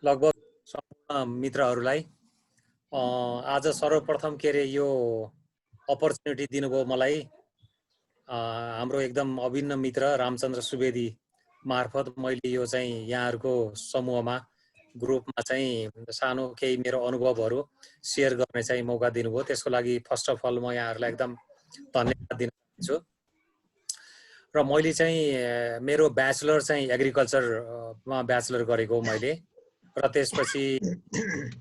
लगभग सम्पूर्ण मित्रहरूलाई आज सर्वप्रथम के अरे यो अपर्च्युनिटी दिनुभयो मलाई हाम्रो एकदम अभिन्न मित्र रामचन्द्र सुवेदी मार्फत मैले यो चाहिँ यहाँहरूको समूहमा ग्रुपमा चाहिँ सानो केही मेरो अनुभवहरू सेयर गर्ने चाहिँ मौका दिनुभयो। त्यसको लागि फर्स्ट अफ अल म यहाँहरूलाई एकदम धन्यवाद दिन चाहन्छु। र मैले चाहिँ मेरो ब्याचलर चाहिँ एग्रिकल्चरमा ब्याचलर गरेको मैले, र त्यसपछि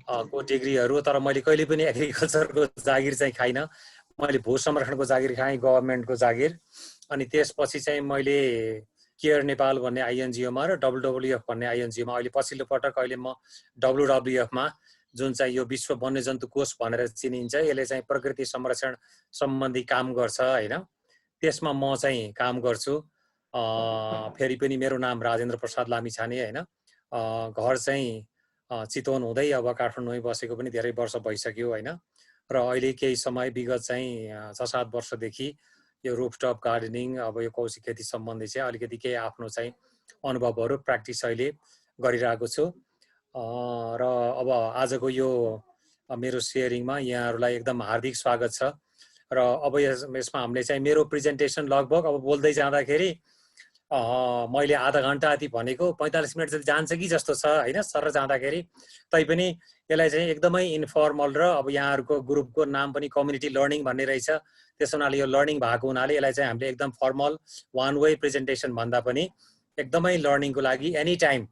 को डिग्रीहरू, तर मैले कहिले पनि एग्रिकल्चरको जागिर चाहिँ खाइनँ। मैले भू संरक्षणको जागिर खाएँ, गभर्मेन्टको जागिर। अनि त्यसपछि चाहिँ मैले केयर नेपाल भन्ने आइएनजिओमा र डब्लुडब्लुएफ भन्ने आइएनजिओमा, अहिले पछिल्लो पटक अहिले म डब्लुडब्लुएफमा जुन चाहिँ यो विश्व वन्यजन्तु कोष भनेर चिनिन्छ, यसले चाहिँ प्रकृति संरक्षण सम्बन्धी काम गर्छ होइन, त्यसमा म चाहिँ काम गर्छु। फेरि पनि मेरो नाम राजेन्द्र प्रसाद लामिछाने होइन। घर चाहिँ चितवन हुँदै अब काठमाडौँमै बसेको पनि धेरै वर्ष भइसक्यो होइन। र अहिले केही समय विगत चाहिँ 6-7 वर्षदेखि यो रुफटप गार्डनिङ, अब यो कौशी खेती सम्बन्धी चाहिँ अलिकति केही आफ्नो चाहिँ अनुभवहरू प्र्याक्टिस अहिले गरिरहेको छु। र अब आजको यो मेरो सेयरिङमा यहाँहरूलाई एकदम हार्दिक स्वागत छ। र अब यसमा हामीले चाहिँ मेरो प्रेजेन्टेसन लगभग अब बोल्दै जाँदाखेरि मैले आधा घन्टा अति भनेको 45 मिनट जति जान्छ कि जस्तो छ होइन सर जाँदाखेरि। तैपनि यसलाई चाहिँ एकदमै इन्फर्मल र अब यहाँहरूको ग्रुपको नाम पनि कम्युनिटी लर्निङ भन्ने रहेछ, त्यस हुनाले यो लर्निङ भएको हुनाले यसलाई चाहिँ हामीले एकदम फर्मल वान वे प्रेजेन्टेसन भन्दा पनि एकदमै लर्निङको लागि एनी टाइम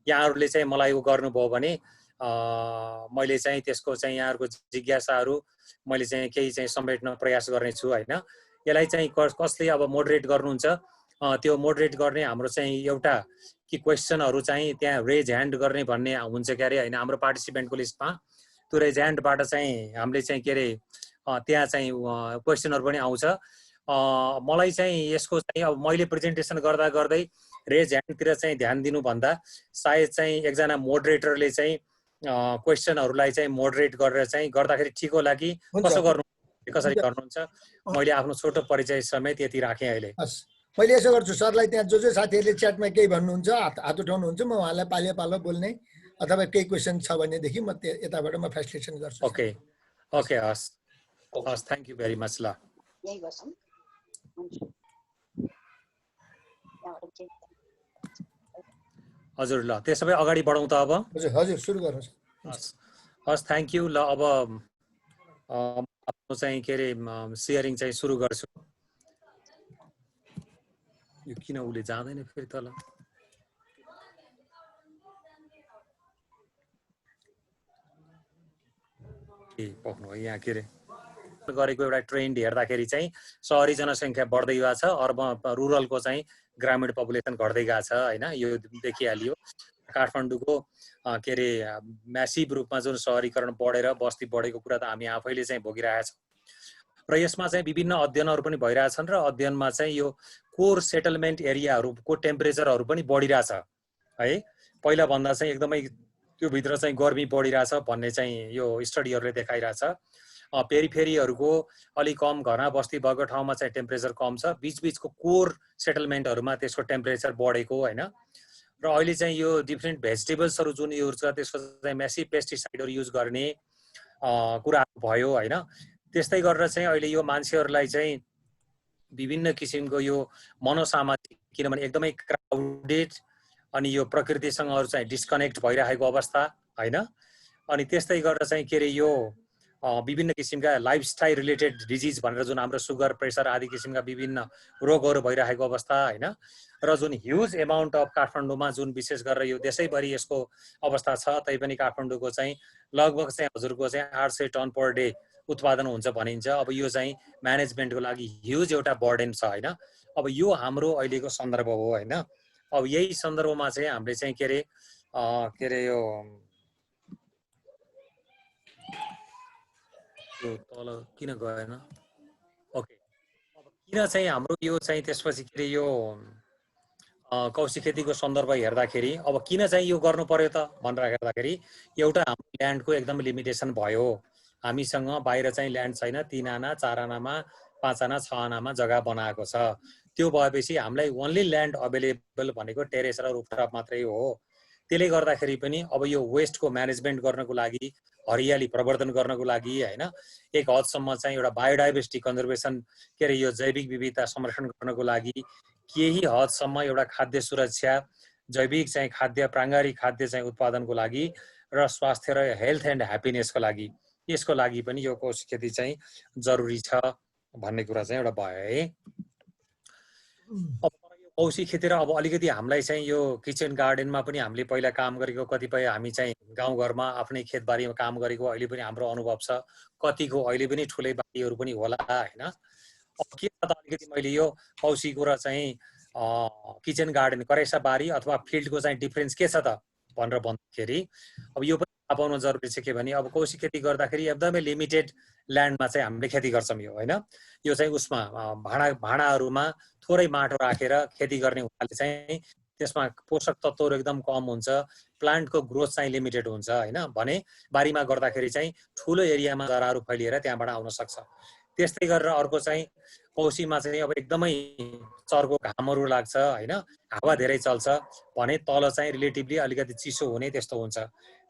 यहाँहरूले चाहिँ मलाई यो गर्नुभयो भने मैले चाहिँ त्यसको चाहिँ यहाँहरूको जिज्ञासाहरू मैले चाहिँ केही चाहिँ समेट्न प्रयास गर्नेछु होइन। यसलाई चाहिँ कसले अब मोडरेट गर्नुहुन्छ, त्यो मोडरेट गर्ने हाम्रो चाहिँ एउटा कि क्वेसनहरू चाहिँ त्यहाँ रेज ह्यान्ड गर्ने भन्ने हुन्छ के अरे होइन। हाम्रो पार्टिसिपेन्टको लिस्टमा त्यो रेज ह्यान्डबाट चाहिँ हामीले चाहिँ के अरे त्यहाँ चाहिँ क्वेसनहरू पनि आउँछ। मलाई चाहिँ यसको चाहिँ अब मैले प्रेजेन्टेसन गर्दा गर्दै रेज ह्यान्डतिर चाहिँ ध्यान दिनुभन्दा सायद चाहिँ एकजना मोडरेटरले चाहिँ क्वेसनहरूलाई चाहिँ मोडरेट गरेर चाहिँ गर्दाखेरि ठिक होला कि कसो गर्नु, कसरी गर्नुहुन्छ। मैले आफ्नो छोटो परिचय समेत यति राखेँ अहिले। मैले यसो गर्छु, सरलाई त्यहाँ जो साथीहरूले च्याटमा केही भन्नुहुन्छ हात उठाउनुहुन्छ, म उहाँलाई पालो पालो बोल्ने अथवा केही क्वेसन छ भनेदेखि म यताबाट म फ्यासिलिटेसन गर्छु। ओके ओके, हस् हस्, थ्याङ्क यू भेरी मच। ल हजुर, ल त्यसो भए अगाडि बढौँ त अब। हजुर हजुर, सुरु गर्नुहोस्। हस् हस्, थ्याङ्क यू। ल अब आफ्नो चाहिँ के अरे सेयरिङ चाहिँ सुरु गर्छु। यो किन उसले जाँदैन फेरि तल? ए पक्नु हो यहाँ के अरे गरेको एउटा ट्रेन्ड हेर्दाखेरि चाहिँ सहरी जनसङ्ख्या बढ्दै गएको छ, अर्बन रुरलको चाहिँ ग्रामीण पपुलेसन घट्दै गएको छ होइन। यो देखिहालियो काठमाडौँको के अरे म्यासिभ रूपमा जुन सहरीकरण बढेर बस्ती बढेको कुरा त हामी आफैले चाहिँ भोगिरहेका छौँ। र यसमा चाहिँ विभिन्न अध्ययनहरू पनि भइरहेछन् र अध्ययनमा चाहिँ यो कोर सेटलमेन्ट एरियाहरूको टेम्परेचरहरू पनि बढिरहेछ है। पहिला भन्दा चाहिँ एकदमै त्यो भित्र चाहिँ गर्मी बढिरहेछ भन्ने चाहिँ यो स्टडीहरूले देखाइरहेछ। पेरिफेरीहरूको अलिक कम घरमा बस्ती भएको ठाउँमा चाहिँ टेम्परेचर कम छ, बिचबिचको कोर सेटलमेन्टहरूमा त्यसको टेम्परेचर बढेको होइन। र अहिले चाहिँ यो डिफ्रेन्ट भेजिटेबल्सहरू जुन युज छ त्यसको चाहिँ म्यासिभ पेस्टिसाइडहरू युज गर्ने कुरा भयो होइन। त्यस्तै गरेर चाहिँ अहिले यो मान्छेहरूलाई चाहिँ विभिन्न किसिमको यो मनोसामाजिक, किनभने एकदमै क्राउडेड अनि यो प्रकृतिसँगहरू चाहिँ डिस्कनेक्ट भइरहेको अवस्था होइन। अनि त्यस्तै गरेर चाहिँ के अरे यो विभिन्न किसिमका लाइफस्टाइल रिलेटेड डिजिज भनेर जुन हाम्रो सुगर, प्रेसर आदि किसिमका विभिन्न रोगहरू भइरहेको अवस्था होइन। र जुन ह्युज एमाउन्ट अफ काठमाडौँमा जुन विशेष गरेर यो देशैभरि यसको अवस्था छ, तैपनि काठमाडौँको चाहिँ लगभग चाहिँ हजुरको चाहिँ 800 टन पर डे उत्पादन हुन्छ भनिन्छ। अब यो चाहिँ म्यानेजमेन्टको लागि ह्युज एउटा बर्डन छ होइन। अब यो हाम्रो अहिलेको सन्दर्भ हो होइन। अब यही सन्दर्भमा चाहिँ हामीले चाहिँ के अरे यो तल किन गएन? ओके, अब किन चाहिँ हाम्रो यो चाहिँ त्यसपछि के अरे यो कौशी खेतीको सन्दर्भ हेर्दाखेरि अब किन चाहिँ यो गर्नु पर्यो त भनेर हेर्दाखेरि एउटा हाम्रो ल्यान्डको एकदम लिमिटेसन भयो। हामीसँग बाहिर चाहिँ ल्यान्ड छैन, 3 आना 4 आनामा 5 आना 6 आनामा जग्गा बनाएको छ। त्यो भएपछि हामीलाई ओन्ली ल्यान्ड अभाइलेबल भनेको टेरेस र रुफटप मात्रै हो। त्यसले गर्दाखेरि पनि अब यो वेस्टको म्यानेजमेन्ट गर्नको लागि, हरियाली प्रवर्धन गर्नको लागि हैन, एक हदसम्म चाहिँ एउटा बायोडाइभर्सिटी कन्जर्भेसन के अरे यो जैविक विविधता संरक्षण गर्नको लागि, केही हदसम्म एउटा खाद्य सुरक्षा, जैविक चाहिँ खाद्य, प्राङ्गारिक खाद्य चाहिँ उत्पादनको लागि र स्वास्थ्य र हेल्थ एन्ड ह्याप्पिनेसको लागि, यसको लागि पनि यो कौशी खेती चाहिँ जरुरी छ भन्ने कुरा चाहिँ एउटा भयो है। अब कौशी खेती र अब अलिकति हामीलाई चाहिँ यो किचन गार्डनमा पनि हामीले पहिला काम गरेको, कतिपय हामी चाहिँ गाउँघरमा आफ्नै खेतबारीमा काम गरेको अहिले पनि हाम्रो अनुभव छ, कतिको अहिले पनि ठुलै बारीहरू पनि होला हैन। अब के छ त अलिकति मैले यो कौशीको र चाहिँ किचन गार्डन करेसा बारी अथवा फिल्डको चाहिँ डिफरेन्स के छ त भनेर भन्दाखेरि अब यो पनि थाहा पाउनु जरुरी छ के भने अब कौशी खेती गर्दाखेरि एकदमै लिमिटेड ल्यान्डमा चाहिँ हामीले खेती गर्छौँ यो हैन। यो चाहिँ उसमा भाँडाहरूमा थोरै माटो राखेर खेती गर्ने हुनाले चाहिँ त्यसमा पोषक तत्त्वहरू एकदम कम हुन्छ, प्लान्टको ग्रोथ चाहिँ लिमिटेड हुन्छ हैन। भने बारीमा गर्दाखेरि चाहिँ ठुलो एरियामा जराहरू फैलिएर त्यहाँबाट आउन सक्छ। त्यस्तै गरेर अर्को चाहिँ कौशीमा चाहिँ अब एकदमै चर्को घामहरू लाग्छ हैन, हावा धेरै चल्छ भने तल चाहिँ रिलेटिभली अलिकति चिसो हुने त्यस्तो हुन्छ।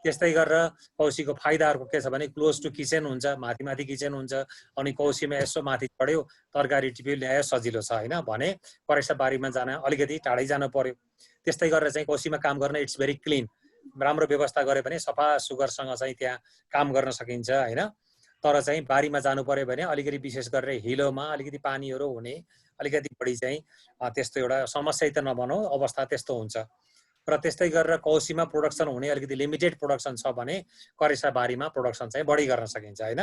त्यस्तै गरेर कौशीको फाइदाहरूको के छ भने क्लोज टु किचन हुन्छ, माथि माथि किचन हुन्छ, अनि कौशीमा यसो माथि चढ्यो तरकारी टिप्यो ल्यायो सजिलो छ हैन। भने करेसा बारीमा जान अलिकति टाढै जानु पर्यो। त्यस्तै गरेर चाहिँ कौशीमा काम गर्न इट्स भेरी क्लिन, राम्रो व्यवस्था गरे भने सफा सुग्घरसँग चाहिँ त्यहाँ काम गर्न सकिन्छ हैन। तर चाहिँ बारीमा जानु पर्यो भने अलिकति विशेष गरेर हिलोमा अलिकति पानीहरू हुने अलिकति बढी चाहिँ त्यस्तो एउटा समस्या त नभनौँ, अवस्था त्यस्तो हुन्छ। र त्यस्तै गरेर कौशीमा प्रोडक्सन हुने अलिकति लिमिटेड प्रोडक्सन छ भने करेसा बारीमा प्रोडक्सन चाहिँ बढी गर्न सकिन्छ हैन।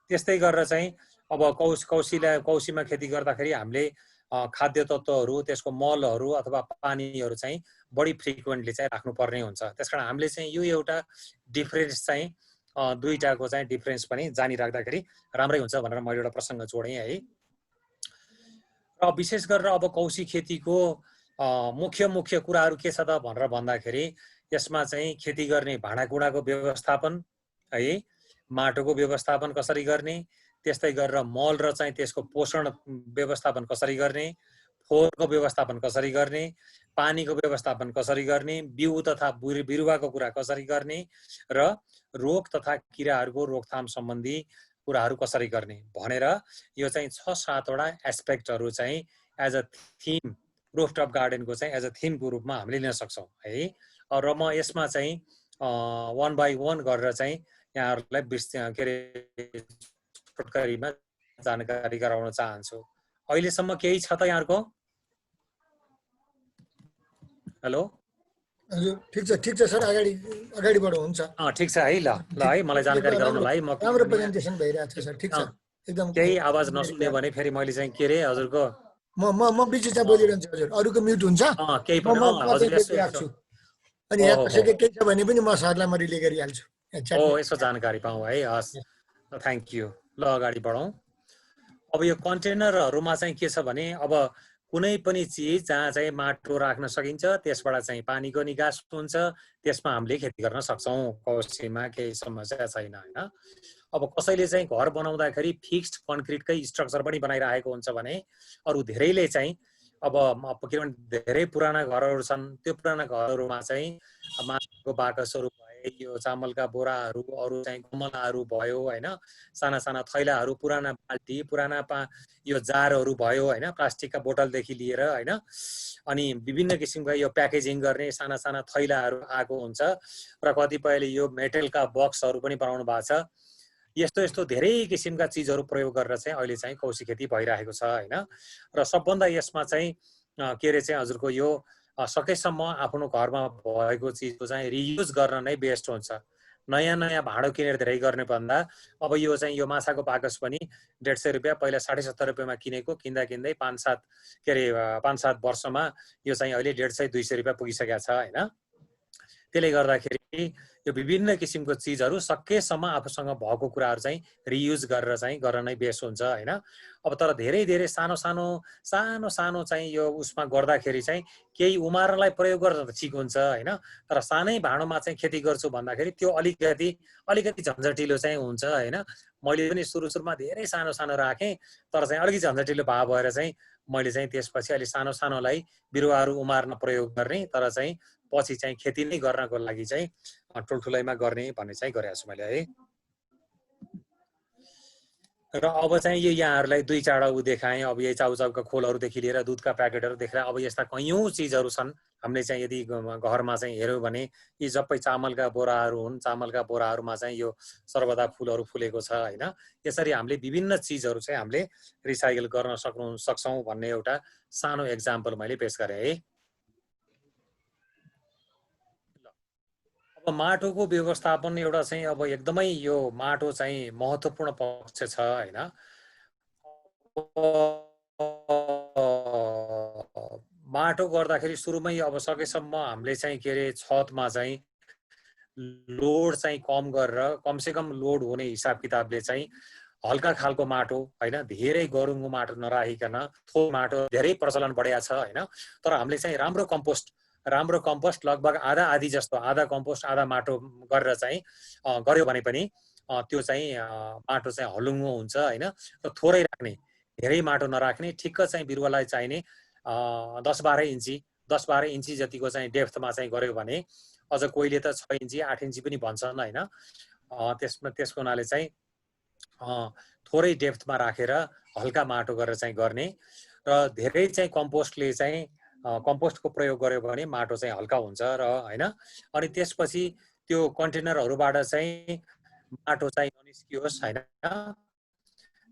त्यस्तै गरेर चाहिँ अब कौशीमा खेती गर्दाखेरि हामीले खाद्य तत्त्वहरू, त्यसको मलहरू अथवा पानीहरू चाहिँ बढी फ्रिक्वेन्टली चाहिँ राख्नुपर्ने हुन्छ। त्यसकारण हामीले चाहिँ यो एउटा डिफरेन्स चाहिँ दुईटाको चाहिँ डिफरेन्स पनि जानिराख्दाखेरि राम्रै हुन्छ भनेर मैले एउटा प्रसङ्ग जोडेँ है। र विशेष गरेर अब कौशी खेतीको मुख्य कुराहरू के छ त भनेर भन्दाखेरि यसमा चाहिँ खेती गर्ने भाँडाकुँडाको व्यवस्थापन है, माटोको व्यवस्थापन कसरी गर्ने, त्यस्तै गरेर मल र चाहिँ त्यसको पोषण व्यवस्थापन कसरी गर्ने, फोहोरको व्यवस्थापन कसरी गर्ने, पानीको व्यवस्थापन कसरी गर्ने, बिउ तथा बिरुवाको कुरा कसरी गर्ने र रोग तथा किराहरूको रोकथाम सम्बन्धी कुराहरू कसरी गर्ने भनेर यो चाहिँ 6-7 वटा एस्पेक्टहरू चाहिँ एज अ थिम रुफटप गार्डनको चाहिँ एज अ थिमको रूपमा हामीले लिन सक्छौँ है। र म यसमा चाहिँ 1 बाई 1 गरेर चाहिँ यहाँहरूलाई के अरे छोटकरीमा जानकारी गराउन चाहन्छु। अहिलेसम्म केही छ त यहाँहरूको? हेलो, हजुर ठिक छ सर, अगाडि बढो हुन्छ। ठिक छ है, ल है, मलाई जानकारी गराउनलाई म राम्रो प्रेजेन्टेसन भइरहेछ सर, ठिक छ एकदम। केही आवाज नसुन्ने भने फेरि मैले चाहिँ के अरे हजुरको म बिच चाहिँ बोलिरहन्छु हजुर, अरूको म्युट हुन्छ, केही म मात्रै बोलिराख्छु। अनि यहाँ कसैको केही छ भने पनि म सरलाई म रिले गरिहाल्छु। यसो जानकारी पाऊँ है, हस् थ्याङ्क यू। ल अगाडि बढौँ। अब यो कन्टेनरहरूमा चाहिँ के छ भने अब कुनै पनि चिज जहाँ चाहिँ माटो राख्न सकिन्छ त्यसबाट चाहिँ पानीको निकास हुन्छ, त्यसमा हामीले खेती गर्न सक्छौँ। कौशीमा केही समस्या छैन हैन। अब कसैले चाहिँ घर बनाउँदाखेरि फिक्स्ड कन्क्रिटकै स्ट्रक्चर पनि बनाइरहेको हुन्छ भने अरू धेरैले चाहिँ अब किनभने धेरै पुराना घरहरू छन्, त्यो पुराना घरहरूमा चाहिँ माटोको बाकसहरू भए, यो चामलका बोराहरू, अरू चाहिँ गमलाहरू भयो हैन, साना साना थैलाहरू, पुराना बाल्टी, पुराना यो जारहरू भयो हैन, प्लास्टिकका बोतलदेखि लिएर हैन, अनि विभिन्न किसिमका यो प्याकेजिङ गर्ने साना साना थैलाहरू आएको हुन्छ र कतिपयले यो मेटलका बक्सहरू पनि बनाउनु भएको छ। यस्तो धेरै किसिमका चिजहरू प्रयोग गरेर चाहिँ अहिले चाहिँ कौशी खेती भइरहेको छ हैन। र सबभन्दा यसमा चाहिँ के अरे चाहिँ हजुरको यो सकेसम्म आफ्नो घरमा भएको चिजको चाहिँ रियुज गर्न नै बेस्ट हुन्छ। नयाँ भाँडो किनेर धेरै गर्ने भन्दा अब यो चाहिँ यो माछाको बाकस पनि 150 रुपियाँ, पहिला 70 रुपियाँमा किनेको, किन्दै 5-7 वर्षमा यो चाहिँ अहिले 150-200 रुपियाँ पुगिसकेको छ हैन। त्यसले गर्दाखेरि यो विभिन्न किसिमको चिजहरू सकेसम्म आफूसँग भएको कुराहरू चाहिँ रियुज गरेर चाहिँ गर्न नै बेस्ट हुन्छ हैन। अब तर धेरै धेरै सानो सानो चाहिँ यो उसमा गर्दाखेरि चाहिँ केही उमार्नलाई प्रयोग गर्दा त ठिक हुन्छ हैन। तर सानै भाँडोमा चाहिँ खेती गर्छु भन्दाखेरि त्यो अलिकति झन्झटिलो चाहिँ हुन्छ हैन। मैले पनि सुरुमा धेरै सानो राखेँ, तर चाहिँ अलिकति झन्झटिलो भएर चाहिँ मैले चाहिँ त्यसपछि अलि सानोलाई बिरुवाहरू उमार्न प्रयोग गर्ने, तर चाहिँ पछि चाहिँ खेती नै गर्नको लागि चाहिँ ठुलठुलैमा गर्ने भन्ने चाहिँ गरेको छु मैले है। र अब चाहिँ यो यहाँहरूलाई दुई चारवटा उ देखाएँ। अब यही चाउचाउका खोलहरूदेखि लिएर दुधका प्याकेटहरू देखेर अब यस्ता कैयौँ चिजहरू छन्। हामीले चाहिँ यदि घरमा चाहिँ हेऱ्यौँ भने यी सबै चामलका बोराहरू हुन्। चामलका बोराहरूमा चाहिँ यो सर्वदा फुलहरू फुलेको छ हैन। यसरी हामीले विभिन्न चिजहरू चाहिँ हामीले रिसाइकल गर्न सक्छौँ भन्ने एउटा सानो एक्जाम्पल मैले पेश गरेँ है। अब माटोको व्यवस्थापन एउटा चाहिँ अब एकदमै यो माटो चाहिँ महत्त्वपूर्ण पक्ष छ हैन। माटो गर्दाखेरि सुरुमै अब सकेसम्म हामीले चाहिँ के अरे छतमा चाहिँ लोड चाहिँ कम गरेर कमसेकम लोड हुने हिसाब किताबले चाहिँ हल्का खालको माटो हैन, धेरै गरुङको माटो नराखिकन थोक माटो धेरै प्रचलन बढेको छ हैन। तर हामीले चाहिँ राम्रो कम्पोस्ट लगभग आधा आधी जस्तो, आधा कम्पोस्ट आधा माटो गरेर चाहिँ गर्यो भने पनि त्यो चाहिँ माटो चाहिँ हलुङ्गो हुन्छ हैन। र थोरै राख्ने, धेरै माटो नराख्ने, ठिक्क चाहिँ बिरुवालाई चाहिने 10-12 इन्ची जतिको चाहिँ डेप्थमा चाहिँ गर्यो भने, अझ कोहीले त 6 इन्ची 8 इन्ची पनि भन्छन् हैन। त्यसको हुनाले चाहिँ थोरै डेप्थमा राखेर हल्का माटो गरेर चाहिँ गर्ने र धेरै चाहिँ कम्पोस्टको प्रयोग गर्यो भने माटो चाहिँ हल्का हुन्छ र हैन। अनि त्यसपछि त्यो कन्टेनरहरूबाट चाहिँ माटो चाहिँ ननिस्कियोस् हैन।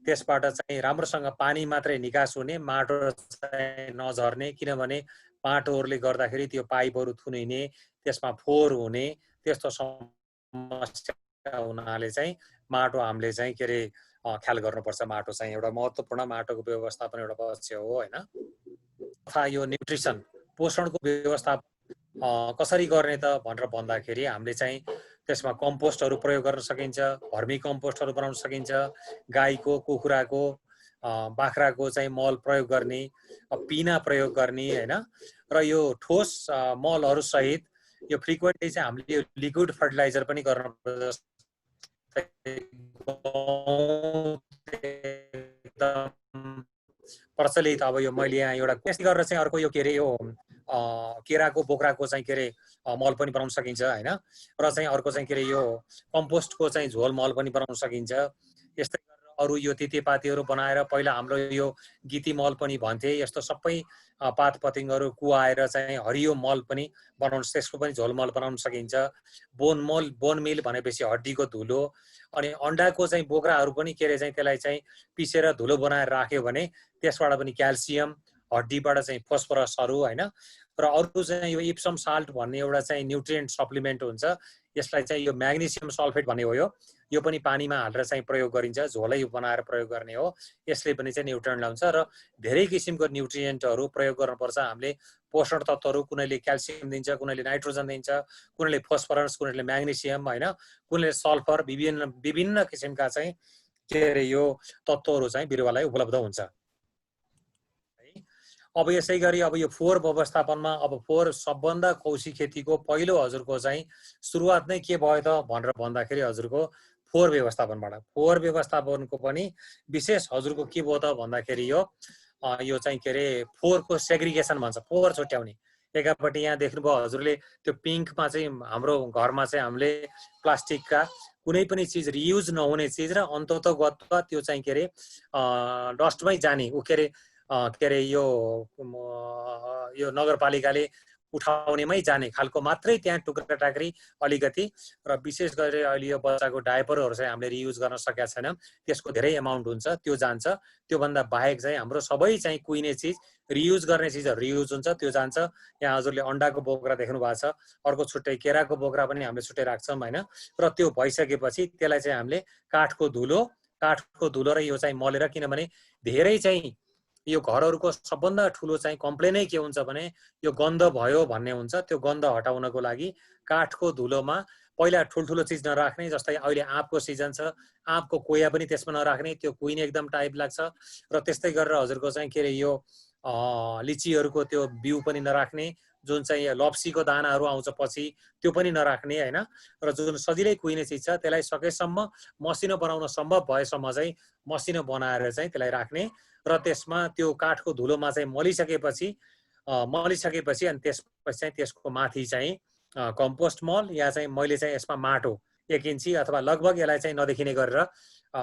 त्यसबाट चाहिँ राम्रोसँग पानी मात्रै निकास हुने, माटो चाहिँ नझर्ने, किनभने माटोहरूले गर्दाखेरि त्यो पाइपहरू थुनिने, त्यसमा फोहोर हुने त्यस्तो समस्या हुनाले चाहिँ माटो हामीले चाहिँ के अरे ख्याल गर्नुपर्छ। माटो चाहिँ एउटा महत्त्वपूर्ण माटोको व्यवस्थापन एउटा पक्ष हो हैन। तथा यो न्युट्रिसन पोषणको व्यवस्थापन कसरी गर्ने त भनेर भन्दाखेरि हामीले चाहिँ त्यसमा कम्पोस्टहरू प्रयोग गर्न सकिन्छ, भर्मी कम्पोस्टहरू बनाउन सकिन्छ, गाईको, कुखुराको, बाख्राको चाहिँ मल प्रयोग गर्ने, पिना प्रयोग गर्ने हैन। र यो ठोस मलहरू सहित यो फ्रिक्वेन्टली चाहिँ हामीले यो लिक्विड फर्टिलाइजर पनि गर्न प्रचलित। अब यो मैले यहाँ एउटा त्यस्तै गरेर चाहिँ अर्को यो के अरे यो केराको बोक्राको चाहिँ के अरे मल पनि बनाउन सकिन्छ हैन। र चाहिँ अर्को चाहिँ के अरे यो कम्पोस्टको चाहिँ झोल मल पनि बनाउन सकिन्छ। यस्तै गरेर अरू यो तितेपातीहरू बनाएर पहिला हाम्रो यो गिती मल पनि भन्थे, यस्तो सबै पात पतिङहरू कुहाएर चाहिँ हरियो मल पनि बनाउन, त्यसको पनि झोल मल बनाउन सकिन्छ। बोन मिल भनेपछि हड्डीको धुलो, अनि अन्डाको चाहिँ बोक्राहरू पनि के अरे चाहिँ त्यसलाई चाहिँ पिसेर धुलो बनाएर राख्यो भने त्यसबाट पनि क्याल्सियम, हड्डीबाट चाहिँ फोस्फरसहरू हैन। र अरू चाहिँ यो इप्सम साल्ट भन्ने एउटा चाहिँ न्युट्रिएन्ट सप्लिमेन्ट हुन्छ। यसलाई चाहिँ यो म्याग्नेसियम सल्फेट भन्ने हो। यो पनि पानीमा हालेर चाहिँ प्रयोग गरिन्छ, झोलै बनाएर प्रयोग गर्ने हो। यसले पनि चाहिँ न्युट्रिएन्ट ल्याउँछ र धेरै किसिमको न्युट्रिएन्टहरू प्रयोग गर्नुपर्छ हामीले। पोषण तत्त्वहरू कुनैले क्याल्सियम दिन्छ, कुनैले नाइट्रोजन दिन्छ, कुनैले फोस्फरस, कुनैले म्याग्नेसियम हैन, कुनैले सल्फर, विभिन्न किसिमका चाहिँ के अरे यो तत्त्वहरू चाहिँ बिरुवालाई उपलब्ध हुन्छ। अब यसै गरी अब यो फोहोर व्यवस्थापनमा, अब फोहोर सबभन्दा कौशी खेतीको पहिलो हजुरको चाहिँ सुरुवात नै के भयो त भनेर भन्दाखेरि हजुरको फोहोर व्यवस्थापनबाट। फोहोर व्यवस्थापनको पनि विशेष हजुरको के भयो त भन्दाखेरि यो चाहिँ के अरे फोहोरको सेग्रिगेसन भन्छ, फोहोर छुट्याउने। एकापट्टि यहाँ देख्नुभयो हजुरले त्यो पिङ्कमा चाहिँ हाम्रो घरमा चाहिँ हामीले प्लास्टिकका कुनै पनि चिज रियुज नहुने चिज र अन्ततगत त्यो चाहिँ के अरे डस्टमै जाने के अरे यो नगरपालिकाले उठाउनेमै जाने खालको मात्रै त्यहाँ टुक्रा टाक्री अलिकति। र विशेष गरेर अहिले यो बच्चाको डायपरहरू चाहिँ हामीले रियुज गर्न सकेका छैनौँ, त्यसको धेरै एमाउन्ट हुन्छ, त्यो जान्छ। त्योभन्दा बाहेक चाहिँ हाम्रो सबै चाहिँ कुहिने चिज, रियुज गर्ने चिजहरू रियुज हुन्छ, त्यो जान्छ। यहाँ हजुरले अन्डाको बोक्रा देख्नु भएको छ, अर्को छुट्टै केराको बोक्रा पनि हामीले छुट्टै राख्छौँ हैन। र त्यो भइसकेपछि त्यसलाई चाहिँ हामीले काठको धुलो र यो चाहिँ मलेर, किनभने धेरै चाहिँ यो घरहरूको सबभन्दा ठुलो चाहिँ कम्प्लेनै के हुन्छ भने यो गन्ध भयो भन्ने हुन्छ। त्यो गन्ध हटाउनको लागि काठको धुलोमा पहिला ठुल्ठुलो चिज नराख्ने, जस्तै अहिले आँपको सिजन छ, आँपको कोया पनि त्यसमा नराख्ने, त्यो कुहिने एकदम टाइप लाग्छ। र त्यस्तै गरेर हजुरको चाहिँ के अरे यो लिचीहरूको त्यो बिउ पनि नराख्ने, जुन चाहिँ लप्सीको दानाहरू आउँछ पछि त्यो पनि नराख्ने हैन। र जुन सजिलै कुहिने चिज छ त्यसलाई सकेसम्म मसिनो बनाउन सम्भव भएसम्म चाहिँ मसिनो बनाएर चाहिँ त्यसलाई राख्ने, र त्यसमा त्यो काठको धुलोमा चाहिँ मलिसकेपछि अनि त्यसपछि चाहिँ त्यसको माथि चाहिँ कम्पोस्ट मल या चाहिँ मैले चाहिँ यसमा माटो 1 इन्ची अथवा लगभग यसलाई चाहिँ नदेखिने गरेर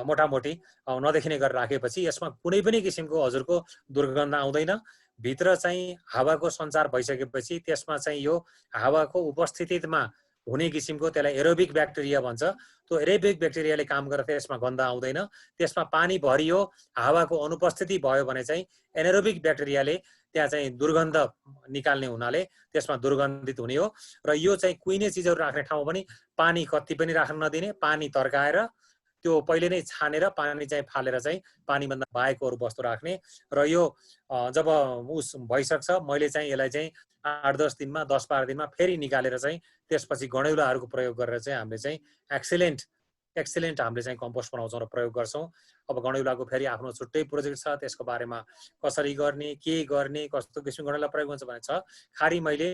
मोटामोटी नदेखिने गरेर राखेपछि यसमा कुनै पनि किसिमको हजुरको दुर्गन्ध आउँदैन। भित्र चाहिँ हावाको सञ्चार भइसकेपछि त्यसमा चाहिँ यो हावाको उपस्थितिमा हुने किसिमको त्यसलाई एरोबिक ब्याक्टेरिया भन्छ, त्यो एरोबिक ब्याक्टेरियाले काम गरेर त्यसमा गन्ध आउँदैन। त्यसमा पानी भरियो, हावाको अनुपस्थिति भयो भने चाहिँ एनारोबिक ब्याक्टेरियाले त्यहाँ चाहिँ दुर्गन्ध निकाल्ने हुनाले त्यसमा दुर्गन्धित हुने हो। र यो चाहिँ कुहिने चिजहरू राख्ने ठाउँ पनि पानी कति पनि राख्न नदिने, पानी तर्काएर त्यो पहिले नै छानेर पानी चाहिँ फालेर चाहिँ पानीभन्दा बाहेकहरू वस्तु राख्ने। र यो जब उस भइसक्छ मैले चाहिँ यसलाई चाहिँ 8-10 दिनमा 10-12 दिनमा फेरि निकालेर चाहिँ त्यसपछि गणेउलाहरूको प्रयोग गरेर चाहिँ हामीले चाहिँ एक्सेलेन्ट हामीले चाहिँ कम्पोस्ट बनाउँछौँ र प्रयोग गर्छौँ। अब गणेउलाको फेरि आफ्नो छुट्टै प्रोजेक्ट छ, त्यसको बारेमा कसरी गर्ने, के गर्ने, कस्तो किसिमको गणेउला प्रयोग हुन्छ भन्ने छ। खाली मैले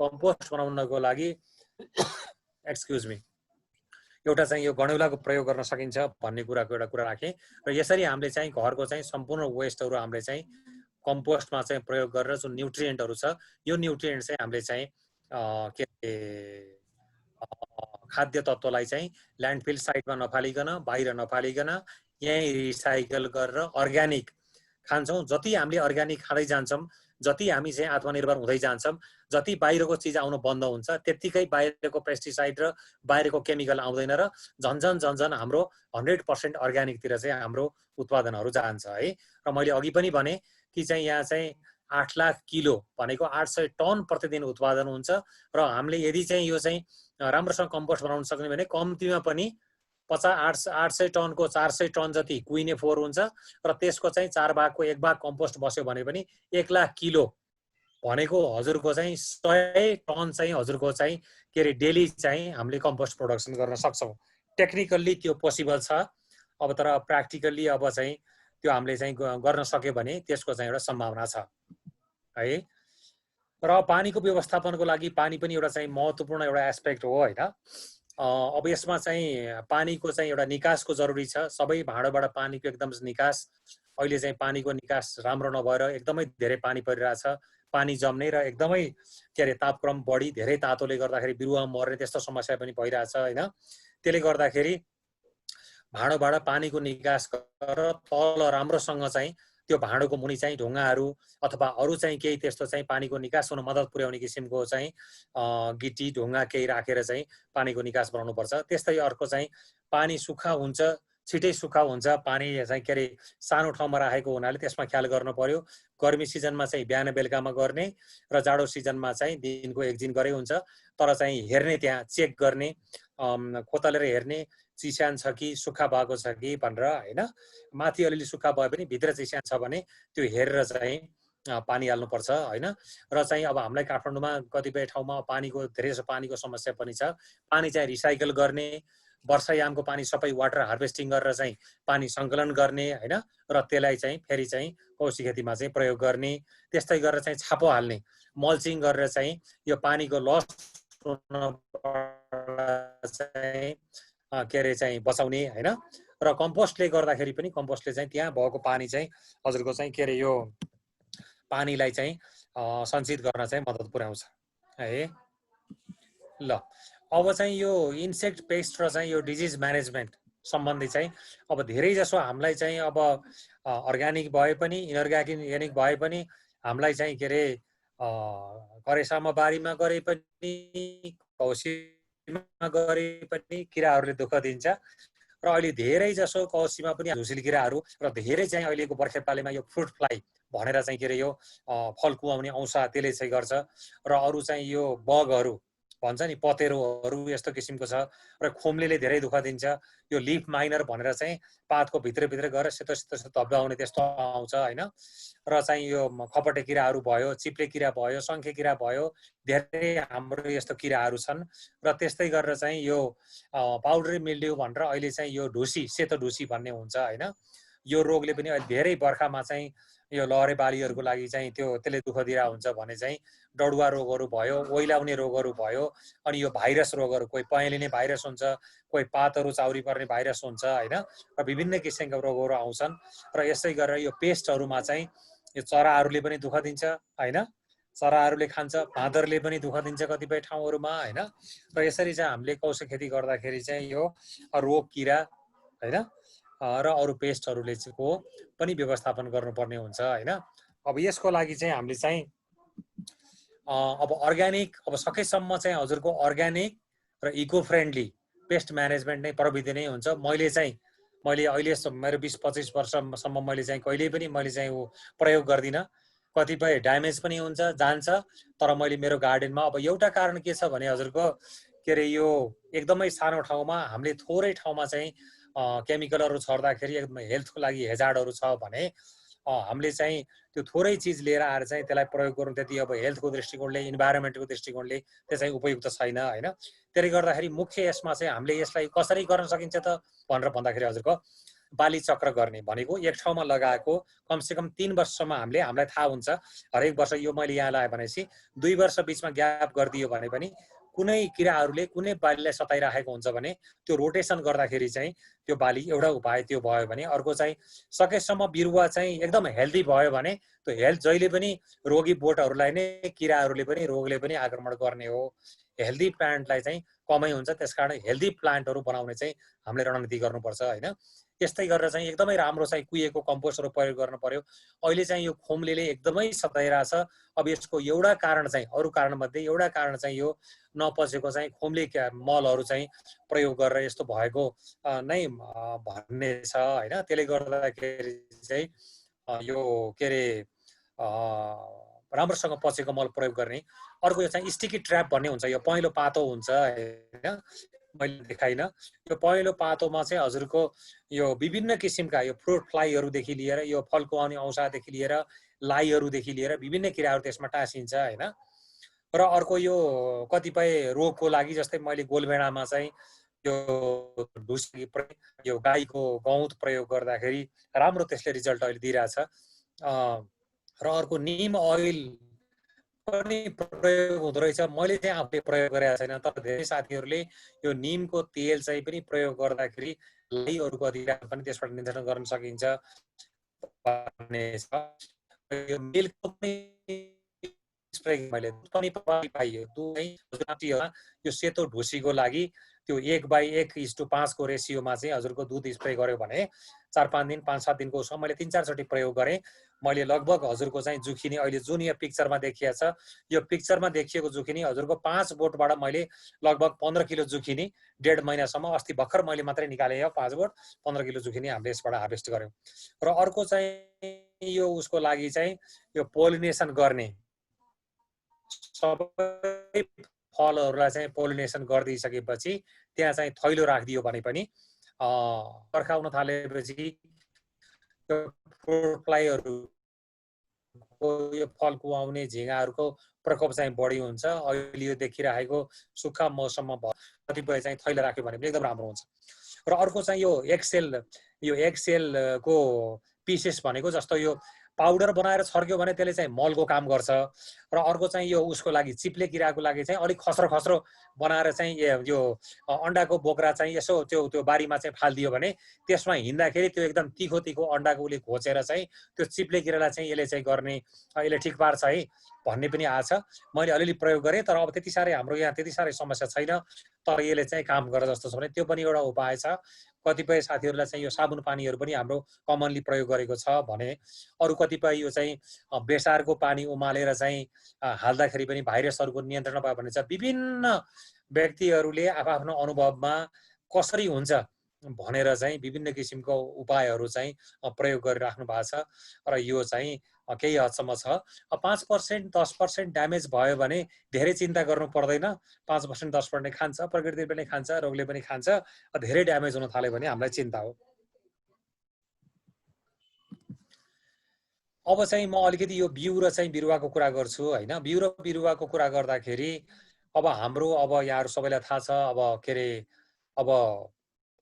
कम्पोस्ट बनाउनको लागि एक्सक्युज मी एउटा चाहिँ यो गणेउलाको प्रयोग गर्न सकिन्छ भन्ने कुराको एउटा कुरा राखेँ। र यसरी हामीले चाहिँ घरको चाहिँ सम्पूर्ण वेस्टहरू हामीले चाहिँ कम्पोस्टमा चाहिँ प्रयोग गरेर जुन न्युट्रिएन्टहरू छ यो न्युट्रिएन्ट चाहिँ हामीले चाहिँ के खाद्य तत्त्वलाई चाहिँ ल्यान्डफिल साइटमा नफालिकन, बाहिर नफालिकन यहीँ रिसाइकल गरेर अर्ग्यानिक खान्छौँ। जति हामीले अर्ग्यानिक खाँदै जान्छौँ, जति हामी चाहिँ आत्मनिर्भर हुँदै जान्छौँ, जति बाहिरको चिज आउनु बन्द हुन्छ त्यत्तिकै बाहिरको पेस्टिसाइड र बाहिरको केमिकल आउँदैन र झन्झन हाम्रो 100% अर्ग्यानिकतिर चाहिँ हाम्रो उत्पादनहरू जान्छ है। र मैले अघि पनि भने कि चाहिँ यहाँ चाहिँ 8 लाख किलो भनेको 800 टन प्रतिदिन उत्पादन हुन्छ। र हामीले यदि चाहिँ यो चाहिँ राम्रोसँग कम्पोस्ट बनाउन सक्ने भने कम्तीमा पनि 800 टनको 400 टन जति कुहिने फोहोर हुन्छ र त्यसको चाहिँ 4 भागको 1 भाग कम्पोस्ट बस्यो भने पनि 1 लाख किलो भनेको हजुरको चाहिँ 100 टन चाहिँ हजुरको चाहिँ के अरे डेली चाहिँ हामीले कम्पोस्ट प्रोडक्सन गर्न सक्छौँ। टेक्निकल्ली त्यो पोसिबल छ। अब तर प्र्याक्टिकल्ली अब चाहिँ त्यो हामीले चाहिँ गर्न सक्यो भने त्यसको चाहिँ एउटा सम्भावना छ है। र पानीको व्यवस्थापनको लागि पानी पनि एउटा चाहिँ महत्त्वपूर्ण एउटा एस्पेक्ट हो हैन। अब यसमा चाहिँ पानीको चाहिँ एउटा निकासको जरुरी छ। सबै भाँडोबाट पानीको एकदम निकास, अहिले चाहिँ पानीको निकास राम्रो नभएर एकदमै धेरै पानी परिरहेछ, पानी जम्ने र एकदमै के अरे तापक्रम बढी, धेरै तातोले गर्दाखेरि बिरुवा मर्ने त्यस्तो समस्या पनि भइरहेछ हैन। त्यसले गर्दाखेरि भाँडोबाट पानीको निकास गरेर तल राम्रोसँग चाहिँ त्यो भाँडोको मुनि चाहिँ ढुङ्गाहरू अथवा अरू चाहिँ केही त्यस्तो चाहिँ पानीको निकास हुन मद्दत पुर्याउने किसिमको चाहिँ गिटी ढुङ्गा केही राखेर चाहिँ पानीको निकास बनाउनुपर्छ। त्यस्तै अर्को चाहिँ पानी सुक्खा हुन्छ, छिटै सुक्खा हुन्छ, पानी चाहिँ के अरे सानो ठाउँमा राखेको हुनाले त्यसमा ख्याल गर्नु पर्यो। गर्मी सिजनमा चाहिँ बिहान बेलुकामा गर्ने र जाडो सिजनमा चाहिँ दिनको 1 दिन गरे हुन्छ। तर चाहिँ हेर्ने, त्यहाँ चेक गर्ने, खोतलेर हेर्ने चिस्यान छ कि सुक्खा भएको छ कि भनेर हैन। माथि अलिअलि सुक्खा भए पनि भित्र चिस्यान छ भने त्यो हेरेर चाहिँ पानी हाल्नुपर्छ हैन। र चाहिँ अब हामीलाई काठमाडौँमा कतिपय ठाउँमा पानीको धेरै जसो पानीको समस्या पनि छ। पानी चाहिँ रिसाइकल गर्ने, वर्षायामको पानी सबै वाटर हार्भेस्टिङ गरेर चाहिँ पानी सङ्कलन गर्ने हैन। र त्यसलाई चाहिँ फेरि चाहिँ कौशी खेतीमा चाहिँ प्रयोग गर्ने। त्यस्तै गरेर चाहिँ छापो हाल्ने, मल्चिङ गरेर चाहिँ यो पानीको लस चाहिँ के अरे चाहिँ बचाउने हैन। र कम्पोस्टले गर्दाखेरि पनि कम्पोस्टले चाहिँ त्यहाँ भएको पानी चाहिँ हजुरको चाहिँ के अरे यो पानीलाई चाहिँ सञ्चित गर्न चाहिँ मद्दत पुर्याउँछ है। ल अब चाहिँ यो इन्सेक्ट पेस्ट र चाहिँ यो डिजिज म्यानेजमेन्ट सम्बन्धी चाहिँ अब धेरै जसो हामीलाई चाहिँ अब अर्ग्यानिक भए पनि इनअर्ग्यानिक भए पनि हामीलाई चाहिँ के अरे करेसामा बारीमा गरे पनि कौशीमा गरे पनि किराहरूले दुःख दिन्छ। र अहिले धेरै जसो कौशीमा पनि झुसिल किराहरू र धेरै चाहिँ अहिलेको बर्खेपालीमा यो फ्रुट फ्लाइ भनेर चाहिँ के अरे यो फल कुहाउने औँसा त्यसले चाहिँ गर्छ। र अरू चाहिँ यो बगहरू भन्छ नि पतेरोहरू यस्तो किसिमको छ र खोम्लेले धेरै दुःख दिन्छ। यो लिफ माइनर भनेर चाहिँ पातको भित्रभित्र गएर सेतो सेतो सेतो धब्ब्याउने त्यस्तो आउँछ होइन। र चाहिँ यो खपटे किराहरू भयो, चिप्ले किरा भयो, सङ्खे किरा भयो, धेरै हाम्रो यस्तो किराहरू छन्। र त्यस्तै गरेर चाहिँ यो पाउडरी मिल्ड्यू भनेर अहिले चाहिँ यो ढुसी, सेतो ढुसी भन्ने हुन्छ होइन। यो रोगले पनि अहिले धेरै बर्खामा चाहिँ यो लहरे बालीहरूको लागि चाहिँ त्यसले दुःख दिइरहेको हुन्छ भने चाहिँ डडुवा रोगहरू भयो, ओइलाउने रोगहरू भयो, अनि यो भाइरस रोगहरू, कोही पहेँलिने भाइरस हुन्छ, कोही पातहरू चाउरी पर्ने भाइरस हुन्छ होइन। र विभिन्न किसिमका रोगहरू आउँछन्। र यसै गरेर यो पेस्टहरूमा चाहिँ यो चराहरूले पनि दुःख दिन्छ होइन, चराहरूले खान्छ, बाँदरले पनि दुःख दिन्छ कतिपय ठाउँहरूमा होइन। र यसरी चाहिँ हामीले कौशल खेती गर्दाखेरि चाहिँ यो रोग किरा होइन र अरू पेस्टहरूले को पनि व्यवस्थापन गर्नुपर्ने हुन्छ होइन। अब यसको लागि चाहिँ हामीले चाहिँ अब अर्ग्यानिक, अब सकेसम्म चाहिँ हजुरको अर्ग्यानिक र इको फ्रेन्डली पेस्ट म्यानेजमेन्ट नै प्रविधि नै हुन्छ। मैले अहिले मेरो 20-25 वर्षसम्म मैले चाहिँ कहिल्यै पनि मैले चाहिँ प्रयोग गर्दिनँ। कतिपय ड्यामेज पनि हुन्छ, जान्छ, तर मैले मेरो गार्डनमा अब एउटा कारण के छ भने हजुरको के अरे यो एकदमै सानो ठाउँमा हामीले थोरै ठाउँमा चाहिँ केमिकलहरू छर्दाखेरि एकदमै हेल्थको लागि हेजार्डहरू छ भने हामीले चाहिँ त्यो थोरै चिज लिएर आएर चाहिँ त्यसलाई प्रयोग गर्नु त्यति अब हेल्थको दृष्टिकोणले, इन्भाइरोमेन्टको दृष्टिकोणले त्यो चाहिँ उपयुक्त छैन होइन। त्यसले गर्दाखेरि मुख्य यसमा चाहिँ हामीले यसलाई कसरी गर्न सकिन्छ त भनेर भन्दाखेरि हजुरको बाली चक्र गर्ने भनेको एक ठाउँमा लगाएको कमसेकम 3 वर्षसम्म हामीलाई थाहा हुन्छ। हरेक वर्ष यो मैले यहाँ लगाएँ भनेपछि 2 वर्ष बिचमा ग्याप गरिदियो भने पनि कुनै किराहरूले कुनै बालीलाई सताइराखेको हुन्छ भने त्यो रोटेसन गर्दाखेरि चाहिँ त्यो बाली एउटा उपाय त्यो भयो भने अर्को चाहिँ सकेसम्म बिरुवा चाहिँ एकदम हेल्दी भयो भने त्यो हेल्थ जहिले पनि रोगी बोटहरूलाई नै किराहरूले पनि रोगले पनि आक्रमण गर्ने हो। हेल्दी प्लान्टलाई चाहिँ कमै हुन्छ, त्यसकारण हेल्दी प्लान्टहरू बनाउने चाहिँ हामीले रणनीति गर्नुपर्छ होइन। यस्तै गरेर चाहिँ एकदमै राम्रो चाहिँ कुहिएको कम्पोस्टहरू प्रयोग गर्नु पर्यो। अहिले चाहिँ यो खोम्लेले एकदमै सताइरहेछ। अब यसको एउटा कारण चाहिँ, अरू कारणमध्ये एउटा कारण चाहिँ यो नपचेको चाहिँ खोम्ले मलहरू चाहिँ प्रयोग गरेर यस्तो भएको नै भन्ने छ होइन। त्यसले गर्दाखेरि चाहिँ यो के अरे राम्रोसँग पचेको मल प्रयोग गर्ने। अर्को यो चाहिँ स्टिकी ट्र्याप भन्ने हुन्छ, यो पहेँलो पातो हुन्छ होइन, मैले देखाइनँ। यो पहेँलो पातोमा चाहिँ हजुरको यो विभिन्न किसिमका यो फ्रुट फ्लाईहरूदेखि लिएर यो फलको आउने औँसादेखि लिएर लाईहरूदेखि लिएर विभिन्न किराहरू त्यसमा टाँसिन्छ होइन। र अर्को यो कतिपय रोगको लागि जस्तै मैले गोलभेडामा चाहिँ यो ढुसी यो गाईको गौत प्रयोग गर्दाखेरि राम्रो त्यसले रिजल्ट अहिले दिइरहेछ। र अर्को निम अइल पनि प्रयोग हुँदो रहेछ। मैले चाहिँ आफूले प्रयोग गरेको छैन, तर धेरै साथीहरूले यो निमको तेल चाहिँ पनि प्रयोग गर्दाखेरि लाईहरूको अधिकार पनि त्यसबाट नियन्त्रण गर्न सकिन्छ भन्ने छ। यो मिल्कको पनि स्प्रे मैले पनि पाइयो। यो सेतो ढुसीको लागि त्यो 1/1:5 को रेसियोमा चाहिँ हजुरको दुध स्प्रे गर्यो भने 4-5 दिन 5-7 दिनको उसमा मैले 3-4 चोटि प्रयोग गरेँ। मैले लगभग हजुरको चाहिँ जुखिनी अहिले जुन यो पिक्चरमा देखिएको छ, यो पिक्चरमा देखिएको जुखिनी हजुरको 5 बोटबाट मैले लगभग 15 किलो जुखिनी 1.5 महिनासम्म, अस्ति भर्खर मैले मात्रै निकालेँ हो 5 बोट, 15 किलो जुखिनी हामीले यसबाट हार्भेस्ट गऱ्यौँ। र अर्को चाहिँ यो उसको लागि चाहिँ यो पोलिनेसन गर्ने, सबै फलहरूलाई चाहिँ पोलिनेसन गरिदिइसकेपछि त्यहाँ चाहिँ थैलो राखिदियो भने पनि बर्खा आउन थालेपछि फ्रुट फ्लाईहरूको यो फलको आउने झिँगाहरूको प्रकोप चाहिँ बढी हुन्छ। अहिले यो देखिरहेको सुक्खा मौसममा कतिपय चाहिँ थैलो राख्यो भने पनि एकदम राम्रो हुन्छ। र अर्को चाहिँ यो एक्सेलको पिसेस भनेको जस्तो यो पाउडर बनाएर छर्क्यो भने त्यसले चाहिँ मलको काम गर्छ। र अर्को चाहिँ यो उसको लागि चिप्ले किराको लागि चाहिँ अलिक खस्रो खस्रो बनाएर चाहिँ यो अन्डाको बोक्रा चाहिँ यसो त्यो बारीमा चाहिँ फालिदियो भने त्यसमा हिँड्दाखेरि त्यो एकदम तिखो तिखो अन्डाको उसले घोचेर चाहिँ त्यो चिप्ले किरालाई चाहिँ यसले चाहिँ गर्ने, यसले ठिक पार्छ है भन्ने पनि आछ। मैले अलिअलि प्रयोग गरेँ, तर अब त्यति साह्रै हाम्रो यहाँ त्यति साह्रै समस्या छैन, तर यसले चाहिँ काम गर्छ जस्तो छ भने त्यो पनि एउटा उपाय छ। कतिपय साथीहरूलाई चाहिँ यो साबुन पानीहरू पनि हाम्रो कमनली प्रयोग गरेको छ भने, अरू कतिपय यो चाहिँ बेसारको पानी उमालेर चाहिँ हाल्दाखेरि पनि भाइरसहरूको नियन्त्रण भयो भने चाहिँ विभिन्न व्यक्तिहरूले आफ्नो अनुभवमा कसरी हुन्छ भनेर चाहिँ विभिन्न किसिमको उपायहरू चाहिँ प्रयोग गरिराख्नु भएको छ र यो चाहिँ केही हदसम्म छ। 5% 10% ड्यामेज भयो भने धेरै चिन्ता गर्नु पर्दैन। 5% 10% खान्छ, प्रकृतिले पनि खान्छ, रोगले पनि खान्छ। धेरै ड्यामेज हुन थाल्यो भने हामीलाई चिन्ता हो। अब चाहिँ म अलिकति यो बिउ र चाहिँ बिरुवाको कुरा गर्छु हैन। बिउ र बिरुवाको कुरा गर्दाखेरि अब हाम्रो अब यहाँहरु सबैलाई थाहा छ अब के रे अब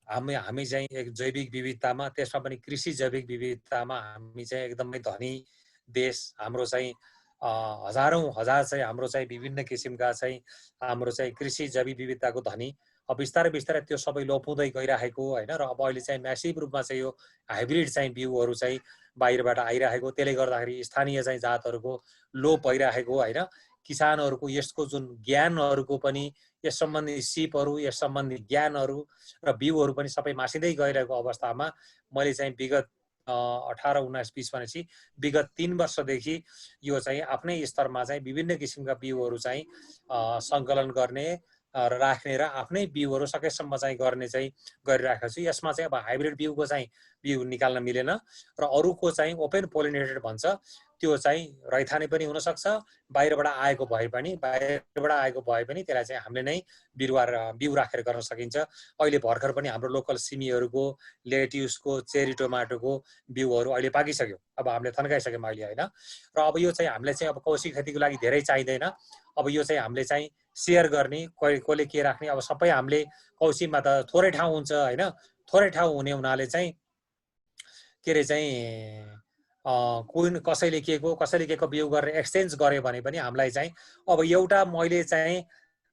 हामी चाहिँ एक जैविक विविधतामा, त्यसमा पनि कृषि जैविक विविधतामा हामी चाहिँ एकदमै धनी देश। हाम्रो चाहिँ हजार चाहिँ हाम्रो चाहिँ विभिन्न किसिमका चाहिँ हाम्रो चाहिँ कृषि जैविक विविधताको धनी। अब बिस्तारै बिस्तारै त्यो सबै लोप हुँदै गइराखेको हैन। र अब अहिले चाहिँ म्यासिभ रूपमा चाहिँ यो हाइब्रिड चाहिँ बिउहरू चाहिँ बाहिरबाट आइराखेको, त्यसले गर्दाखेरि स्थानीय चाहिँ जातहरूको लोप भइराखेको हैन। किसानहरूको यसको जुन ज्ञानहरूको पनि, यस सम्बन्धी सिपहरू, यस सम्बन्धी ज्ञानहरू र बिउहरू पनि सबै मासिँदै गइरहेको अवस्थामा मैले चाहिँ विगत 18, 19, 20 भनेपछि विगत 3 वर्षदेखि यो चाहिँ आफ्नै स्तरमा चाहिँ विभिन्न किसिमका बिउहरू चाहिँ सङ्कलन गर्ने र राख्ने र आफ्नै बिउहरू सकेसम्म चाहिँ गर्ने चाहिँ गरिराखेको छु। यसमा चाहिँ अब हाइब्रिड बिउको चाहिँ बिउ निकाल्न मिलेन र अरूको चाहिँ ओपन पोलिनेटेड भन्छ, त्यो चाहिँ रैथाने पनि हुनसक्छ, बाहिरबाट आएको भए पनि त्यसलाई चाहिँ हामीले नै बिउ राखेर गर्न सकिन्छ। अहिले भर्खर पनि हाम्रो लोकल सिमीहरूको, लेट्युसको, चेरी टोमाटोको बिउहरू अहिले पाकिसक्यो। अब हामीले थन्काइसक्यौँ अहिले हैन। र अब यो चाहिँ हामीले चाहिँ अब कौशी खेतीको लागि धेरै चाहिँदैन। अब यो चाहिँ हामीले चाहिँ सेयर गर्ने, कसले के राख्ने, अब सबै हामीले कौशीमा त थोरै ठाउँ हुन्छ हैन। थोरै ठाउँ हुने हुनाले चाहिँ के रे चाहिँ कुन कसैले के को बिउ गरेर एक्सचेन्ज गर्यो भने पनि हामीलाई चाहिँ अब एउटा मैले चाहिँ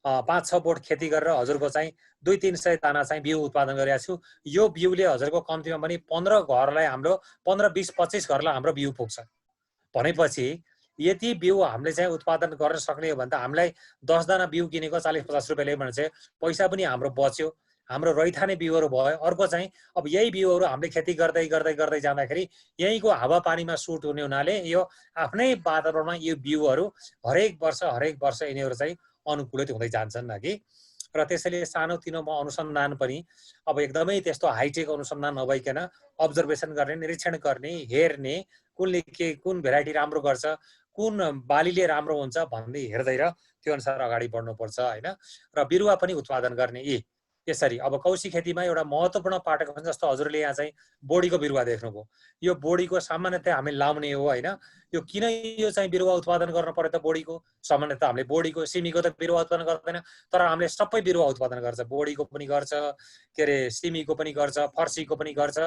5-6 बोट खेती गरेर हजुरको चाहिँ 200-300 दाना चाहिँ बिउ उत्पादन गरेको छु। यो बिउले हजुरको कम्तीमा पनि 15 घरलाई हाम्रो 15, 20, 25 घरलाई हाम्रो बिउ पुग्छ भनेपछि यति बिउ हामीले चाहिँ उत्पादन गर्न सक्ने हो भने त हामीलाई 10 दाना बिउ किनेको 40-50 रुपैयाँले भने चाहिँ पैसा पनि हाम्रो बच्यो, हाम्रो रैथाने बिउहरू भयो। अर्को चाहिँ अब यही बिउहरू हामीले खेती गर्दै गर्दै गर्दै जाँदाखेरि यहीँको हावापानीमा सुट हुने हुनाले यो आफ्नै वातावरणमा यो बिउहरू हरेक वर्ष यिनीहरू चाहिँ अनुकूलित हुँदै जान्छन् कि। र त्यसैले सानोतिनोमा अनुसन्धान पनि अब एकदमै त्यस्तो हाइटेक अनुसन्धान नभइकन अब्जर्भेसन गर्ने, निरीक्षण गर्ने, हेर्ने, कुन भेराइटी राम्रो गर्छ, कुन बालीले राम्रो हुन्छ भन्दै हेर्दै र त्यो अनुसार अगाडि बढ्नुपर्छ हैन। र बिरुवा पनि उत्पादन गर्ने यसरी। अब कौशी खेतीमा एउटा महत्त्वपूर्ण पाटक हुन्छ, जस्तो हजुरले यहाँ चाहिँ बोडीको बिरुवा देख्नुभयो। यो बोडीको सामान्यतया हामी लाउने हो हैन। यो किन यो चाहिँ बिरुवा उत्पादन गर्न पर्यो त बोडीको? सामान्यतया हामीले बोडीको, सिमीको त बिरुवा उत्पादन गर्दैन, तर हामीले सबै बिरुवा उत्पादन गर्छ। बोडीको पनि गर्छ, के रे सिमीको पनि गर्छ, फर्सीको पनि गर्छ,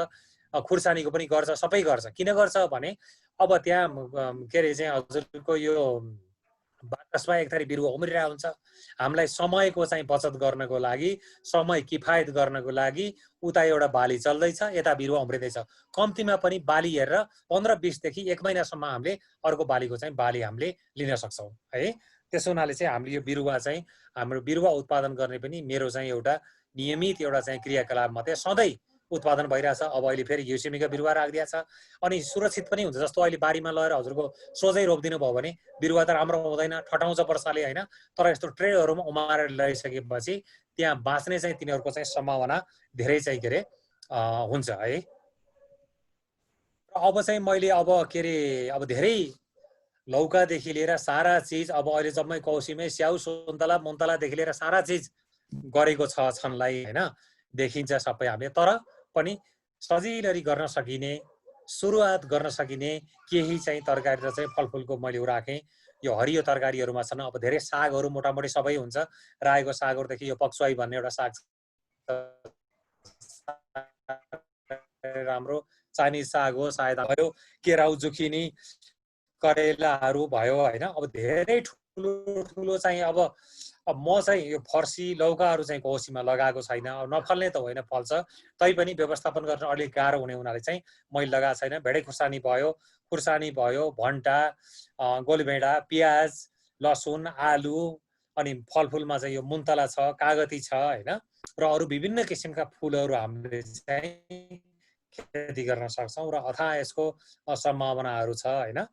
खुर्सानीको पनि गर्छ, सबै गर्छ। किन गर्छ भने अब त्यहाँ के रे चाहिँ हजुरको यो बाकसमा एक थरी बिरुवा उम्रिरहेको हुन्छ। हामीलाई समयको चाहिँ बचत गर्नको लागि, समय किफायत गर्नको लागि उता एउटा बाली चल्दैछ, यता बिरुवा उम्रिँदैछ। कम्तीमा पनि बाली हेरेर 15-20 देखि 1 महिनासम्म हामीले अर्को बालीको चाहिँ बाली हामीले लिन सक्छौँ है। त्यसो हुनाले चाहिँ हामीले यो बिरुवा चाहिँ हाम्रो बिरुवा उत्पादन गर्ने पनि मेरो चाहिँ एउटा नियमित एउटा चाहिँ क्रियाकलाप मात्रै सधैँ उत्पादन भइरहेछ। अब अहिले फेरि युसिमीका बिरुवा राखिदिएको छ अनि सुरक्षित पनि हुन्छ। जस्तो अहिले बारीमा लगेर हजुरको सोझै रोपिदिनु भयो भने बिरुवा त राम्रो हुँदैन, ठटाउँछ वर्षाले हैन। तर यस्तो ट्रेहरूमा उमारेर ल्याइसकेपछि त्यहाँ बाँच्ने चाहिँ तिनीहरूको चाहिँ सम्भावना धेरै चाहिँ के रे हुन्छ है। अब चाहिँ मैले अब के रे अब धेरै लौकादेखि लिएर सारा चिज अब अहिले जम्मै कौशीमै स्याउ सुन्तला मुन्तलादेखि लिएर सारा चिज गरेको छन्लाई हैन, देखिन्छ सबै हामीले। तर पनि सजिलै गर्न सकिने, सुरुवात गर्न सकिने केही चाहिँ तरकारी र चाहिँ फलफुलको मैले राखेँ। यो हरियो तरकारीहरूमा छन्। अब धेरै सागहरू मोटामोटी सबै हुन्छ। रायोको सागहरूदेखि यो पक्सुवाई भन्ने एउटा साग राम्रो, चाइनिज साग हो सायद भयो, केराउ, जुकिनी, करेलाहरू भयो हैन। अब धेरै ठुलो ठुलो चाहिँ अब म चाहिँ यो फर्सी लौकाहरू चाहिँ कौशीमा लगाएको छैन। नफल्ने त होइन, फल्छ, तैपनि व्यवस्थापन गर्न अलिक गाह्रो हुने हुनाले चाहिँ मैले लगाएको छैन। भेडे खुर्सानी भयो, भन्टा, गोलभेडा, प्याज, लसुन, आलु, अनि फलफुलमा चाहिँ यो मुन्तला छ, कागती छ हैन। र अरू विभिन्न किसिमका फुलहरू हामीले चाहिँ खेती गर्न सक्छौँ र अथाह यसको सम्भावनाहरू छ हैन।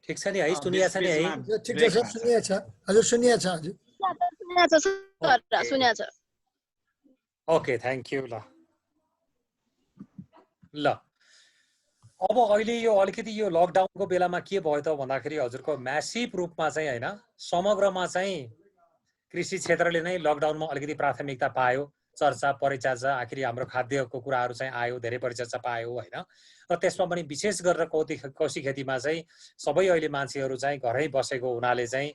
ठीक छ नि है, सुनिया छ नि है? ठिक छ सर, सुनिया छ हजुर, सुनिया छ हजुर, सुनिया छ। Okay, thank you. ल अब अहिले यो अलिकति यो लकडाउनको बेलामा के भयो त भन्दाखेरि हजुरको म्यासिभ रूपमा चाहिँ होइन, समग्रमा चाहिँ कृषि क्षेत्रले नै लकडाउनमा अलिकति प्राथमिकता पायो, चर्चा परिचर्चा, आखिर हाम्रो खाद्यको कुराहरू चाहिँ आयो, धेरै परिचर्चा पायो होइन। र त्यसमा पनि विशेष गरेर कौशी खेतीमा चाहिँ सबै अहिले मान्छेहरू चाहिँ घरै बसेको हुनाले चाहिँ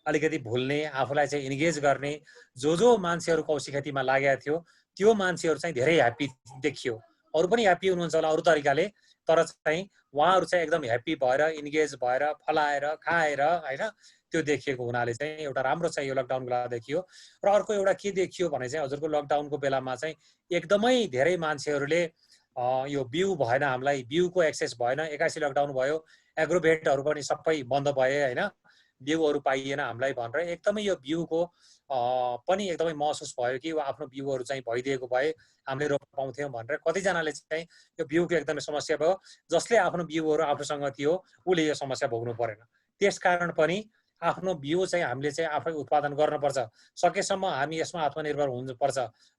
अलिकति भुल्ने, आफूलाई चाहिँ इन्गेज गर्ने, जो मान्छेहरू कौशी खेतीमा लागेका थियो त्यो मान्छेहरू चाहिँ धेरै ह्याप्पी देखियो। अरू पनि ह्याप्पी हुनुहुन्छ होला अरू तरिकाले, तर चाहिँ उहाँहरू चाहिँ एकदम ह्याप्पी भएर इन्गेज भएर फलाएर खाएर होइन, त्यो देखिएको हुनाले चाहिँ एउटा राम्रो चाहिँ यो लकडाउनको बेला देखियो। र अर्को एउटा के देखियो भने चाहिँ हजुरको लकडाउनको बेलामा चाहिँ एकदमै धेरै मान्छेहरूले यो बिउ भएन, हामीलाई बिउको एक्सेस भएन, 81 लकडाउन भयो, एग्रोभेटहरू पनि सबै बन्द भए होइन, बिउहरू पाइएन हामीलाई भनेर एकदमै यो बिउको पनि एकदमै महसुस भयो कि आफ्नो बिउहरू चाहिँ भइदिएको भए हामीले रोप्न पाउँथ्यौँ भनेर कतिजनाले चाहिँ यो बिउको एकदमै समस्या भयो। जसले आफ्नो बिउहरू आफूसँग थियो उसले यो समस्या भोग्नु परेन। त्यसकारण पनि आफ्नो बिउ चाहिँ हामीले चाहिँ आफै उत्पादन गर्नुपर्छ, सकेसम्म हामी यसमा आत्मनिर्भर हुनुपर्छ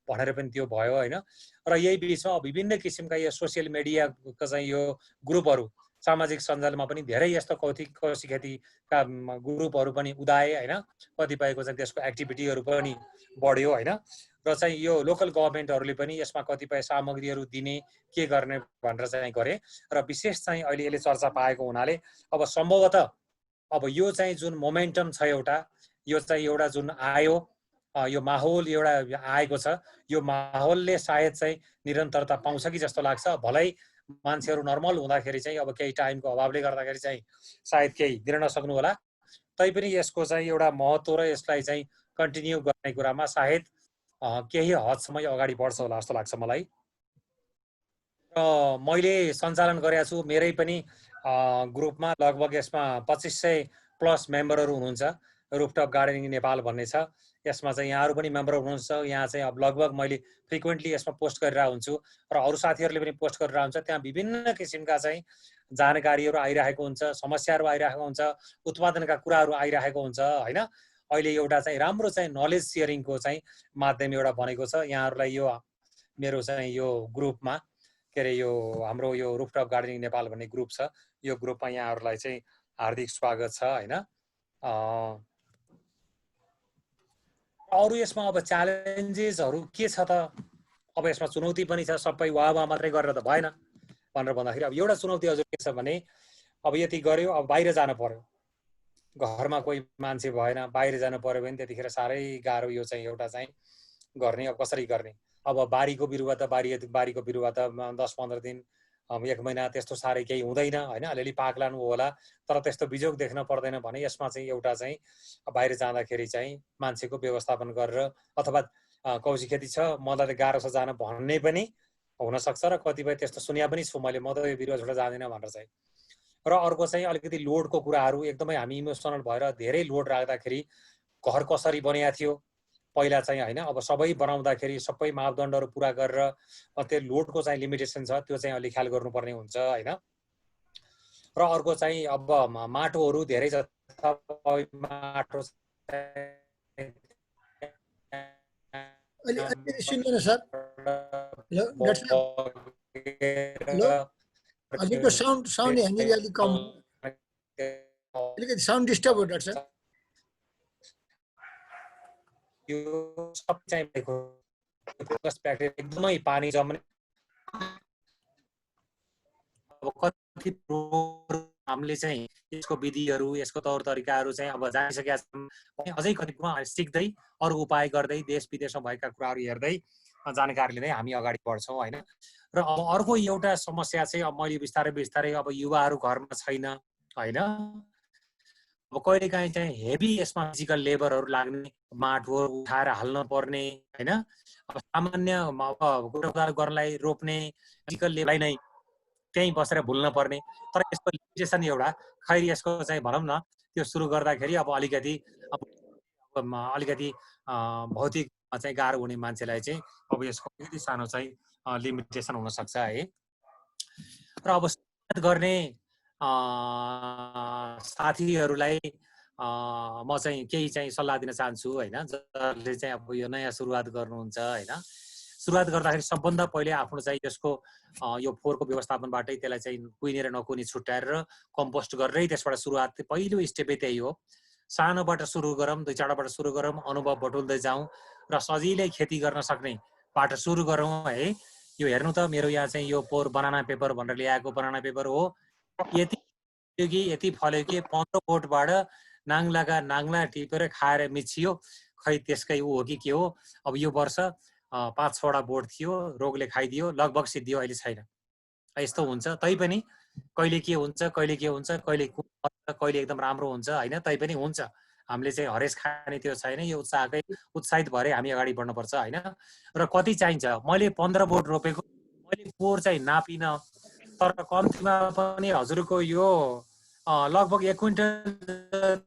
भनेर पनि त्यो भयो होइन। र यही बिचमा विभिन्न किसिमका यो सोसियल मिडियाको चाहिँ यो ग्रुपहरू, सामाजिक सञ्जालमा पनि धेरै यस्तो कौशी खेतीका ग्रुपहरू पनि उदाए होइन, कतिपयको चाहिँ त्यसको एक्टिभिटीहरू पनि बढ्यो होइन। र चाहिँ यो लोकल गभर्मेन्टहरूले पनि यसमा कतिपय सामग्रीहरू दिने के गर्ने भनेर चाहिँ गरे। र विशेष चाहिँ अहिले यसले चर्चा पाएको हुनाले अब सम्भवतः अब यो चाहिँ जुन मोमेन्टम छ एउटा, यो चाहिँ एउटा जुन आयो, यो माहौल एउटा आएको छ, यो माहौलले सायद चाहिँ निरन्तरता पाउँछ कि जस्तो लाग्छ। भलै मान्छेहरू नर्मल हुँदाखेरि चाहिँ अब केही टाइमको अभावले गर्दाखेरि चाहिँ सायद केही दिन नसक्नु होला, तैपनि यसको चाहिँ एउटा महत्त्व र यसलाई चाहिँ कन्टिन्यू गर्ने कुरामा सायद केही हदसम्म अगाडि बढ्छ होला जस्तो लाग्छ मलाई। र मैले सञ्चालन गरेको छु मेरै पनि ग्रुपमा, लगभग यसमा 2500+ मेम्बरहरू हुनुहुन्छ। रुफटप गार्डनिङ नेपाल भन्ने छ, यसमा चाहिँ यहाँहरू पनि मेम्बर हुनुहुन्छ। यहाँ चाहिँ अब लगभग मैले फ्रिक्वेन्टली यसमा पोस्ट गरिरहेको हुन्छु र अरू साथीहरूले पनि पोस्ट गरिरहेको हुन्छ। त्यहाँ विभिन्न किसिमका चाहिँ जानकारीहरू आइरहेको हुन्छ, समस्याहरू आइरहेको हुन्छ, उत्पादनका कुराहरू आइरहेको हुन्छ होइन। अहिले एउटा चाहिँ राम्रो चाहिँ नलेज सेयरिङको चाहिँ माध्यम एउटा बनेको छ। यहाँहरूलाई यो मेरो चाहिँ यो ग्रुपमा के अरे यो हाम्रो यो रुफटप गार्डनिङ नेपाल भन्ने ग्रुप छ, यो ग्रुपमा यहाँहरूलाई चाहिँ हार्दिक स्वागत छ होइन। अरू यसमा अब च्यालेन्जेसहरू के छ त, अब यसमा चुनौती पनि छ, सबै वाह मात्रै गरेर त भएन भनेर भन्दाखेरि अब एउटा चुनौती हजुर के छ भने अब यति गर्यो, अब बाहिर जानु पर्यो, घरमा कोही मान्छे भएन, बाहिर जानु पर्यो भने त्यतिखेर साह्रै गाह्रो यो चाहिँ एउटा चाहिँ गर्ने। अब कसरी गर्ने, अब बारीको बिरुवा त बारीको बिरुवा त 10-15 दिन 1 महिना त्यस्तो साह्रै केही हुँदैन होइन, अलिअलि पाक लानु होला, तर त्यस्तो बिजोग देख्न पर्दैन भने यसमा चाहिँ एउटा चाहिँ बाहिर जाँदाखेरि चाहिँ मान्छेको व्यवस्थापन गरेर, अथवा कौशी खेती छ मलाई त गाह्रो छ जान भन्ने पनि हुनसक्छ र कतिपय त्यस्तो सुन्या पनि छु मैले, म त यो बिरुवा छोडेर जाँदिनँ भनेर चाहिँ। र अर्को चाहिँ अलिकति लोडको कुराहरू, एकदमै हामी इमोसनल भएर धेरै लोड राख्दाखेरि घर कसरी बनिएको थियो पहिला चाहिँ होइन, अब सबै बनाउँदाखेरि सबै मापदण्डहरू पुरा गरेर त्यो लोडको चाहिँ लिमिटेसन छ, त्यो चाहिँ अलिक ख्याल गर्नुपर्ने हुन्छ होइन। र अर्को चाहिँ अब माटोहरू धेरै जता माटो सुन्दैन सर। हेलो डाक्टर साहब, हेलो, हजुरको साउन्ड यहाँनिर अलिक कम, अलिकति साउन्ड डिस्टर्ब हो डाक्टर साहब। यो सब चाहिँ एकदमै पानी जम्ने, अब कति हामीले चाहिँ यसको विधिहरू, यसको तौर तरिकाहरू चाहिँ अब जानिसकेका छौँ, अझै कतिपय सिक्दै अरू उपाय गर्दै देश विदेशमा भएका कुराहरू हेर्दै जानकारी लिँदै हामी अगाडि बढ्छौँ होइन। र अब अर्को एउटा समस्या चाहिँ अब मैले बिस्तारै बिस्तारै अब युवाहरू घरमा छैन होइन, अब कहिलेकाहीँ चाहिँ हेभी यसमा फिजिकल लेबरहरू लाग्ने, माटो उठाएर हाल्न पर्ने होइन, अब सामान्य गोडगाड गर्नलाई रोप्ने फिजिकल लेबरलाई नै त्यहीँ बसेर भुल्न पर्ने। तर यसको लिमिटेसन एउटा खै यसको चाहिँ भनौँ न, त्यो सुरु गर्दाखेरि अब अलिकति भौतिक चाहिँ गाह्रो हुने मान्छेलाई चाहिँ अब यसको अलिकति सानो चाहिँ लिमिटेसन हुनसक्छ है। र अब सुरुवात गर्ने साथीहरूलाई म चाहिँ केही चाहिँ सल्लाह दिन चाहन्छु हैन, जसले चाहिँ अब यो नयाँ सुरुवात गर्नुहुन्छ हैन। सुरुवात गर्दाखेरि सबभन्दा पहिले आफ्नो चाहिँ यसको यो फोहोरको व्यवस्थापनबाटै त्यसलाई चाहिँ कुहिने र नकुहिने छुट्याएर कम्पोस्ट गरेरै त्यसबाट सुरुवात पहिलो स्टेपै त्यही हो। सानोबाट सुरु गरौँ, 2-4वटाबाट सुरु गरौँ, अनुभव बटुल्दै जाउँ र सजिलै खेती गर्न सक्ने बाट सुरु गरौँ है। यो हेर्नु त मेरो यहाँ चाहिँ यो पोहोर बनाना पेपर भनेर ल्याएको बनाना पेपर हो। यति यति फल्यो कि 15 बोटबाट नाङ्ला टिपेर खाएर मिचियो। खै त्यसकै ऊ हो कि के हो। अब यो वर्ष 5-6वटा बोट थियो, रोगले खाइदियो, लगभग सिद्धियो, अहिले छैन। यस्तो हुन्छ। तैपनि कहिले के हुन्छ, कहिले एकदम राम्रो हुन्छ हैन, तैपनि हुन्छ। हामीले चाहिँ हरेस खाने त्यो छैन, यो उत्साहित भएरै हामी अगाडि बढ्नुपर्छ हैन। र कति चाहिन्छ, मैले 15 बोट रोपेको, मैले पोहोर चाहिँ नापिन, तर कम्तीमा पनि हजुरको यो लगभग 1 क्विन्टल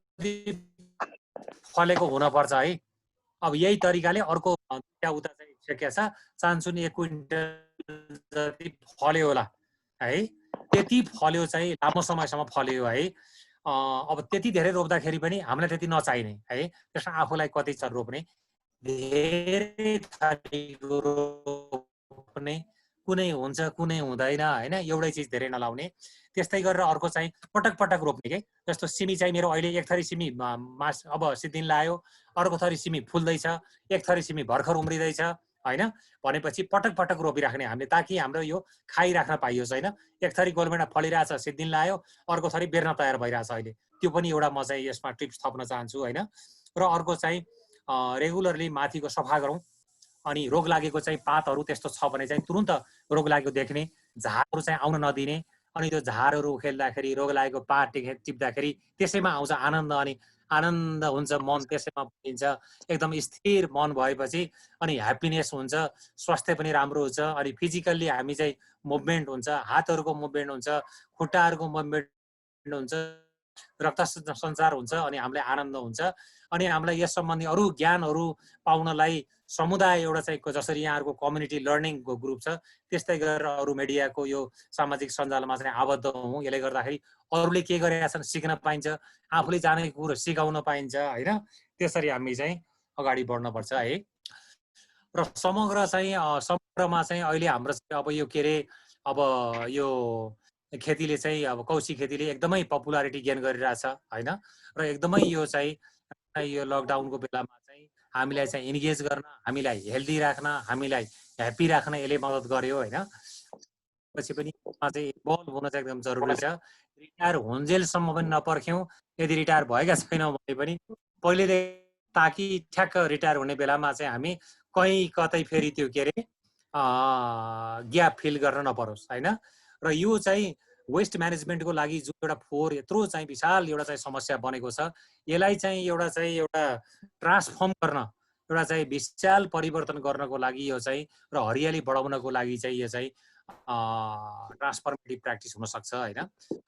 फलेको हुनपर्छ है। अब यही तरिकाले अर्को उता चाहिँ सकिया छ, चाहन्छु नि 1 क्विन्टल जति फल्यो होला है। त्यति फल्यो चाहिँ लामो समयसम्म फल्यो है। अब त्यति धेरै रोप्दाखेरि पनि हामीलाई त्यति नचाहिने है। त्यसमा आफूलाई कति छ रोप्ने, धेरै थरीको रोप्ने, कुनै हुन्छ कुनै हुँदैन हैन, एउटै चिज धेरै नलाउने। त्यस्तै गरेर अर्को चाहिँ पटक पटक रोप्ने के। जस्तो सिमी चाहिँ मेरो अहिले एक थरी सिमी अब सिद्धिन लायो, अर्को थरी सिमी फुल्दैछ, एक थरी सिमी भर्खर उम्रिँदैछ हैन। भनेपछि पटक पटक रोपिराख्ने हामीले, ताकि हाम्रो यो खाइराख्न पाइयोस् हैन। एक थरी गोलभेडा फलिरहेछ, सिद्धिन लायो, अर्को थरी बेर्न तयार भइरहेछ अहिले। त्यो पनि एउटा म चाहिँ यसमा टिप्स थप्न चाहन्छु हैन। र अर्को चाहिँ रेगुलरली माथिको सफा गरौँ। अनि रोग लागेको चाहिँ पातहरू त्यस्तो छ भने चाहिँ तुरुन्त रोग लागेको देख्ने, झारहरू चाहिँ आउन नदिने। अनि त्यो झारहरू खेल्दाखेरि, रोग लागेको पात टिप्दाखेरि त्यसैमा आउँछ आनन्द, अनि आनन्द हुन्छ मन, त्यसैमा भइन्छ। एकदम स्थिर मन भएपछि अनि ह्याप्पिनेस हुन्छ, स्वास्थ्य पनि राम्रो हुन्छ। अनि फिजिकल्ली हामी चाहिँ मुभमेन्ट हुन्छ, हातहरूको मुभमेन्ट हुन्छ, खुट्टाहरूको मुभमेन्ट हुन्छ, रक्त सञ्चार हुन्छ, अनि हामीलाई आनन्द हुन्छ। अनि हामीलाई यस सम्बन्धी अरू ज्ञानहरू पाउनलाई समुदाय एउटा चाहिँ जसरी यहाँहरूको कम्युनिटी लर्निङको ग्रुप छ, त्यस्तै गरेर अरू मिडियाको यो सामाजिक सञ्जालमा चाहिँ आबद्ध हौँ। यसले गर्दाखेरि अरूले के गरेका छन् सिक्न पाइन्छ, आफूले जानेको कुरो सिकाउन पाइन्छ हैन। त्यसरी हामी चाहिँ अगाडि बढ्नुपर्छ है। र समग्रमा चाहिँ अहिले हाम्रो अब यो के अरे, अब यो खेतीले चाहिँ अब कौशी खेतीले एकदमै पपुलारिटी गेन गरिरहेछ हैन। र एकदमै यो चाहिँ यो लकडाउनको बेलामा चाहिँ हामीलाई चाहिँ इन्गेज गर्न, हामीलाई हेल्दी राख्न, हामीलाई ह्याप्पी राख्न यसले मद्दत गर्यो हैन। पछि पनि चाहिँ इन्भल्भ हुन चाहिँ एकदम जरुरी छ। रिटायर हुन्जेलसम्म पनि नपर्ख्यौँ। यदि रिटायर भएका छैनौँ भने पनि पहिले, ताकि ठ्याक्क रिटायर हुने बेलामा चाहिँ हामी कहीँ कतै फेरि त्यो के अरे ग्याप फिल गर्न नपरोस् हैन। र यो चाहिँ वेस्ट म्यानेजमेन्टको लागि जुन एउटा फोहोर यत्रो चाहिँ विशाल एउटा चाहिँ समस्या बनेको छ, यसलाई चाहिँ एउटा ट्रान्सफर्म गर्न, एउटा चाहिँ विशाल परिवर्तन गर्नको लागि यो चाहिँ, र हरियाली बढाउनको लागि चाहिँ यो चाहिँ ट्रान्सफर्मेटिभ प्र्याक्टिस हुन सक्छ हैन।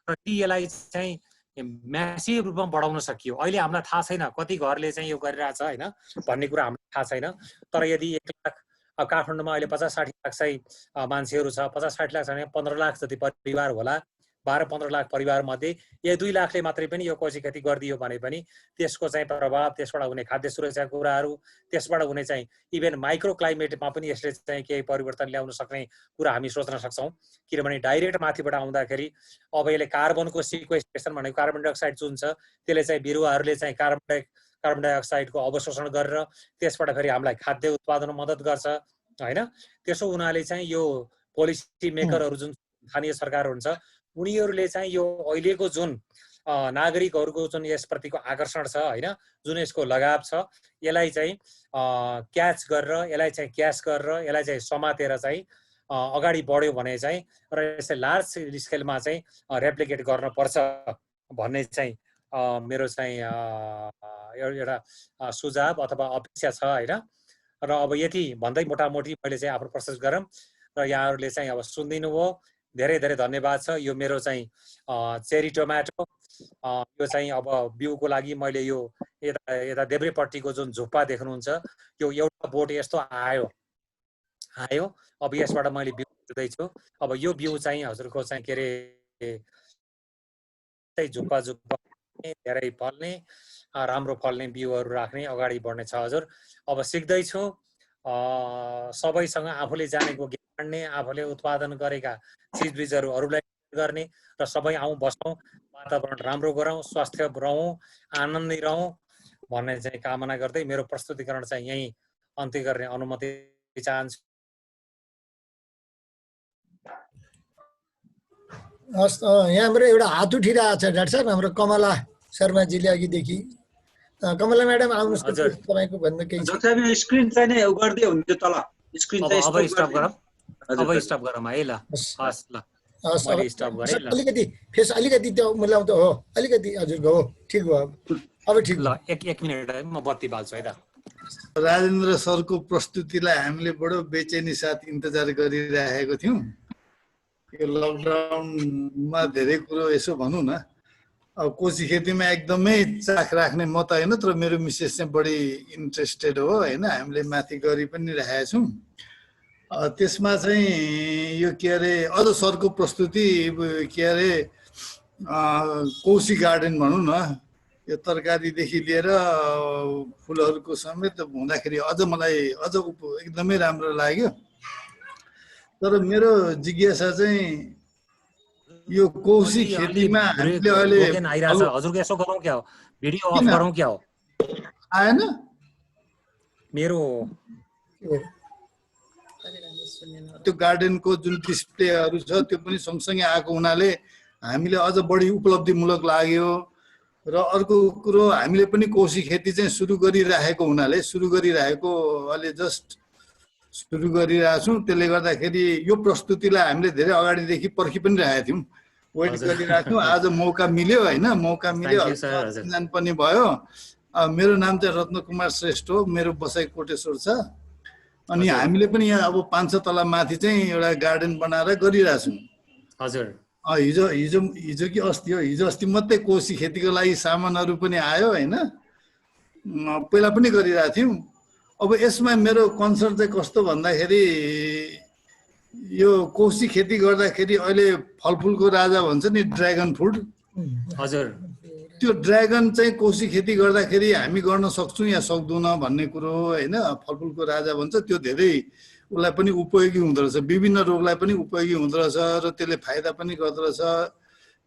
र यसलाई चाहिँ म्यासिभ रूपमा बढाउन सकियो। अहिले हामीलाई थाहा छैन कति घरले चाहिँ यो गरिरहेछ हैन भन्ने कुरा हामीलाई थाहा छैन। तर यदि 1 लाख, काठमाडौँमा अहिले 50-60 लाख चाहिँ मान्छेहरू छ, 50-60 लाख छ भने 15 लाख जति परिवार होला। 12-15 लाख परिवार मध्ये 1-2 लाखले मात्रै पनि यो कौशी खेती गरिदियो भने पनि त्यसको चाहिँ प्रभाव, त्यसबाट हुने खाद्य सुरक्षा कुराहरू, त्यसबाट हुने चाहिँ इभन माइक्रो क्लाइमेटमा पनि यसले चाहिँ केही परिवर्तन ल्याउन सक्ने कुरा हामी सोच्न सक्छौँ। किनभने डाइरेक्ट माथिबाट आउँदाखेरि अब यसले कार्बनको सिक्वेस्ट्रेसन भनेको कार्बन डाइअक्साइड जुन छ, त्यसले चाहिँ बिरुवाहरूले चाहिँ कार्बन डाइअक्साइडको अवशोषण गरेर त्यसबाट फेरि हामीलाई खाद्य उत्पादन मद्दत गर्छ हैन। त्यसो हुनाले चाहिँ यो पोलिसी मेकरहरू जुन स्थानीय सरकार हुन्छ, उनीहरूले चाहिँ यो अहिलेको जुन नागरिकहरूको जुन यसप्रतिको आकर्षण छ हैन, जुन यसको लगाव छ, यसलाई चाहिँ क्याच गरेर, यसलाई चाहिँ क्यास गरेर, यसलाई चाहिँ समातेर चाहिँ अगाडि बढ्यो भने चाहिँ, र यसलाई लार्ज स्केलमा चाहिँ रेप्लिकेट गर्नुपर्छ भन्ने चाहिँ मेरो चाहिँ एउटा सुझाव अथवा अपेक्षा छ हैन। र अब यति भन्दै मोटामोटी मैले चाहिँ आफ्नो प्रोसेस गरौँ, र यहाँहरूले चाहिँ अब सुनिदिनु भयो। धेरै धेरै धन्यवाद छ। यो मेरो चाहिँ चेरी टोमेटो, यो चाहिँ अब बिउको लागि मैले यो यता देब्रेपट्टिको जुन झुप्पा देख्नुहुन्छ, यो एउटा बोट यस्तो आयो। अब यसबाट मैले बिउ दिँदैछु। अब यो बिउ चाहिँ हजुरको चाहिँ के अरे झुप्पा धेरै फल्ने राम्रो फल्ने बिउहरू राख्ने अगाडि बढ्ने छ हजुर। अब सिक्दैछु, सबैसँग आफूले जानेको ज्ञान बाँड्ने, आफूले उत्पादन गरेका चिजबिजहरू अरूलाई गर्ने र सबै आउँ बसौँ, वातावरण राम्रो गरौँ, स्वास्थ्य रहौँ, आनन्दी रहौँ भन्ने चाहिँ कामना गर्दै मेरो प्रस्तुतिकरण चाहिँ यहीँ अन्त्य गर्ने अनुमति चाहन्छु। हस्, यहाँबाट एउटा हात उठिरहेको छ डाक्टर साहब, हाम्रो कमला शर्माजीले अघिदेखि। कमला म्याडम आउनुहोस् त, हजुर। तपाईँको भन्नु केही छ? डाक्टर साहब स्क्रिन चाहिँ नै गर्दै हुन्थ्यो तल स्क्रिन अब चाहिँ अब स्टप गरौँ, हजुर, अब स्टप गरौँ है ल। हस् ल, हस्, मैले स्टप गरेँ ल। अलिकति फेस अलिकति त्यो मिलाउँदा हो, अलिकति हजुरको हो, ठिक भयो अब ठिक ल। एक मिनट है, म बत्ती बाल्छु है त। राजेन्द्र सरको प्रस्तुतिलाई हामीले बडो बेचैनी साथ इन्तजार गरिरहेको थियौँ। यो लकडाउनमा धेरै कुरो यसो भनौँ न, अब कोशी खेतीमा एकदमै चाख राख्ने म त होइन, तर मेरो मिसेस चाहिँ बढी इन्ट्रेस्टेड हो होइन, हामीले माथि गरि पनि रहेका छौँ। त्यसमा चाहिँ यो के अरे अझ सरको प्रस्तुति के अरे कोशी गार्डन भनौँ न, यो तरकारीदेखि लिएर फुलहरूको समेत हुँदाखेरि अझ मलाई अझ एकदमै राम्रो लाग्यो। तर मेरो जिज्ञासा चाहिँ यो कोशी खेतीमा हामीले अहिले हजुरको यसो गरौँ क्या हो, भिडियो अफ गरौँ क्या हो? आएन मेरो त्यो गार्डनको जुन डिस्प्लेहरू छ त्यो पनि सँगसँगै आएको हुनाले हामीले अझ बढी उपलब्धिमूलक लाग्यो। र अर्को कुरो, हामीले पनि कोशी खेती चाहिँ सुरु गरिरहेको हुनाले, अहिले जस्ट सुरु गरिरहेछौँ, त्यसले गर्दाखेरि यो प्रस्तुतिलाई हामीले धेरै अगाडिदेखि पर्खि पनि रहेका थियौँ, वेट गरिरहेको थियौँ। आज मौका मिल्यो होइन, मौका मिल्यो, चिनान पनि भयो। मेरो नाम चाहिँ रत्न कुमार श्रेष्ठ हो, मेरो बसाइ कोटेश्वर छ। अनि हामीले पनि यहाँ अब 5-6 तला माथि चाहिँ एउटा गार्डन बनाएर गरिरहेछौँ। हजुर, हिजो कि अस्ति हो, हिजो अस्ति मात्रै कोशी खेतीको लागि सामानहरू पनि आयो होइन, पहिला पनि गरिरहेको थियौँ। अब यसमा मेरो कन्सर्न चाहिँ कस्तो भन्दाखेरि, यो कोशी खेती गर्दाखेरि अहिले फलफुलको राजा भन्छ नि ड्र्यागन फ्रुट, हजुर, त्यो ड्र्यागन चाहिँ कोशी खेती गर्दाखेरि हामी गर्न सक्छौँ या सक्दैनौँ भन्ने कुरो हो होइन। फलफुलको राजा भन्छ, त्यो धेरै उसलाई पनि उपयोगी हुँदो रहेछ, विभिन्न रोगलाई पनि उपयोगी हुँदो रहेछ र त्यसले फाइदा पनि गर्दो रहेछ।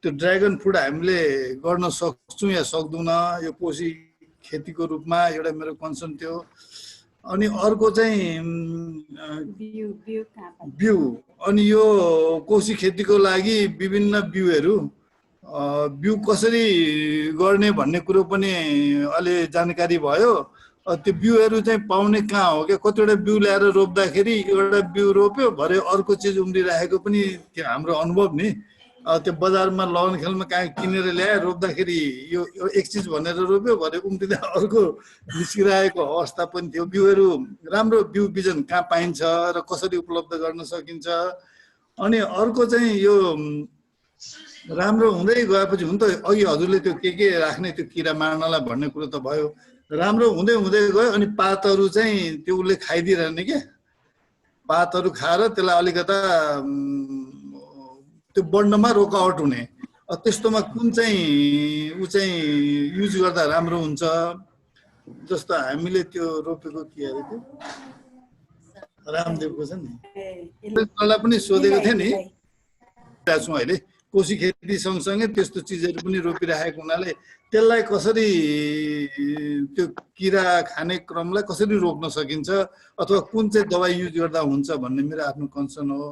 त्यो ड्र्यागन फ्रुट हामीले गर्न सक्छौँ या सक्दैनौँ यो कोशी खेतीको रूपमा, एउटा मेरो कन्सर्न थियो। अनि अर्को चाहिँ बिउ, अनि यो कोशी खेतीको लागि विभिन्न बिउ कसरी गर्ने भन्ने कुरो पनि अलि जानकारी भयो। त्यो बिउहरू चाहिँ पाउने कहाँ हो क्या? कतिवटा बिउ ल्याएर रोप्दाखेरि एउटा बिउ रोप्यो, भरे अर्को चिज उम्रिरहेको पनि हाम्रो अनुभव नि। त्यो बजारमा लगन खेलमा कहाँ किनेर ल्याए, रोप्दाखेरि यो एक चिज भनेर रोप्यो, भरे उम्रिँदा अर्को निस्किरहेको अवस्था पनि थियो। बिउहरू, राम्रो बिउ बिजन कहाँ पाइन्छ र कसरी उपलब्ध गर्न सकिन्छ। अनि अर्को चाहिँ यो राम्रो हुँदै गएपछि हुन्छ, अघि हजुरले त्यो के राख्ने त्यो किरा मार्नलाई भन्ने कुरो त भयो, राम्रो हुँदै गयो। अनि पातहरू चाहिँ त्यो उसले खाइदिइरहने क्या, पातहरू खाएर त्यसलाई अलिकता त्यो बढ्नमा रोकावट हुने। त्यस्तोमा कुन चाहिँ युज गर्दा राम्रो हुन्छ? जस्तो हामीले त्यो रोपेको के अरे त्यो रामदेवको छ नि, त्यसलाई पनि सोधेको थिएँ नि। अहिले कोशी खेती सँगसँगै त्यस्तो चिजहरू पनि रोपिरहेको हुनाले त्यसलाई कसरी, त्यो किरा खाने क्रमलाई कसरी रोक्न सकिन्छ, अथवा कुन चाहिँ दबाई युज गर्दा हुन्छ भन्ने मेरो आफ्नो कन्सर्न हो।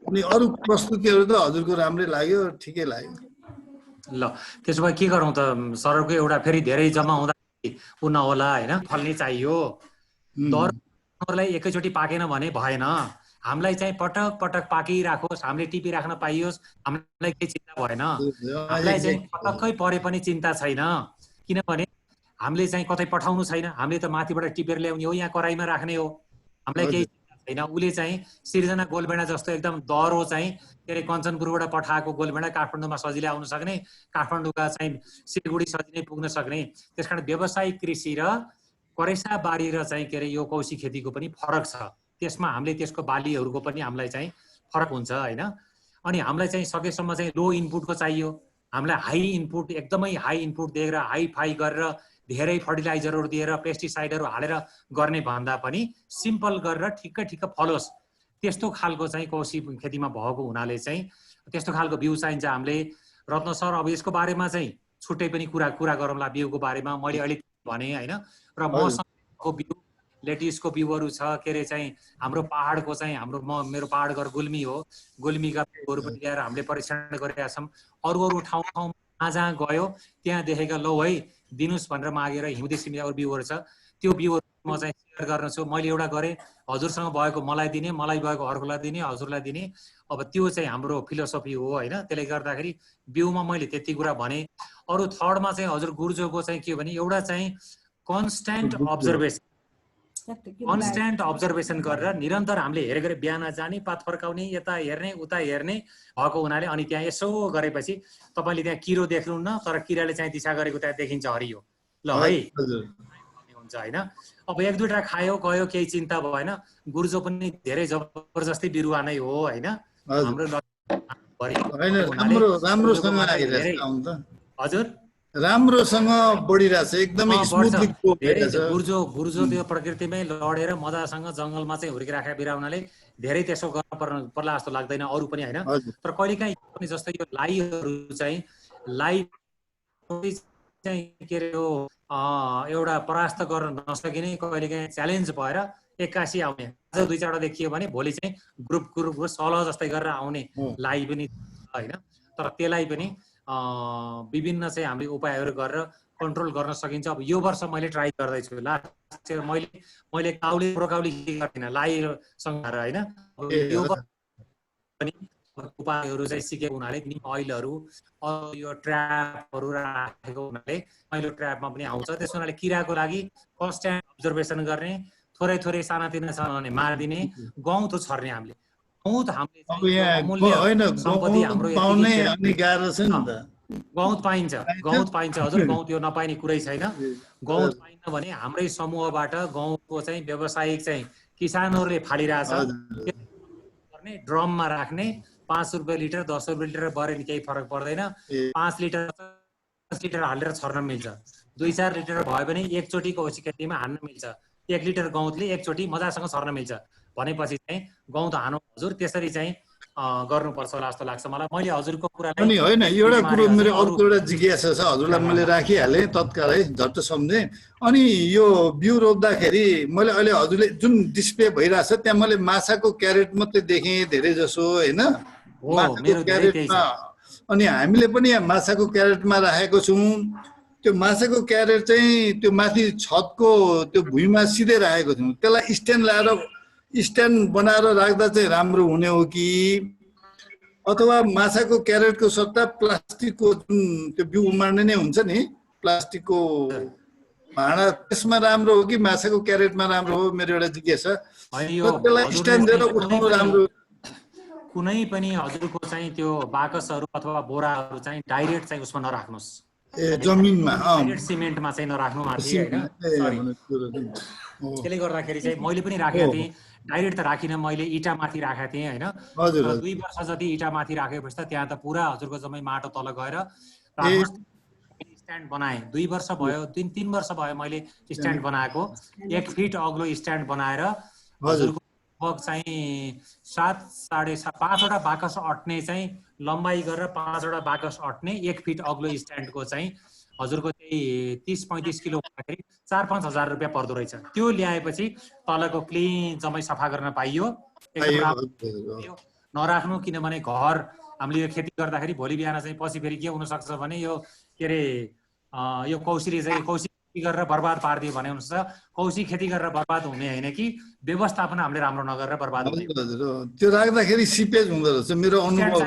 अनि अरू प्रस्तुतिहरू त हजुरको राम्रै लाग्यो, ठिकै लाग्यो। ल त्यसो भए के गरौँ त सरको एउटा फेरि धेरै जम्मा हुँदा ऊ नहोला होइन, फल्ने चाहियो। दरलाई एकैचोटि पाकेन भने भएन, हामीलाई चाहिँ पटक पटक पाकिराखोस्, हामीले टिपिराख्न पाइयोस्, हामीलाई केही चिन्ता भएन। हामीलाई चाहिँ पटक्कै परे पनि चिन्ता छैन, किनभने हामीले चाहिँ कतै पठाउनु छैन, हामीले त माथिबाट टिपेर ल्याउने हो, यहाँ कराईमा राख्ने हो, हामीलाई केही चिन्ता छैन। उसले चाहिँ सिर्जना गोलबेडा जस्तो एकदम दह्रो चाहिँ के अरे कञ्चनपुरबाट पठाएको गोलबेडा काठमाडौँमा सजिलै आउन सक्ने, काठमाडौँका चाहिँ सिलगढी सजिलै पुग्न सक्ने। त्यस कारण व्यावसायिक कृषि र करेसा बारी र चाहिँ के अरे यो कोशी खेतीको पनि फरक छ। त्यसमा हामीले त्यसको बालीहरूको पनि हामीलाई चाहिँ फरक हुन्छ होइन। अनि हामीलाई चाहिँ सकेसम्म चाहिँ लो इनपुटको चाहियो, हामीलाई हाई इनपुट एकदमै हाई इनपुट दिएर हाई फाई गरेर धेरै फर्टिलाइजरहरू दिएर पेस्टिसाइडहरू हालेर गर्ने भन्दा पनि सिम्पल गरेर ठिक्क फलोस् त्यस्तो खालको चाहिँ कोसी खेतीमा भएको हुनाले चाहिँ त्यस्तो खालको बिउ चाहिन्छ हामीले। रत्न सर अब यसको बारेमा चाहिँ छुट्टै पनि कुरा गरौँला बिउको बारेमा। मैले अहिले भने होइन र मसँगको बिउ लेटिसको बिउहरू छ के अरे चाहिँ हाम्रो पहाडको चाहिँ मेरो पहाड घर गुल्मी हो, गुल्मीका बिउहरू पनि ल्याएर हामीले परीक्षण गरेका छौँ। अरू ठाउँ जहाँ गयो त्यहाँ देखेका लौ है दिनुस् भनेर मागेर हिउँदे सिमीको बिउहरू छ त्यो बिउहरू म चाहिँ सेयर गर्न छु। मैले एउटा गरेँ हजुरसँग भएको मलाई दिने, मलाई भएको अर्कोलाई दिने, हजुरलाई दिने। अब त्यो चाहिँ हाम्रो फिलोसफी हो होइन। त्यसले गर्दाखेरि बिउमा मैले त्यति कुरा भने। अरू थर्डमा चाहिँ हजुर गुर्जोको चाहिँ के भने एउटा चाहिँ कन्स्ट्यान्ट अब्जर्भेसन गरेर निरन्तर हामीले हेरेर बिहान जाने पात फर्काउने यता हेर्ने उता हेर्ने भएको हुनाले अनि त्यहाँ यसो गरेपछि तपाईँले त्यहाँ किरो देख्नुहुन्न तर किराले चाहिँ दिशा गरेको त्यहाँ देखिन्छ हरियो ल है हुन्छ होइन। अब एक दुईवटा खायो गयो केही चिन्ता भएन। गुर्जो पनि धेरै जबरजस्ती बिरुवा नै हो होइन। हाम्रो हजुर राम्रोसँग बढिरहेछ एकदमै स्मुथली गुर्जो त्यो प्रकृतिमै लडेर मजासँग जङ्गलमा चाहिँ हुर्किराखेका बिरुवा हुनाले धेरै त्यसो गर्न पर्ला जस्तो लाग्दैन अरू पनि होइन। तर कहिलेकाहीँ पनि जस्तै यो लाईहरू चाहिँ के अरे यो एउटा परास्त गर्न नसकिने कहिलेकाहीँ च्यालेन्ज भएर एक्कासी आउने आज दुई चारवटा देखियो भने भोलि चाहिँ ग्रुप सलह जस्तै गरेर आउने लाई पनि होइन। तर त्यसलाई पनि विभिन्न चाहिँ हामीले उपायहरू गरेर कन्ट्रोल गर्न सकिन्छ। अब यो वर्ष मैले ट्राई गर्दैछु। लास्ट इयर मैले प्रोकाउली गर्दिनँ लाईसँग होइन। यो पनि उपायहरू चाहिँ सिकेको हुनाले निम अइलहरू यो ट्र्यापहरू राखेको हुनाले अहिले ट्र्यापमा पनि आउँछ। त्यस हुनाले किराको लागि कन्स्ट्यान्ट अब्जर्भेसन गर्ने, थोरै थोरै सानातिना छ भने मारिदिने, गहुँत छर्ने हामीले गहुँत गहुँत पाइन्छ हजुर। गहुँत यो नपाइने कुरै छैन। गहुँत पाइन्न भने हाम्रै समूहबाट गहुँतको चाहिँ व्यावसायिक चाहिँ किसानहरूले फालिरहेछ गर्ने ड्रममा राख्ने 5 रुपियाँ लिटर 10 रुपियाँ लिटर बढ्यो नि केही फरक पर्दैन। 5 लिटर 10 लिटर हालेर छर्न मिल्छ। 2-4 लिटर भयो भने एकचोटि कोसी खेतीमा हान्न मिल्छ। 1 लिटर गहुँतले एकचोटि मजासँग छर्न मिल्छ भनेपछि चाहिँ गहुँत हानौँ हजुर। त्यसरी चाहिँ गर्नुपर्छ होला जस्तो लाग्छ मलाई। मैले हजुरको कुरालाई अनि होइन एउटा कुरो मेरो अर्को एउटा जिज्ञासा छ हजुरलाई मैले राखिहालेँ तत्कालै झट्ट सम्झेँ। अनि यो बिउ रोप्दाखेरि मैले अहिले हजुरले जुन डिस्प्ले भइरहेछ त्यहाँ मैले माछाको क्यारेट मात्रै देखेँ धेरै जसो होइन माछाको क्यारेटमा। अनि हामीले पनि यहाँ माछाको क्यारेटमा राखेको छौँ। त्यो माछाको क्यारेट चाहिँ त्यो माथि छतको त्यो भुइँमा सिधै राखेको छौँ। त्यसलाई स्ट्यान्ड बनाएर राख्दा चाहिँ राम्रो हुने हो कि अथवा माछाको क्यारेटको सट्टा प्लास्टिकको जुन त्यो बिउ उमार्ने नै हुन्छ नि प्लास्टिकको भाँडा त्यसमा राम्रो हो कि माछाको क्यारेटमा राम्रो हो मेरो एउटा जिज्ञासा। त्यसलाई स्ट्यान्ड दिएर उठाउनु राम्रो। कुनै पनि हजुरको चाहिँ त्यो बाकसहरू अथवा बोराहरू चाहिँ डाइरेक्ट चाहिँ उसमा नराख्नुहोस्। जमिनमा सिमेन्टमा चाहिँ नराख्नु माथि होइन। त्यसले गर्दाखेरि चाहिँ मैले पनि राखेको थिएँ डाइरेक्ट त राखिनँ मैले इँटा माथि राखेको थिएँ होइन। 2 वर्ष जति इँटा माथि राखेपछि त त्यहाँ त पुरा हजुरको जम्मै माटो तल गएर स्ट्यान्ड बनाएँ। 2 वर्ष भयो 3 वर्ष भयो मैले स्ट्यान्ड बनाएको। 1 फिट अग्लो स्ट्यान्ड बनाएर हजुरको लगभग चाहिँ 5वटा बाकस अट्ने चाहिँ लम्बाइ गरेर 5वटा बाकस अट्ने 1 फिट अग्लो स्ट्यान्डको चाहिँ हजुरको चाहिँ 30-35 किलो हुँदाखेरि 4-5 हजार रुपियाँ पर्दो रहेछ। त्यो ल्याएपछि तलको क्लिन जम्मै सफा गर्न पाइयो। नराख्नु किनभने घर हामीले यो खेती गर्दाखेरि भोलि बिहान चाहिँ पछि फेरि के हुनसक्छ भने यो के अरे यो कौशीले चाहिँ कौशी खेती गरेर बर्बाद पारिदियो भने हुनसक्छ। कौशी खेती गरेर बर्बाद हुने होइन कि व्यवस्थापन हामीले राम्रो नगरेर बर्बाद हुने। त्यो राख्दाखेरि सिपेज हुँदो रहेछ मेरो अनुभव।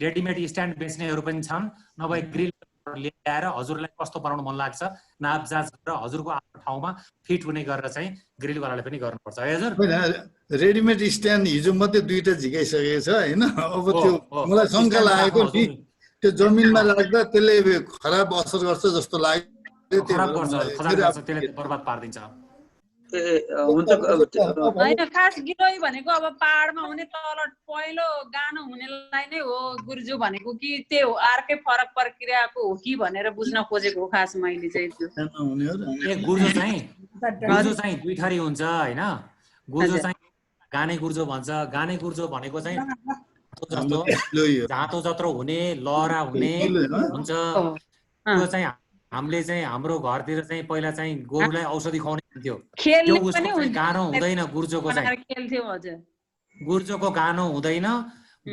रेडिमेड स्ट्यान्ड बेच्नेहरू पनि छन्। नभए ग्रिल ल्याएर हजुरलाई कस्तो बनाउनु मन लाग्छ नाप जाँच गरेर हजुरको आफ्नो ठाउँमा फिट हुने गरेर चाहिँ ग्रिलवालाले पनि गर्नुपर्छ है हजुर। रेडिमेड स्ट्यान्ड हिजो मात्रै 2टा झिकाइसकेको छ होइन। अब त्यो मलाई शङ्का लागेको नि त्यो जमिनमा लाग्दा त्यसले खराब असर गर्छ जस्तो लाग्यो। खराब गर्छ त्यसले बर्बाद पारिदिन्छ। हुन्छ होइन खास गिलोय भनेको अब पहाडमा हुने तल पहिलो गानो हुनेलाई नै हो गुरुजु भनेको कि त्यो अर्कै फरक प्रक्रियाको हो कि भनेर बुझ्न खोजेको हो खास मैले चाहिँ त्यो हुने हो र गुर्जो चाहिँ दुई थरी हुन्छ हैन गुर्जो चाहिँ गाने गुर्जो भन्छ गाने गुर्जो भनेको चाहिँ जाँतो जत्रो हुने लहरा हुने हुन्छ त्यो चाहिँ हामीले चाहिँ हाम्रो घरतिर चाहिँ पहिला चाहिँ गोरुलाई औषधि खुवाउने हुन्थ्यो त्यो उसको चाहिँ गानो हुँदैन गुर्जोको चाहिँ खेल्थ्यो हजुर गुर्जोको गानो हुँदैन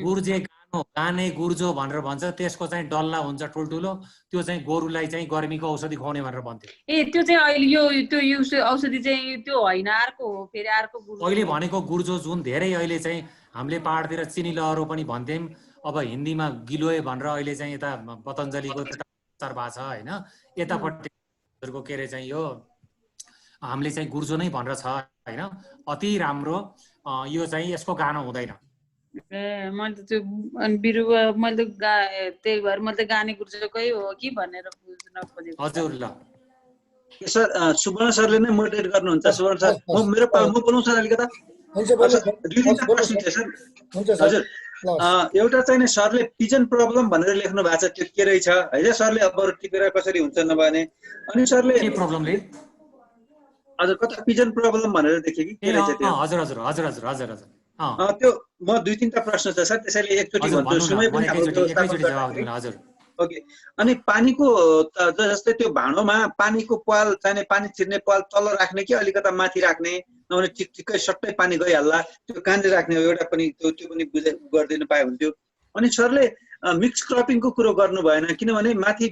गुर्जे गानो गाने गुर्जो भनेर भन्छ त्यसको चाहिँ डल्ला हुन्छ ठुल्ठुलो त्यो चाहिँ गोरुलाई चाहिँ गर्मीको औषधि खुवाउने भनेर भन्थ्यो ए त्यो चाहिँ अहिले यो त्यो औषधि चाहिँ त्यो होइन अर्को हो फेरि अर्को गुर्जो अहिले भनेको गुर्जो जुन धेरै अहिले चाहिँ हामीले पहाडतिर चिनी लहरो पनि भन्थ्यौं अब हिन्दीमा गिलोय भनेर अहिले चाहिँ यता पतञ्जलिको प्रचार भएको छ हैन यतापट्टिको के अरे चाहिँ यो हामीले चाहिँ गुर्जो नै भनेर छ हैन अति राम्रो यो चाहिँ यसको गानो हुँदैन ए मैले त्यो बिरुवा मैले त्यही भएर मैले गाने गुर्जोकै हो कि भनेर बुझ्न खोजेको हजुर ल सर सुवर्ण सरले नै मोटिभेट गर्नुहुन्छ सुवर्ण सर म बोलौँ सर अलिकता हजुर एउटा चाहिँ नि सरले पिजन प्रब्लम भनेर लेख्नु भएको छ त्यो के रहेछ है सरले अब टिपेर कसरी हुन्छ नभने अनि सरले के प्रब्लमले हजुर कता पिजन प्रब्लम भनेर देखे कि के रहेछ त्यो हजुर हजुर हजुर हजुर हजुर हजुर त्यो म दुई तीनटा प्रश्न छ सर त्यसैले एकचोटि भन्छु समय पनि हजुर ओके अनि पानीको जस्तै त्यो भाँडोमा पानीको पाल चाहिने पानी छिर्ने पाल तल राख्ने कि अलिकता माथि राख्ने नभने ठिकै सट्टै पानी गइहाल्ला त्यो कहाँनिर राख्ने हो एउटा पनि त्यो पनि गरिदिनु पाए हुन्थ्यो अनि सरले मिक्स क्रपिङको कुरो गर्नु भएन किनभने माथि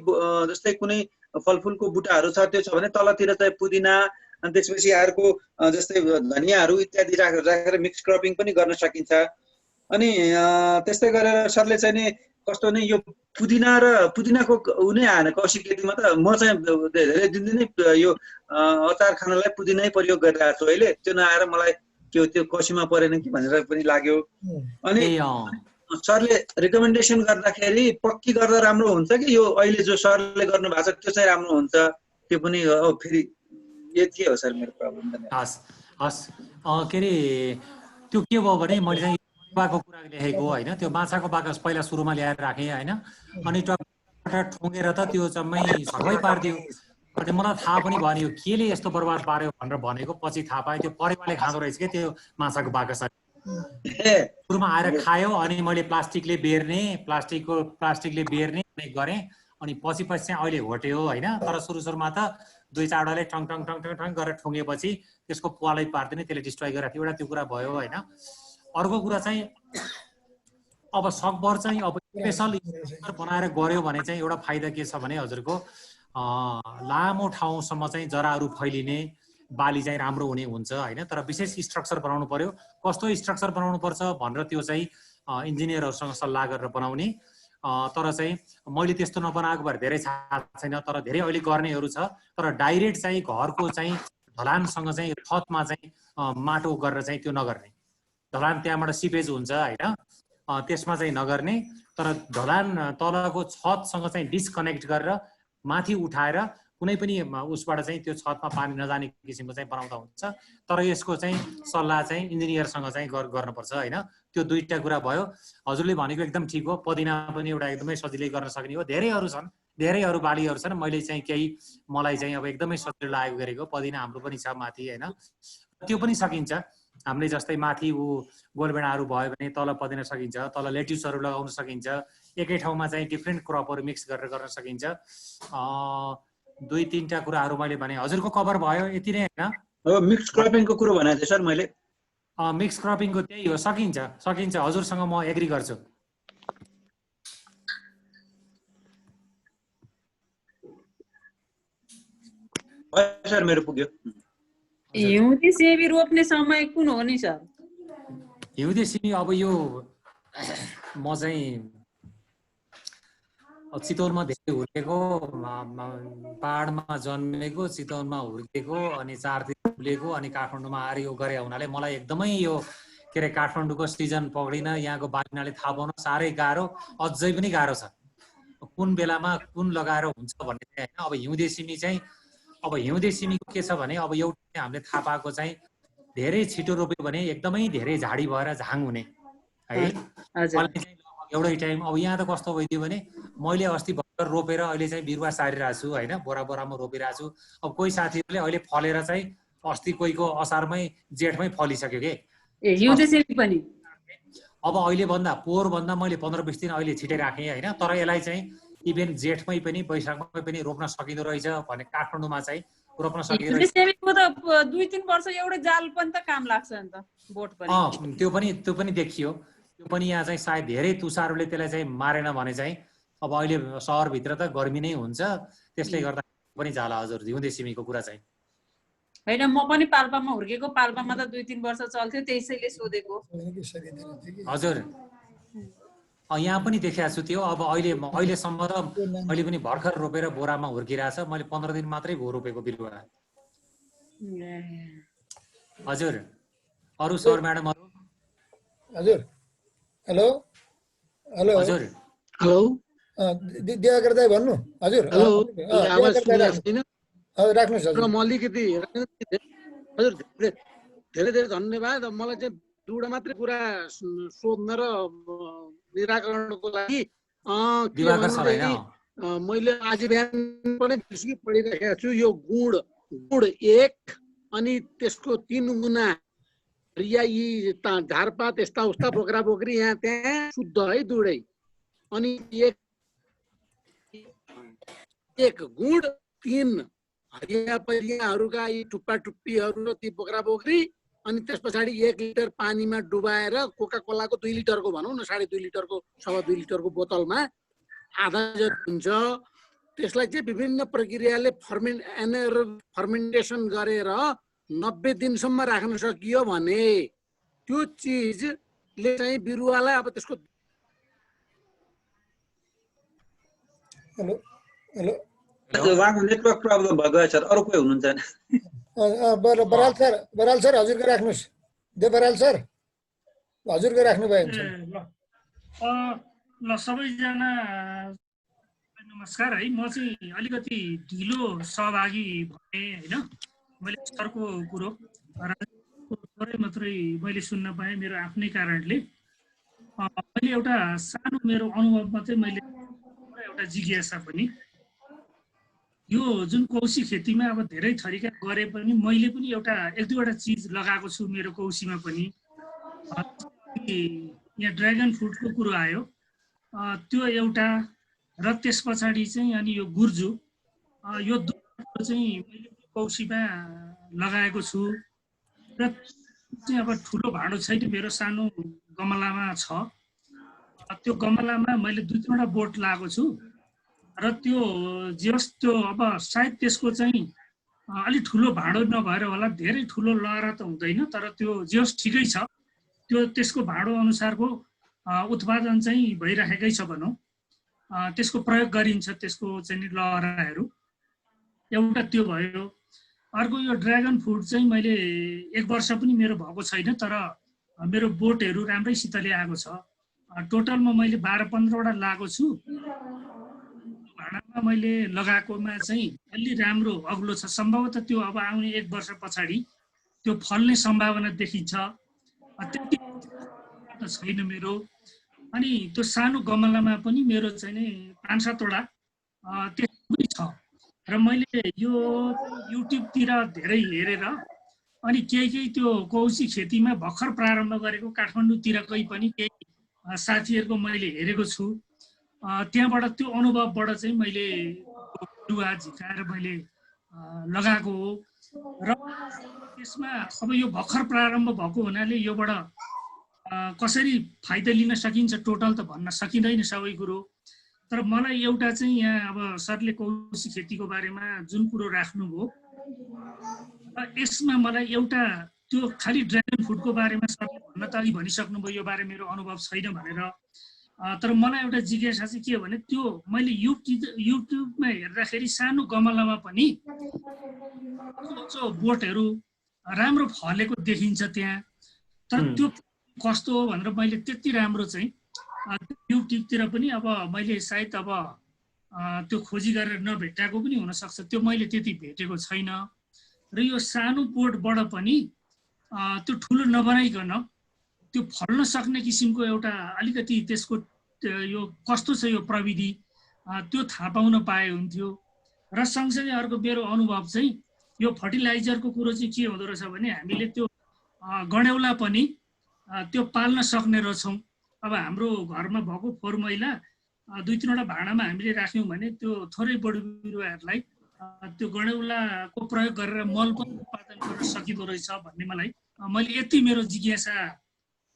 जस्तै कुनै फलफुलको बुटाहरू छ त्यो छ भने तलतिर चाहिँ पुदिना अनि त्यसपछि अर्को जस्तै धनियाहरू इत्यादि राखेर मिक्स क्रपिङ पनि गर्न सकिन्छ अनि त्यस्तै गरेर सरले चाहिँ नि कस्तो नै यो पुदिना र पुदिनाको उनी आएन कौशिक खेतीमा त म चाहिँ धेरै दिन नै यो अचार खानलाई पुदिनै प्रयोग गरिरहेको छु अहिले त्यो नआएर मलाई त्यो कौशीमा परेन कि भनेर पनि लाग्यो अनि सरले रिकमेन्डेसन गर्दाखेरि पक्की गर्दा राम्रो हुन्छ कि यो अहिले जो सरले गर्नु भएको छ त्यो चाहिँ राम्रो हुन्छ त्यो पनि फेरि यति हो सर मेरो प्रब्लम हस् हस् के अरे त्यो के भयो भने मैले चाहिँ बाको कुरा लेखेको हैन त्यो माछाको बाकस पहिला सुरुमा ल्याएर राखेँ हैन अनि टमाटर ठुङ्गेर त त्यो चाहिँ सबै पार्दियो अनि मलाई थाहा पनि भएन यो केले यस्तो बर्बाद पार्यो भनेर भनेको पछि थाहा पाएँ त्यो परेवाले खाँदो रहेछ के त्यो माछाको बाकस सुरुमा आएर खायो अनि मैले प्लास्टिकले बेर्ने गरेँ अनि पछि चाहिँ अहिले होट्यो हैन तर सुरुमा त दुई चारवटाले टङ टङ टङ टङ टङ गरेर ठुङ्गेपछि त्यसको पालै पार्दिने त्यसले डिस्ट्रोय गरिराख्यो एउटा त्यो कुरा भयो हैन अर्को कुरा चाहिँ अब सकभर चाहिँ अब स्पेशल बनाएर गर्यो भने चाहिँ एउटा फाइदा के छ भने हजुरको लामो ठाउँसम्म चाहिँ जराहरू फैलिने बाली चाहिँ राम्रो हुने हुन्छ हैन तर विशेष स्ट्रक्चर बनाउनु पर्यो कस्तो स्ट्रक्चर बनाउनु पर्छ भनेर त्यो चाहिँ इन्जिनियरहरूसँग सल्लाह गरेर बनाउने तर चाहिँ मैले त्यस्तो नबनाएको भएर धेरै थाहा छैन तर धेरै अहिले गर्नेहरू छ तर डाइरेक्ट चाहिँ घरको चाहिँ ढलानसँग चाहिँ छतमा चाहिँ माटो गरेर चाहिँ त्यो नगर्ने ढलान त्यहाँबाट सिपेज हुन्छ हैन त्यसमा चाहिँ नगर्ने तर ढलान तलको छतसँग चाहिँ डिस्कनेक्ट गरेर माथि उठाएर कुनै पनि उसबाट चाहिँ त्यो छतमा पानी नजाने किसिमको चाहिँ बनाउँदा हुन्छ तर यसको चाहिँ सल्लाह चाहिँ इन्जिनियरसँग चाहिँ गर्नुपर्छ हैन त्यो दुईटा कुरा भयो हजुरले भनेको एकदम ठिक हो पुदिना पनि एउटा एकदमै सजिलै गर्न सक्ने हो धेरैहरू छन् धेरै अरू बालीहरू छन् मैले चाहिँ केही मलाई चाहिँ अब एकदमै सजिलो लागेको गरेको पुदिना हाम्रो पनि छ माथि हैन त्यो पनि सकिन्छ हामीले जस्तै माथि गोलबेडाहरू भयो भने तल पुदिना सकिन्छ तल लेट्युसहरू लगाउन सकिन्छ एकै ठाउँमा चाहिँ डिफ्रेन्ट क्रपहरू मिक्स गरेर गर्न सकिन्छ दुई तीनटा कुराहरू मैले भने हजुरको कभर भयो यति नै हैन हो मिक्स क्रपिङको कुरो भनेको थिएँ सर मैले मिक्स क्रपिङको त्यही हो सकिन्छ हजुरसँग म एग्री गर्छु सर मेरो पुग्यो हिउँदे सिमी रोप्ने समय कुन हो नि सर हिउँदे सिमी अब यो म चाहिँ चितवनमा धेरै हुर्केको पहाडमा जन्मेको चितवनमा हुर्केको अनि 4 दिन फुलेको अनि काठमाडौँमा आएर यो गरे हुनाले मलाई एकदमै यो के अरे काठमाडौँको सिजन पक्रिन यहाँको बालीनाले थाहा पाउन साह्रै गाह्रो अझै पनि गाह्रो छ कुन बेलामा कुन लगाएर हुन्छ भन्ने चाहिँ हैन अब हिउँदे सिमी चाहिँ अब हिउँदे सिमीको के छ भने अब एउटा हामीले थाहा पाएको चाहिँ धेरै छिटो रोप्यो भने एकदमै धेरै झाडी भएर झाङ हुने है। एउटै टाइम अब यहाँ त कस्तो भइदियो भने मैले अस्ति भर्खर रोपेर अहिले चाहिँ बिरुवा सारिरहेको छु होइन, बोरामा रोपिरहेको छु। अब कोही साथीहरूले अहिले फलेर चाहिँ अस्ति कोहीको असारमै जेठमै फलिसक्यो के। हिउँदे सिमी पनि अब अहिले भन्दा पोहोर भन्दा मैले 15-20 दिन अहिले छिटै राखेँ होइन, तर यसलाई चाहिँ इभेन जेठमै पनि वैशाखमै पनि रोप्न सकिँदो रहेछ भने काठमाडौँमा चाहिँ रोप्न सकिँदो रहेछ। सेमीको त 2-3 वर्ष एउटै जाल पनि त काम लाग्छ नि त, बोट पनि। त्यो पनि देखियो। त्यो पनि यहाँ चाहिँ सायद धेरै तुषारले त्यसलाई चाहिँ मारेन भने चाहिँ अब अहिले सहरभित्र त गर्मी नै हुन्छ, त्यसले गर्दा पनि जाला हजुर हिउँदे सिमीको कुरा चाहिँ। होइन म पनि पाल्पामा हुर्केको, पाल्पामा त 2-3 वर्ष चल्थ्यो, त्यसैले सोधेको हजुर। यहाँ पनि देखाएको छु त्यो। अब अहिलेसम्म त मैले पनि भर्खर रोपेर बोरामा हुर्किरहेछ, मैले 15 दिन मात्रै भयो रोपेको बिरुवा हजुर। अरू सर म्याडमहरू हजुर। हेलो हेलो हजुर हेलो दिवाकर दाइ भन्नु हजुर। हेलो राख्नुहोस् हजुर। म अलिकति हजुर धेरै धेरै धन्यवाद। मलाई चाहिँ दुईवटा मात्रै कुरा सोध्न र निराकरणको लागि मैले आज बिहान पनि पढिरहेको छु। यो गुड 1 अनि त्यसको 3 गुना या यी झारपात यस्ता उस्ता बोक्रा बोक्री यहाँ त्यहाँ शुद्ध है दुवै। अनि एक गुड 3 हरिया परियाहरूका यी टुप्पा टुप्पीहरू र ती बोक्रा बोक्री, अनि त्यस पछाडि 1 लिटर पानीमा डुबाएर कोका कोलाको 2 लिटरको भनौँ न 2.5 लिटरको 2.5 लिटरको बोतलमा आधा हुन्छ। त्यसलाई चाहिँ विभिन्न प्रक्रियाले फर्मेन्टेसन गरेर 90 दिनसम्म राख्न सकियो भने त्यो चिजले चाहिँ बिरुवालाई अब त्यसको हेलो हेलो उहाँको नेटवर्क प्रब्लम भएको छ। अरू कोही हुनुहुन्छ? बराल सर हजुरको राख्नुहोस्। बराल सर हजुरको राख्नु भयो ल सबैजना नमस्कार है। म चाहिँ अलिकति ढिलो सहभागी भएँ होइन। मैले सरको कुरो थोरै मात्रै मैले सुन्न पाएँ मेरो आफ्नै कारणले। मैले एउटा सानो मेरो अनुभवमा चाहिँ मैले एउटा जिज्ञासा पनि, यो जुन कौशी खेतीमा अब धेरै थरीका गरे पनि मैले पनि एउटा 1-2वटा चिज लगाएको छु मेरो कौशीमा पनि। यहाँ ड्र्यागन फ्रुटको कुरो आयो, त्यो एउटा, र त्यस पछाडि चाहिँ अनि यो गुर्जु, यो दुईवटा चाहिँ मैले कौशीमा लगाएको छु। र चाहिँ अब ठुलो भाँडो छैन मेरो, सानो गमलामा छ। त्यो गमलामा मैले 2-3वटा बोट लगाएको छु। र त्यो त्यो अब सायद त्यसको चाहिँ अलि ठुलो भाँडो नभएर होला, धेरै ठुलो लहरा त हुँदैन, तर त्यो ठिकै छ। त्यो त्यसको भाँडो अनुसारको उत्पादन चाहिँ भइरहेकै छ भनौँ। त्यसको प्रयोग गरिन्छ त्यसको चाहिँ लहराहरू। एउटा त्यो भयो। अर्को यो ड्र्यागन फ्रुट चाहिँ मैले 1 वर्ष पनि मेरो भएको छैन, तर मेरो बोटहरू राम्रैसितले आएको छ। टोटलमा मैले 12-15वटा लगाएको छु। भाँडामा मैले लगाएकोमा चाहिँ अलि राम्रो अग्लो छ। सम्भवतः त्यो अब आउने 1 वर्ष पछाडि त्यो फल्ने सम्भावना देखिन्छ। त्यति छैन मेरो। अनि त्यो सानो गमलामा पनि मेरो चाहिँ नि 5-7वटा त्यस्तो पनि छ। र मैले यो युट्युबतिर धेरै हेरेर अनि केही त्यो कौशी खेतीमा भर्खर प्रारम्भ गरेको काठमाडौँतिरकै पनि केही साथीहरूको मैले हेरेको छु। त्यहाँबाट त्यो अनुभवबाट चाहिँ मैले बिरुवा झिकाएर मैले लगाएको हो। र त्यसमा अब यो भर्खर प्रारम्भ भएको हुनाले योबाट कसरी फाइदा लिन सकिन्छ टोटल त भन्न सकिँदैन सबै कुरो। तर मलाई एउटा चाहिँ यहाँ अब सरले कौशी खेतीको बारेमा जुन कुरो राख्नुभयो, यसमा मलाई एउटा त्यो खालि ड्र्यागन फ्रुटको बारेमा सरले भन्न त अघि भनिसक्नुभयो यो बारे मेरो अनुभव छैन भनेर। तर मलाई एउटा जिज्ञासा चाहिँ के हो भने त्यो मैले युट्युबमा हेर्दाखेरि सानो गमलामा पनि बोटहरू राम्रो फलेको देखिन्छ त्यहाँ। तर त्यो कस्तो हो भनेर मैले त्यति राम्रो चाहिँ युट्युबतिर पनि अब मैले सायद अब त्यो खोजी गरेर नभेटाएको पनि हुनसक्छ, त्यो मैले त्यति भेटेको छैन। र यो सानो बोटबाट पनि त्यो ठुलो नबनाइकन त्यो फल्न सक्ने किसिमको एउटा अलिकति त्यसको यो कस्तो छ यो प्रविधि त्यो थाहा पाउन पाए हुन्थ्यो। र सँगसँगै अर्को मेरो अनुभव चाहिँ यो फर्टिलाइजरको कुरो चाहिँ के हुँदो रहेछ भने हामीले त्यो गडेउला पनि त्यो पाल्न सक्ने रहेछौँ। अब हाम्रो घरमा भएको फोहोर मैला 2-3वटा भाँडामा हामीले राख्यौँ भने त्यो थोरै बढी बिरुवाहरूलाई त्यो गडेउलाको प्रयोग गरेर मल पनि उत्पादन गर्न सकिँदो रहेछ भन्ने मैले यति मेरो जिज्ञासा,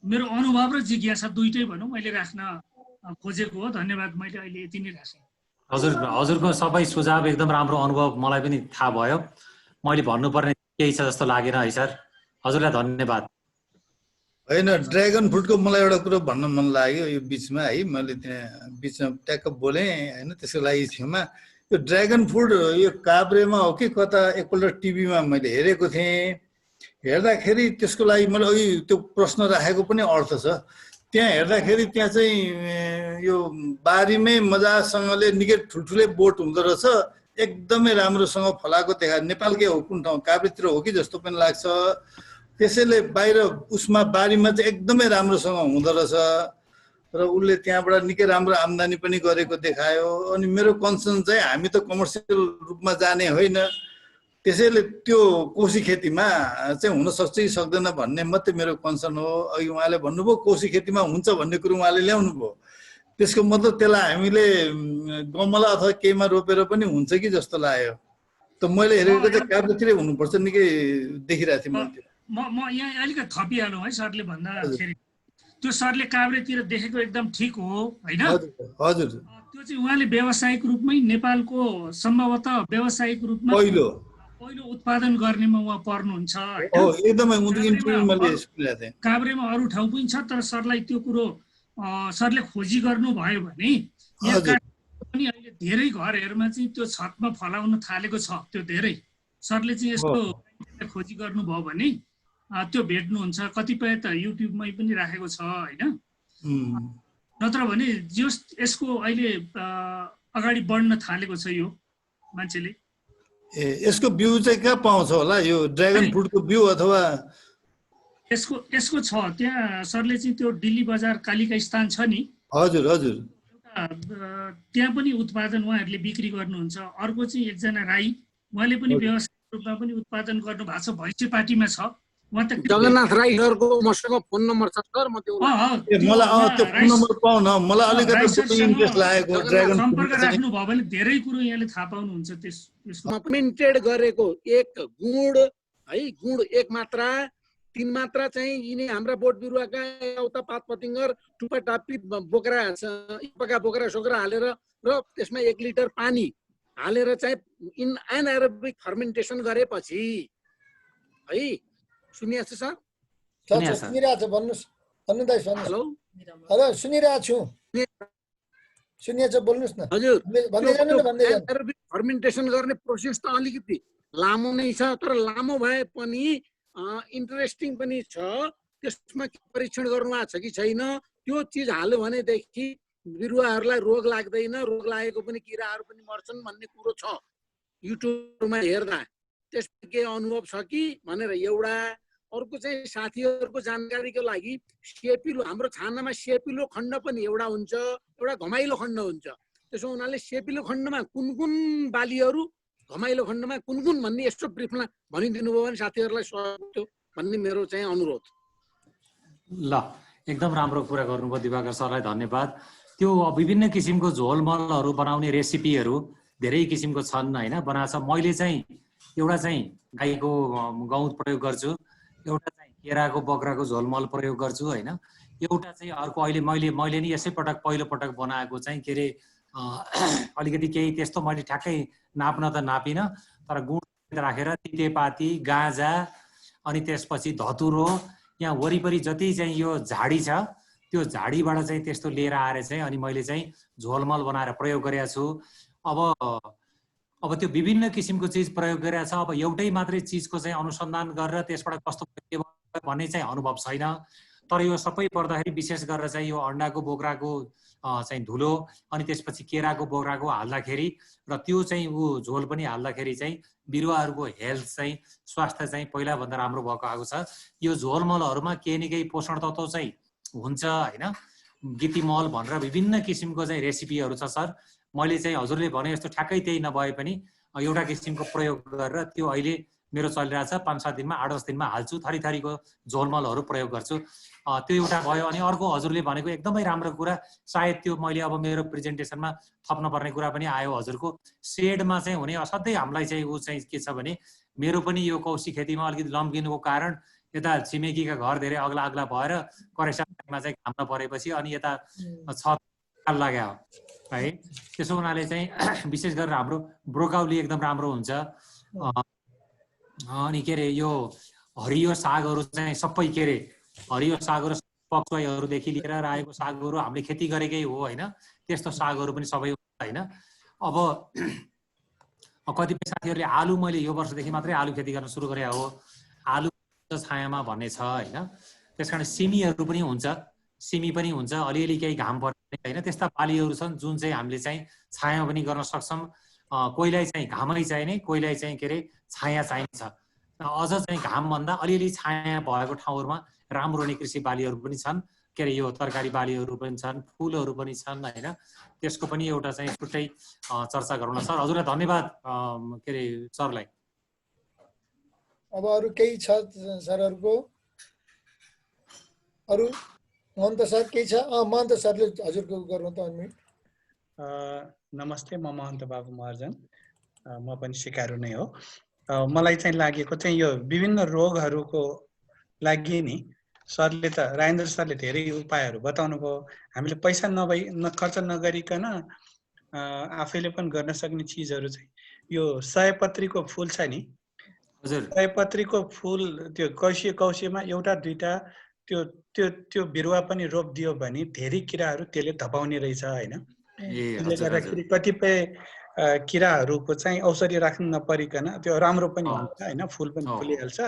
मेरो अनुभव र जिज्ञासा दुइटै भनौँ मैले राख्न खोजेको हो। धन्यवाद, मैले अहिले यति नै राखेँ। हजुरको सबै सुझाव एकदम राम्रो अनुभव मलाई पनि थाहा भयो। मैले भन्नुपर्ने केही छ जस्तो लागेन है सर। हजुरलाई धन्यवाद। होइन, ड्रागन फ्रुटको मलाई एउटा कुरो भन्न मन लाग्यो यो बिचमा है, मैले त्यहाँ बिचमा ट्याक्क बोलेँ होइन, त्यसको लागि क्षमा। यो ड्रागन फ्रुट यो काभ्रेमा हो कि कता एकपल्ट टिभीमा मैले हेरेको थिएँ। हेर्दाखेरि त्यसको लागि मैले अघि त्यो प्रश्न राखेको पनि अर्थ छ। त्यहाँ हेर्दाखेरि त्यहाँ चाहिँ यो बारीमै मजासँगले निकै ठुल्ठुलै बोट हुँदो रहेछ, एकदमै राम्रोसँग फलाएको देखा। नेपालकै हो कुन ठाउँ, काभ्रेतिर हो कि जस्तो पनि लाग्छ। त्यसैले बाहिर उसमा बारीमा चाहिँ एकदमै राम्रोसँग हुँदो रहेछ र उसले त्यहाँबाट निकै राम्रो आम्दानी पनि गरेको देखायो। अनि मेरो कन्सर्न चाहिँ हामी त कमर्सियल रूपमा जाने होइन, त्यसैले त्यो कोशी खेतीमा चाहिँ हुन सक्छ कि सक्दैन भन्ने मात्रै मेरो कन्सर्न हो। अघि उहाँले भन्नुभयो कोशी खेतीमा हुन्छ भन्ने कुरो उहाँले ल्याउनु भयो, त्यसको मतलब त्यसलाई हामीले गमला अथवा केहीमा रोपेर पनि हुन्छ कि जस्तो लाग्यो। त मैले हेरेको चाहिँ काभ्रेतिरै हुनुपर्छ निकै देखिरहेको थिएँ मैले। म यहाँ अलिकति थपिहालौँ है सरले भन्दाखेरि, त्यो सरले काभ्रेतिर देखेको एकदम ठिक हो होइन। हजुर, त्यो चाहिँ उहाँले व्यावसायिक रूपमै नेपालको सम्भवतः व्यावसायिक रूपमा पहिलो उत्पादन गर्नेमा उहाँ पर्नुहुन्छ होइन। काभ्रेमा अरू ठाउँ पनि छ, तर सरलाई त्यो कुरो सरले खोजी गर्नुभयो भने यहाँ पनि अहिले धेरै घरहरूमा चाहिँ त्यो छतमा फलाउन थालेको छ। त्यो धेरै सरले चाहिँ यसको खोजी गर्नुभयो भने त्यो भेट्नुहुन्छ। कतिपय त युट्युबमै पनि राखेको छ होइन। नत्र भने यसको अहिले अगाडि बढ्न थालेको छ यो मान्छेले। यसको बिउ चाहिँ कहाँ पाउँछ होला, यो ड्रागन फ्रुटको बिउ अथवा यसको छ त्यहाँ सरले चाहिँ त्यो दिल्ली बजार कालिका स्थान छ नि। हजुर हजुर, त्यहाँ पनि उत्पादन उहाँहरूले बिक्री गर्नुहुन्छ। अर्को चाहिँ एकजना राई, उहाँले पनि व्यवसायिक रूपमा पनि उत्पादन गर्नु भएको छ, भैँसे पार्टीमा छ। जगन्नाथ राई सरको मसँग फोन नम्बर छ सर, म त्यो मलाई त्यो फोन नम्बर पाउन मलाई अलिकति इन्ट्रेस्ट लागेको। ड्रागन सम्पर्क राख्नुभयो भने धेरै कुरो यहाँले थाहा पाउनुहुन्छ। त्यसमा पेन्टेड गरेको एक गुण है, गुण एक मात्रा 3 मात्रा चाहिँ यिनी हाम्रा बोट बिरुवाका एउटा पात पतिङ्गर टुप्पा टाप्पी बोक्रा पका बोक्रा सोक्रा हालेर र त्यसमा 1 लिटर पानी हालेर चाहिँ एनाएरोबिक फर्मेन्टेसन गरेपछि है। सुनिएको छ सर? सुनिरहेको छ, भन्नुहोस्। भन्नु दाइ, भन्नुहोस्। हेलो हेलो, सुनिरहेको छु। सुनिएको छ, बोल्नुहोस् न। हजुर, भन्दै जानु न, भन्दै जानु। एनाएरोबिक फर्मेन्टेसन गर्ने प्रोसेस त अलिकति लामो नै छ, तर लामो भए पनि इन्ट्रेस्टिङ पनि छ। त्यसमा परीक्षण गर्नुभएको छ कि छैन, त्यो चिज हाल्यो भनेदेखि बिरुवाहरूलाई रोग लाग्दैन, रोग लागेको पनि किराहरू पनि मर्छन् भन्ने कुरो छ युट्युबमा हेर्दा। त्यसमा के अनुभव छ कि भनेर एउटा। अर्को चाहिँ साथीहरूको जानकारीको लागि सेपिलो, हाम्रो छानामा सेपिलो खण्ड पनि एउटा हुन्छ, एउटा घमाइलो खण्ड हुन्छ। त्यसो हुनाले सेपिलो खण्डमा कुन कुन बालीहरू, घमाइलो खण्डमा कुन कुन भन्ने यस्तो ब्रिफमा भनिदिनु भयो भने साथीहरूलाई सहयोग थियो भन्ने मेरो चाहिँ अनुरोध। ल, एकदम राम्रो कुरा गर्नुभयो दिवाकर सरलाई धन्यवाद। त्यो विभिन्न किसिमको झोलमलहरू बनाउने रेसिपीहरू धेरै किसिमको छन् होइन, बनाएको छ। मैले चाहिँ एउटा चाहिँ गाईको गहुँत प्रयोग गर्छु, एउटा चाहिँ केराको बक्राको झोलमल प्रयोग गर्छु होइन। एउटा चाहिँ अर्को अहिले मैले नि यसै पटक पहिलो पटक बनाएको चाहिँ के अरे अलिकति केही त्यस्तो मैले ठ्याक्कै नाप्न त नापिनँ, तर गुड राखेर तितेपाती, गाँजा अनि त्यसपछि धतुरो, यहाँ वरिपरि जति चाहिँ यो झाडी छ त्यो झाडीबाट चाहिँ त्यस्तो लिएर आएर चाहिँ अनि मैले चाहिँ झोलमल बनाएर प्रयोग गरेको छु। अब त्यो विभिन्न किसिमको चिज प्रयोग गरेको छ। अब एउटै मात्रै चिजको चाहिँ अनुसन्धान गरेर त्यसबाट कस्तो भन्ने चाहिँ अनुभव छैन, तर यो सबै पर्दाखेरि विशेष गरेर चाहिँ यो अन्डाको बोक्राको चाहिँ धुलो अनि त्यसपछि केराको बोक्राको हाल्दाखेरि र त्यो चाहिँ ऊ झोल पनि हाल्दाखेरि चाहिँ बिरुवाहरूको हेल्थ चाहिँ स्वास्थ्य चाहिँ पहिलाभन्दा राम्रो भएको आएको छ। यो झोल मलहरूमा केही न केही पोषण तत्त्व चाहिँ हुन्छ होइन, गिटी मल भनेर विभिन्न किसिमको चाहिँ रेसिपीहरू छ सर। मैले चाहिँ हजुरले भने जस्तो ठ्याक्कै त्यही नभए पनि एउटा किसिमको प्रयोग गरेर त्यो अहिले मेरो चलिरहेछ, 5-7 दिनमा 8-10 दिनमा हाल्छु, थरीथरीको झोलमलहरू प्रयोग गर्छु। त्यो एउटा भयो। अनि अर्को हजुरले भनेको एकदमै राम्रो कुरा, सायद त्यो मैले अब मेरो प्रेजेन्टेसनमा थप्नुपर्ने कुरा पनि आयो हजुरको, सेडमा चाहिँ हुने असाध्यै हामीलाई चाहिँ ऊ चाहिँ के छ भने मेरो पनि यो कौशी खेतीमा अलिकति लम्किनुको कारण यता छिमेकीका घर धेरै अग्ला अग्ला भएर करेसामा चाहिँ घाम नपरेपछि अनि यता छत लाग्यो है। त्यसो हुनाले चाहिँ विशेष गरेर हाम्रो ब्रोकाउली एकदम राम्रो हुन्छ। अनि के अरे यो हरियो सागहरू चाहिँ सबै के अरे हरियो सागहरू पक्वाईहरूदेखि लिएर रायोको सागहरू हामीले खेती गरेकै हो होइन, त्यस्तो सागहरू पनि सबै होइन। अब कतिपय साथीहरूले आलु, मैले यो वर्षदेखि मात्रै आलु खेती गर्न सुरु गरे हो, आलु छायामा भन्ने छ होइन। त्यस कारण सिमीहरू पनि हुन्छ, सिमी पनि हुन्छ, अलिअलि केही घाम पर्ने होइन, त्यस्ता बालीहरू छन् जुन चाहिँ हामीले चाहिँ छायामा पनि गर्न सक्छौँ। कोहीलाई चाहिँ घामै चाहिने, कोहीलाई चाहिँ के अरे छाया चाहिन्छ। अझ चाहिँ घामभन्दा अलिअलि छाया भएको ठाउँहरूमा राम्रो हुने कृषि बालीहरू पनि छन्, के अरे यो तरकारी बालीहरू पनि छन्, फुलहरू पनि छन् होइन। त्यसको पनि एउटा चाहिँ छुट्टै चर्चा गरौँ न सर। हजुरलाई धन्यवाद के अरे सरलाई। अब अरू केही छ सरहरूको? अरू महन्त सर केही छ? महन्त सरले हजुरको गर्नु त अनम्युट। नमस्ते, म महन्त बाबु महर्जन, म पनि सिकारु नै हो। मलाई चाहिँ लागेको चाहिँ यो विभिन्न रोगहरूको लागि नि सरले त राजेन्द्र सरले धेरै उपायहरू बताउनु भयो। हामीले पैसा खर्च नगरिकन आफैले पनि गर्न सक्ने चिजहरू चाहिँ यो सयपत्रीको फुल छ नि, सयपत्रीको फुल त्यो कौशीमा एउटा दुईटा त्यो त्यो त्यो बिरुवा पनि रोपिदियो भने धेरै किराहरू त्यसले धपाउने रहेछ होइन। त्यसले गर्दाखेरि कतिपय किराहरूको चाहिँ औषधि राख्नु नपरिकन त्यो राम्रो पनि हुन्छ होइन, फुल पनि फुलिहाल्छ।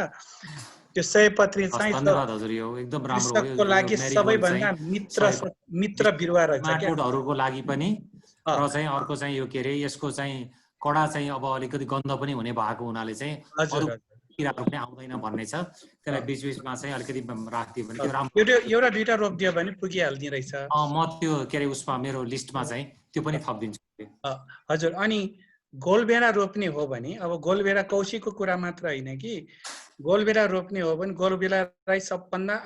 त्यो सयपत्री चाहिँ कृषकको लागि सबैभन्दा मित्र बिरुवा रहेछ माटोहरूको लागि पनि। र चाहिँ अर्को चाहिँ यो के अरे यसको चाहिँ कडा चाहिँ अब अलिकति गन्ध पनि हुने भएको हुनाले चाहिँ अरू किराहरू पनि आउँदैन भन्ने छ। त्यसलाई बिचबिचमा चाहिँ अलिकति राखिदियो भने त्यो राम्रो, एउटा दुईटा रोपिदियो भने पुगिहाल्ने रहेछ। म त्यो के अरे उसमा मेरो लिस्टमा चाहिँ त्यो पनि थपिदिन्छु। हजुर, अनि गोलबेडा रोप्ने हो भने अब गोलबेडा कौशीको कुरा मात्र होइन कि, गोलबेडा रोप्ने हो भने गोलबेडालाई सबभन्दा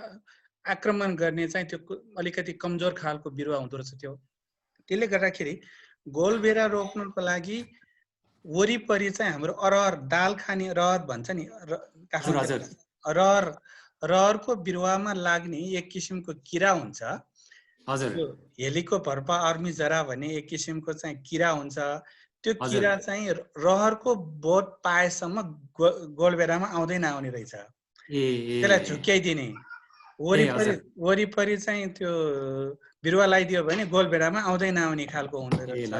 आक्रमण गर्ने चाहिँ त्यो अलिकति कमजोर खालको बिरुवा हुँदो रहेछ त्यो। त्यसले गर्दाखेरि गोलबेडा रोप्नुको लागि वरिपरि चाहिँ हाम्रो अरहर, दाल खाने रहर भन्छ नि, रहरको बिरुवामा लाग्ने एक किसिमको किरा हुन्छ हजुर, हेलिकोभर्पा अर्मी जरा भन्ने एक किसिमको चाहिँ किरा हुन्छ। त्यो किरा चाहिँ रहरको बोट पाएसम्म गोलबेडामा आउँदै नआउने रहेछ, त्यसलाई झुक्याइदिने। वरिपरि चाहिँ त्यो बिरुवा लगाइदियो भने गोलबेडामा आउँदै नआउने खालको हुँदो रहेछ।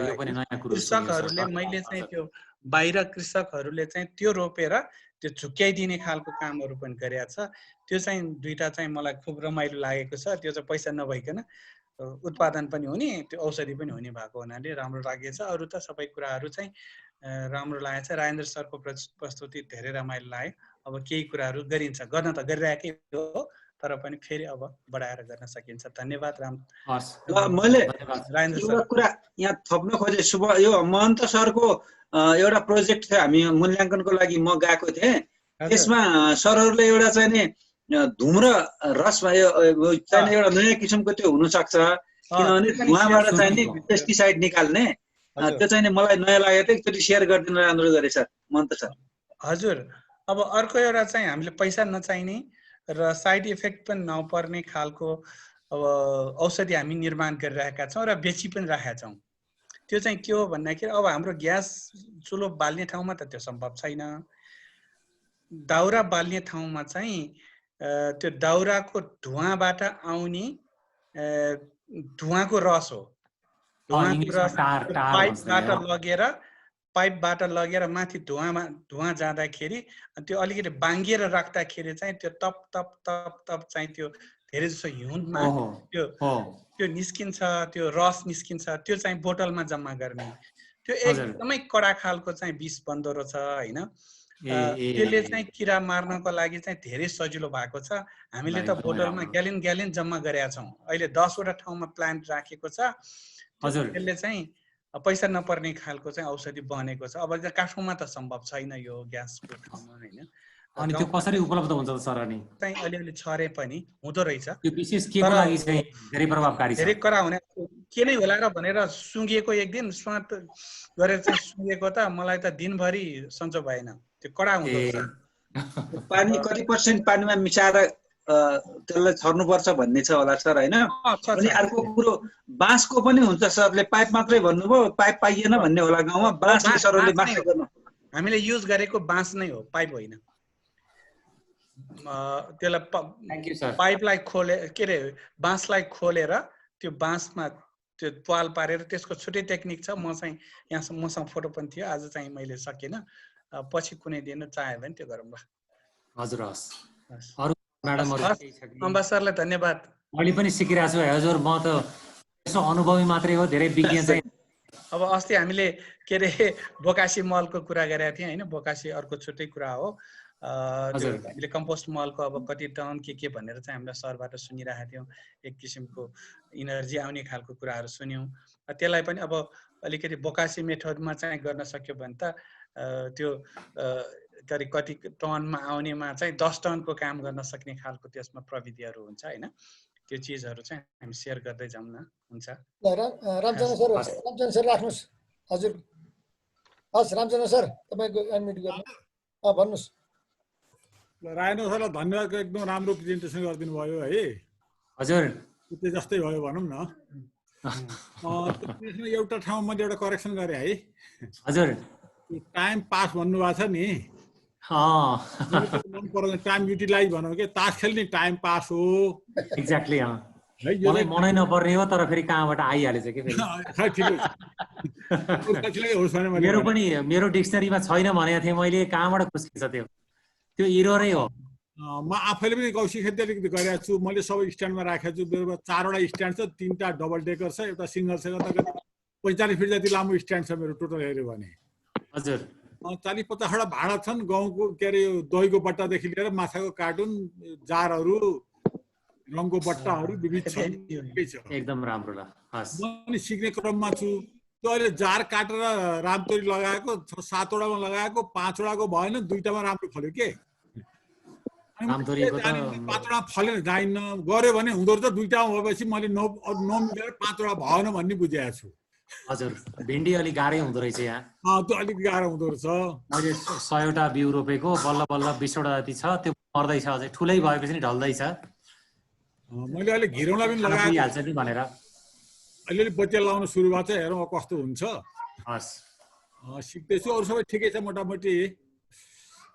कृषकहरूले मैले चाहिँ त्यो बाहिर कृषकहरूले चाहिँ त्यो रोपेर त्यो झुक्याइदिने खालको कामहरू पनि गरेका छ। त्यो चाहिँ दुईटा चाहिँ मलाई खुब रमाइलो लागेको छ। त्यो चाहिँ पैसा नभइकन उत्पादन पनि हुने, त्यो औषधि पनि हुने भएको हुनाले राम्रो लागेछ। अरू त सबै कुराहरू चाहिँ राम्रो लागेछ। राजेन्द्र सरको प्रस्तुति धेरै रमाइलो लाग्यो। अब केही कुराहरू गरिन्छ, गर्न त गरिरहेकै हो, तर पनि फेरि अब बढाएर गर्न सकिन्छ। धन्यवाद राम। मैले एउटा कुरा यहाँ थप्न खोजेँ शुभ, यो महन्त सरको एउटा प्रोजेक्ट थियो, हामी मूल्याङ्कनको लागि म गएको थिएँ। त्यसमा सरहरूले एउटा चाहिँ नि धुम्र रस चाहिँ एउटा नयाँ किसिमको त्यो हुनसक्छ, किनभने धुवाबाट चाहिँ नि पेस्टिसाइड निकाल्ने, त्यो चाहिँ नि मलाई नयाँ लागेको थियो। एकचोटि सेयर गरिदिनु राम्रो गरे सर, महन्त सर। हजुर, अब अर्को एउटा चाहिँ हामीले पैसा नचाहिने र साइड इफेक्ट पनि नपर्ने खालको अब औषधि हामी निर्माण गरिरहेका छौँ र बेची पनि राखेका छौँ। त्यो चाहिँ के हो भन्दाखेरि अब हाम्रो ग्यास चुलो बाल्ने ठाउँमा त त्यो सम्भव छैन। दाउरा बाल्ने ठाउँमा चाहिँ त्यो दाउराको धुवाँबाट आउने धुवाँको रस हो। धुवाँको रस पाइपबाट लगेर माथि धुवाँ जाँदाखेरि त्यो अलिकति बाङ्गिएर राख्दाखेरि चाहिँ त्यो तप तप तप तप चाहिँ त्यो धेरै जसो हिउँदमा ओहो त्यो हो त्यो निस्किन्छ, त्यो रस निस्किन्छ, त्यो चाहिँ बोतलमा जम्मा गर्ने। त्यो हजुर एकदमै कडा खालको चाहिँ विष बन्दो रहेछ होइन। त्यसले चाहिँ किरा मार्नको लागि चाहिँ धेरै सजिलो भएको छ। हामीले त बोतलमा ग्यालन जम्मा गरेका छौँ। अहिले 10वटा ठाउँमा प्लान्ट राखेको छ। हजुर त्यसले चाहिँ पैसा नपर्ने खालको चाहिँ औषधि बनेको छ। अब काठमाडौँमा त सम्भव छैन यो ग्यासको ठाउँमा होइन। अनि त्यो कसरी उपलब्ध हुन्छ त सर? अनि चाहिँ अलिअलि छरे पनि हुँदो रहेछ। त्यो विशेष के को लागि चाहिँ धेरै प्रभावकारी छ? धेरै कडा हुने के नै होला र भनेर सुँगिएको एक दिन स्वाट गरेर चाहिँ सुँगेको त मलाई त दिनभरि सन्चो भएन। त्यो कडा हुँदो रहेछ। पानी कति % पानीमा मिसाएर त्यसलाई छर्नुपर्छ भन्ने छ होला सर होइन? अनि अर्को कुरो बाँसको पनि हुन्छ सरले, पाइप मात्रै भन्नुभयो, पाइप पाइएन भन्ने होला गाउँमा, बाँसले सरले मास्टर गर्नु। हामीले युज गरेको बाँस नै हो, पाइप होइन। त्यसलाई पाइपलाई खोले के अरे बाँसलाई खोलेर त्यो बाँसमा त्यो पाल पारेर त्यसको छुट्टै टेक्निक छ। म चाहिँ यहाँ मसँग फोटो पनि थियो, आज चाहिँ मैले सकिनँ। पछि कुनै दिन चाह्यो भने त्यो गरौँ ल। हजुर हस्। अरु म्याडमहरु केही छ कि? अम्बासरलाई धन्यवाद। मैले पनि सिकिरहेको छु हजुर, म त यसो अनुभवी मात्रै हो, धेरै विज्ञ चाहिँ। अब अस्ति हामीले के अरे बोकासी मलको कुरा गरेका थियौँ होइन। बोकासी अर्को छुट्टै कुरा हो। हामीले कम्पोस्ट मलको अब कति टन के भनेर चाहिँ हामीलाई सरबाट सुनिरहेका थियौँ। एक किसिमको इनर्जी आउने खालको कुराहरू सुन्यौँ। त्यसलाई पनि अब अलिकति बोकासी मेथडमा चाहिँ गर्न सक्यो भने त त्यो कति टनमा आउनेमा चाहिँ 10 टनको काम गर्न सक्ने खालको त्यसमा प्रविधिहरू हुन्छ होइन। त्यो चिजहरू चाहिँ हामी सेयर गर्दै जाउँ न। हुन्छ रामचन्द्र सर राख्नुहोस्। हजुर हस् रामचन्द्र सर तपाईँको अनम्युट गर्नु भन्नुहोस्। रायनो सरलाई धन्यवाद, एकदम राम्रो प्रेजेन्टेसन गरिदिनु भयो है हजुर। त्यो जस्तै भयो भनौँ न। एउटा ठाउँ मैले एउटा करेक्सन गरेँ है हजुर। टाइम पास भन्नुभएको छ नि, मन पर्दैन। टाइम युटिलाइज भनौँ कि तास खेल्ने टाइम पास हो। एक्ज्याक्टली मलाई मनै नपर्ने हो, तर फेरि कहाँबाट आइहालेछ कि मेरो डिक्सनरीमा छैन भनेको थिएँ मैले, कहाँबाट खुस्किन्छ त्यो इरोरै हो। म आफैले पनि कौशी खेती अलिकति गरेको छु। मैले सबै स्ट्यान्डमा राखेको छु। मेरो 4वटा स्ट्यान्ड छ, 3टा डबल डेकर छ, एउटा सिङ्गल छ। 45 फिट जति लामो स्ट्यान्ड छ मेरो टोटल हेऱ्यो भने। हजुर 40-50वटा भाँडा छन् गाउँको, के अरे दहीको बट्टादेखि लिएर माछाको कार्टुन, जारहरू, रङको बट्टाहरू विविध छ। एकदम राम्रो ल। म पनि सिक्ने क्रममा छु। त्यो अहिले जार काटेर रामतोरी लगाएको 7वटामा लगाएको, 5वटाको भएन, 2टामा राम्रो फल्यो के। 5वटा फलेन जाइन्न, गऱ्यो भने हुँदो रहेछ। 2टामा भएपछि मैले नमिलेर 5वटा भएन भन्ने बुझेको छु। हजुर भिन्डी अलिक गाह्रै हुँदो रहेछ यहाँ। त्यो अलिक गाह्रो हुँदो रहेछ। मैले 100वटा बिउ रोपेको, बल्ल बल्ल 20वटा जति छ। त्यो मर्दैछ, अझै ठुलै भएपछि नि ढल्दैछ। मैले अहिले घिरौँला पनि लगाइहाल्छ नि भनेर अलिअलि बच्चा लाउनु सुरु भएको छ। हेरौँ कस्तो हुन्छ। हस् सिक्दैछु। अरू सबै ठिकै छ मोटामोटी।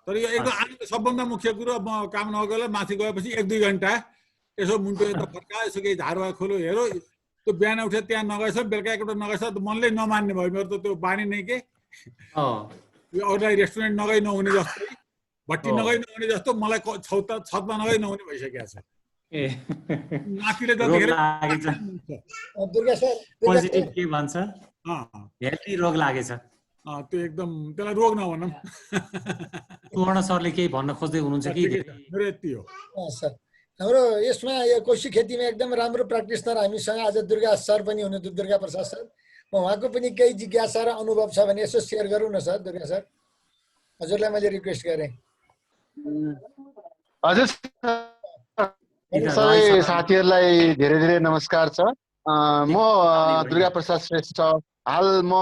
तर यो एकदम आजको सबभन्दा मुख्य कुरो, म काम नगरेर माथि गएपछि 1-2 घन्टा यसो मुन्टो यता फर्का, यसो केही झारुवा खोलो हेरो। त्यो बिहान उठेर त्यहाँ नगएछ, बेलुका एकपल्ट नगएछ त मनले नमान्ने भयो। मेरो त त्यो बानी नै के। यो अरूलाई रेस्टुरेन्ट नगई नहुने जस्तो, भट्टी नगई नहुने जस्तो मलाई छतमा नगई नहुने भइसकेको छ। माथिले पोजिटिभ के भन्छ, हेल्दी रोग लागेछ। त्यो एकदम त्यसलाई रोग नभनौँ। सुवर्ण सरले केही भन्न खोज्दै हुनुहुन्छ कि? मेरो यति हो सर। हाम्रो यसमा यो कोशी खेतीमा एकदम राम्रो प्र्याक्टिसनर हामीसँग आज दुर्गा सर पनि हुनुहुन्थ्यो, दुर्गा प्रसाद सर। उहाँको पनि केही जिज्ञासा र अनुभव छ भने यसो सेयर गरौँ न सर। दुर्गा सर हजुरलाई मैले रिक्वेस्ट गरेँ। हजुर सबै साथीहरूलाई धेरै धेरै नमस्कार छ। म दुर्गा प्रसाद श्रेष्ठ। हाल म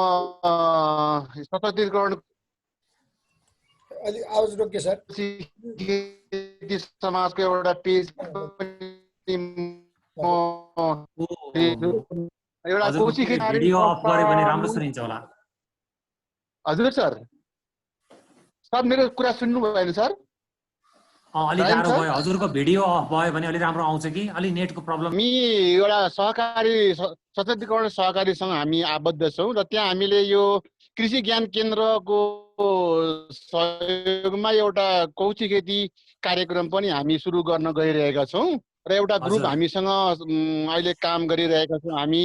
छत्तीसगढ अलि आवाज रोक्यो सर। समाजको एउटा पेज एउटा कोशी खेती भिडियो अफ गरे भने राम्रो सुनिन्छ होला। हजुर सर मेरो कुरा सुन्नु भएन सर? अलि गाह्रो भयो। हजुरको भिडियो अफ भयो भने अलि राम्रो आउँछ कि? अलि नेटको प्रब्लम। हामी एउटा सहकारी छत्तीसगढ सहकारीसँग हामी आबद्ध छौँ र त्यहाँ हामीले यो कृषि ज्ञान केन्द्रको सहयोगमा एउटा कौशी खेती कार्यक्रम पनि हामी सुरु गर्न गइरहेका छौँ। र एउटा ग्रुप हजुर। हामीसँग अहिले काम गरिरहेका छौँ हामी।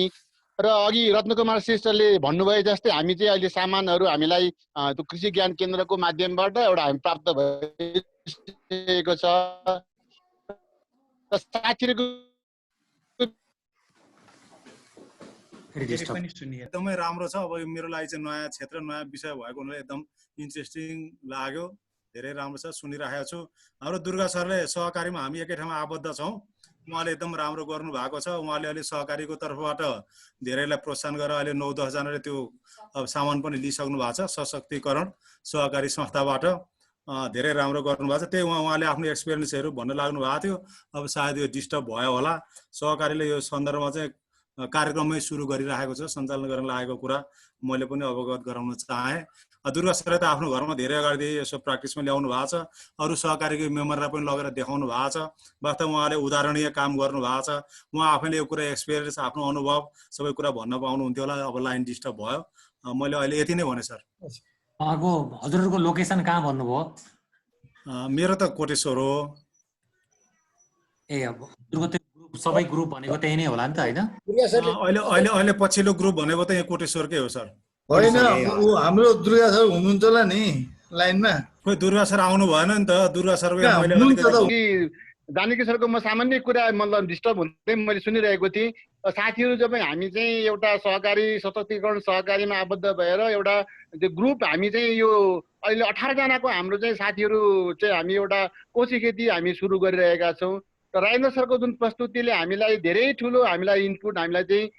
र अघि रत्नकुमार श्रेष्ठले भन्नुभयो जस्तै हामी चाहिँ अहिले सामानहरू हामीलाई त्यो कृषि ज्ञान केन्द्रको माध्यमबाट एउटा हामी प्राप्त भइसकेको छ। र साथीहरूको एकदमै राम्रो छ। अब यो मेरो लागि चाहिँ नयाँ क्षेत्र नयाँ विषय भएको हुनाले एकदम इन्ट्रेस्टिङ लाग्यो, धेरै राम्रो छ, सुनिरहेको छु। हाम्रो दुर्गा सरले सहकारीमा हामी एकै ठाउँमा आबद्ध छौँ, उहाँले एकदम राम्रो गर्नु भएको छ। उहाँले अहिले सहकारीको तर्फबाट धेरैलाई प्रोत्साहन गरेर अहिले 9-10 जनाले त्यो अब सामान पनि लिइसक्नु भएको छ। सशक्तिकरण सहकारी संस्थाबाट धेरै राम्रो गर्नुभएको छ। त्यही उहाँले आफ्नो एक्सपिरियन्सहरू भन्न लाग्नु भएको थियो। अब सायद यो डिस्टर्ब भयो होला, सहकारीले यो सन्दर्भमा चाहिँ कार्यक्रममै सुरु गरिरहेको छ, सञ्चालन गर्न लागेको कुरा मैले पनि अवगत गराउन चाहेँ। दुर्गा सरले त आफ्नो घरमा धेरै अगाडिदेखि यसो प्र्याक्टिसमा ल्याउनु भएको छ, अरू सहकारीको मेम्बरलाई पनि लगेर देखाउनु भएको छ। वास्तवमा उहाँले उदाहरणीय काम गर्नु भएको छ। उहाँ आफैले यो कुरा एक्सपिरियन्स आफ्नो अनुभव सबै कुरा भन्न पाउनुहुन्थ्यो होला। अब लाइन डिस्टर्ब भयो, मैले अहिले यति नै भने सर। उहाँको हजुरहरूको लोकेसन कहाँ भन्नुभयो? मेरो त कोटेश्वर हो। ए अब हजुरको त्यो ग्रुप सबै ग्रुप भनेको त्यही नै होला नि त होइन? अहिले पछिल्लो ग्रुप भनेको त यहाँ कोटेश्वरकै हो सर। होइन, ऊ हाम्रो दुर्गा सर हुनुहुन्छ होला नि लाइनमा। खोइ दुर्गा सर आउनु भएन नि त। दुर्गा सर जानकी सरको म सामान्य कुरा मतलब डिस्टर्ब हुँदै मैले सुनिरहेको थिएँ। साथीहरू जब हामी चाहिँ एउटा सहकारी सशक्तिकरण सहकारीमा आबद्ध भएर एउटा त्यो ग्रुप हामी चाहिँ यो अहिले 18 जनाको हाम्रो चाहिँ साथीहरू चाहिँ हामी एउटा कोशी खेती हामी सुरु गरिरहेका छौँ। र राजेन्द्र सरको जुन प्रस्तुतिले हामीलाई धेरै ठुलो हामीलाई इनपुट हामीलाई चाहिँ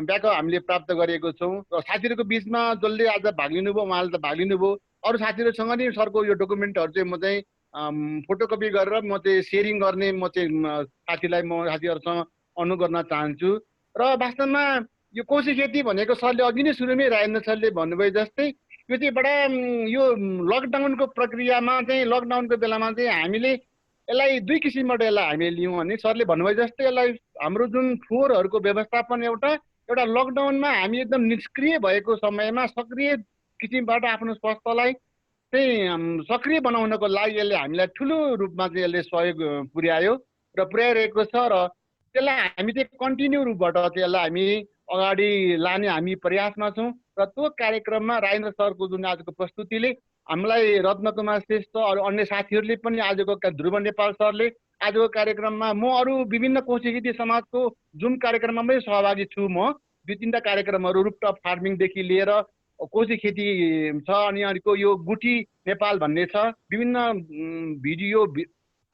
ब्याकअप हामीले प्राप्त गरेको छौँ। र साथीहरूको बिचमा जसले आज भाग लिनुभयो उहाँले त भाग लिनुभयो, अरू साथीहरूसँग नि सरको यो डकुमेन्टहरू चाहिँ म चाहिँ फोटोकपी गरेर म चाहिँ सेयरिङ गर्ने म चाहिँ साथीहरूसँग अनुरोध गर्न चाहन्छु। र वास्तवमा यो कोशी खेती भनेको सरले अघि नै सुरुमै राजेन्द्र सरले भन्नुभयो जस्तै यो चाहिँ बडा यो लकडाउनको प्रक्रियामा चाहिँ लकडाउनको बेलामा चाहिँ हामीले यसलाई दुई किसिमबाट यसलाई हामीले लियौँ भने सरले भन्नुभयो जस्तै यसलाई हाम्रो जुन फोहोरहरूको व्यवस्थापन एउटा लकडाउनमा हामी एकदम निष्क्रिय भएको समयमा सक्रिय किसिमबाट आफ्नो स्वास्थ्यलाई चाहिँ सक्रिय बनाउनको लागि यसले हामीलाई ठुलो रूपमा चाहिँ यसले सहयोग पुर्यायो र पुर्याइरहेको छ। र त्यसलाई हामी चाहिँ कन्टिन्यू रूपबाट चाहिँ यसलाई हामी अगाडि लाने हामी प्रयासमा छौँ। र त्यो कार्यक्रममा राजेन्द्र सरको जुन आजको प्रस्तुतिले हामीलाई रत्नकुमार श्रेष्ठ अरू अन्य साथीहरूले पनि आजको ध्रुव नेपाल सरले आजको कार्यक्रममा म अरू विभिन्न कोशी खेती समाजको जुन कार्यक्रममा पनि सहभागी छु। म 2-3टा कार्यक्रमहरू रुपटप फार्मिङदेखि लिएर कोशी खेती छ, अनि अर्को यो गुठी नेपाल भन्ने छ, विभिन्न भिडियो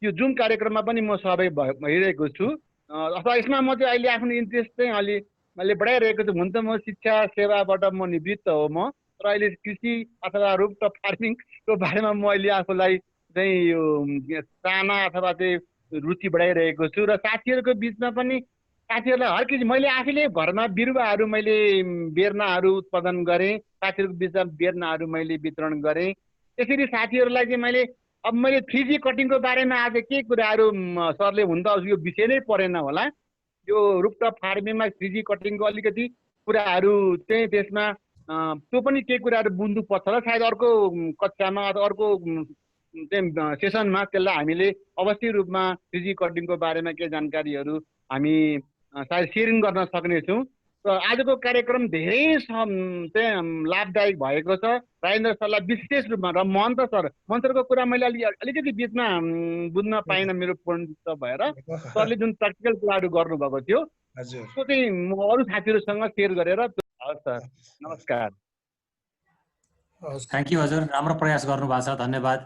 यो जुन कार्यक्रममा पनि म सहभागी भइरहेको छु। अथवा यसमा म चाहिँ अहिले आफ्नो इन्ट्रेस्ट चाहिँ मैले बढाइरहेको छु। हुन त म शिक्षा सेवाबाट म निवृत्त हो म, तर अहिले कृषि अथवा रुपटप फार्मिङको बारेमा म अहिले आफूलाई चाहिँ यो चाहना अथवा चाहिँ रुचि बढाइरहेको छु। र साथीहरूको बिचमा पनि साथीहरूलाई हर किसिम मैले आफैले घरमा बिरुवाहरू मैले बेर्नाहरू उत्पादन गरेँ, साथीहरूको बिचमा बेर्नाहरू मैले वितरण गरेँ। त्यसरी साथीहरूलाई चाहिँ मैले 3G कटिङको बारेमा आज के कुराहरू सरले हुन त यो विषय नै परेन होला, यो रुपटप फार्मिङमा 3G कटिङको अलिकति कुराहरू चाहिँ त्यसमा त्यो पनि केही कुराहरू बुझ्नु पर्छ र सायद अर्को कक्षामा अथवा अर्को चाहिँ सेसनमा त्यसलाई हामीले अवश्य रूपमा 3G कटिङको बारेमा केही जानकारीहरू हामी सायद सेयरिङ गर्न सक्नेछौँ। र आजको कार्यक्रम धेरै चाहिँ लाभदायक भएको छ। राजेन्द्र सरलाई विशेष रूपमा र महन्त सरको कुरा मैले अलिकति बिचमा बुझ्न पाइनँ मेरो पूर्ण भएर सरले जुन प्र्याक्टिकल कुराहरू गर्नुभएको थियो त्यो चाहिँ म अरू साथीहरूसँग सेयर गरेर। हस् सर, नमस्कार। थ्याङ्क यू हजुर, राम्रो प्रयास गर्नु भएको छ, धन्यवाद।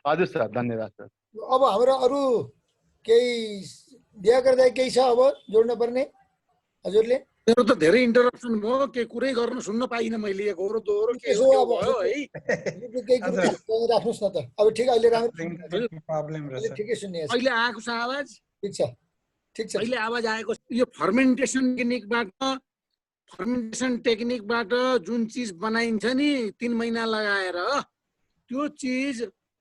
हजुर सर, धन्यवाद सर। अब हाम्रो अरू केही बिहा गर्दा केही छ अब जोड्न पर्ने हजुरले? मेरो त धेरै इन्टरप्सन भयो, केही कुरै गर्न सुन्न पाइनँ मैले, एकहोरो दोहोरो के हो भयो है। केही कुरा राख्नुहोस् न त। अब ठिक अहिले राम्रो प्रब्लम रहेछ, ठिकै सुन्ने अहिले आएको छ आवाज? ठिक छ, ठिक छ, अहिले आवाज आएको छ। यो फर्मेन्टेसन टेक्निकबाट जुन चिज बनाइन्छ नि 3 महिना लगाएर, त्यो चिज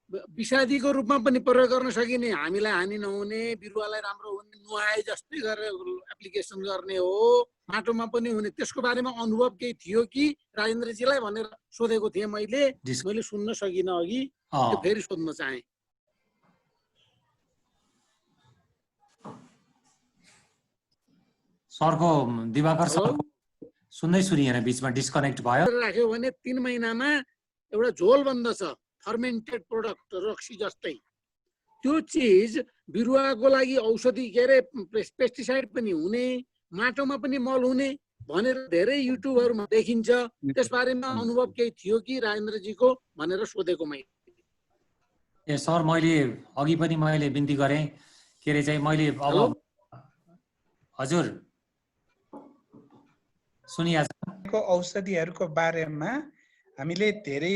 विषादीको रूपमा पनि प्रयोग गर्न सकिने, हामीलाई हानि नहुने, बिरुवालाई राम्रो हुने, नुहाए जस्तै गरेर एप्लिकेसन गर्ने हो, माटोमा पनि हुने। त्यसको बारेमा अनुभव केही थियो कि राजेन्द्रजीलाई भनेर सोधेको थिएँ मैले सुन्न सकिनँ अघि, फेरि सोध्न चाहेँ। सरको दिवाकर हेलो? सरको सुन्दै सुनिएन, बिचमा डिस्कनेक्ट भयो। राख्यो भने 3 महिनामा एउटा झोल बन्दछ, फर्मेन्टेड प्रोडक्ट रक्सी जस्तै। त्यो चिज बिरुवाको लागि औषधि के अरे पेस्टिसाइड पनि हुने, माटोमा पनि मल हुने भनेर धेरै युट्युबहरूमा देखिन्छ। त्यसबारेमा अनुभव केही थियो कि राजेन्द्रजीको भनेर सोधेको मैले। ए सर, मैले अघि पनि मैले बिन्ती गरेँ के अरे चाहिँ मैले हेलो? अब हजुर सुनिहाल्छ। को औषधिहरूको बारेमा हामीले धेरै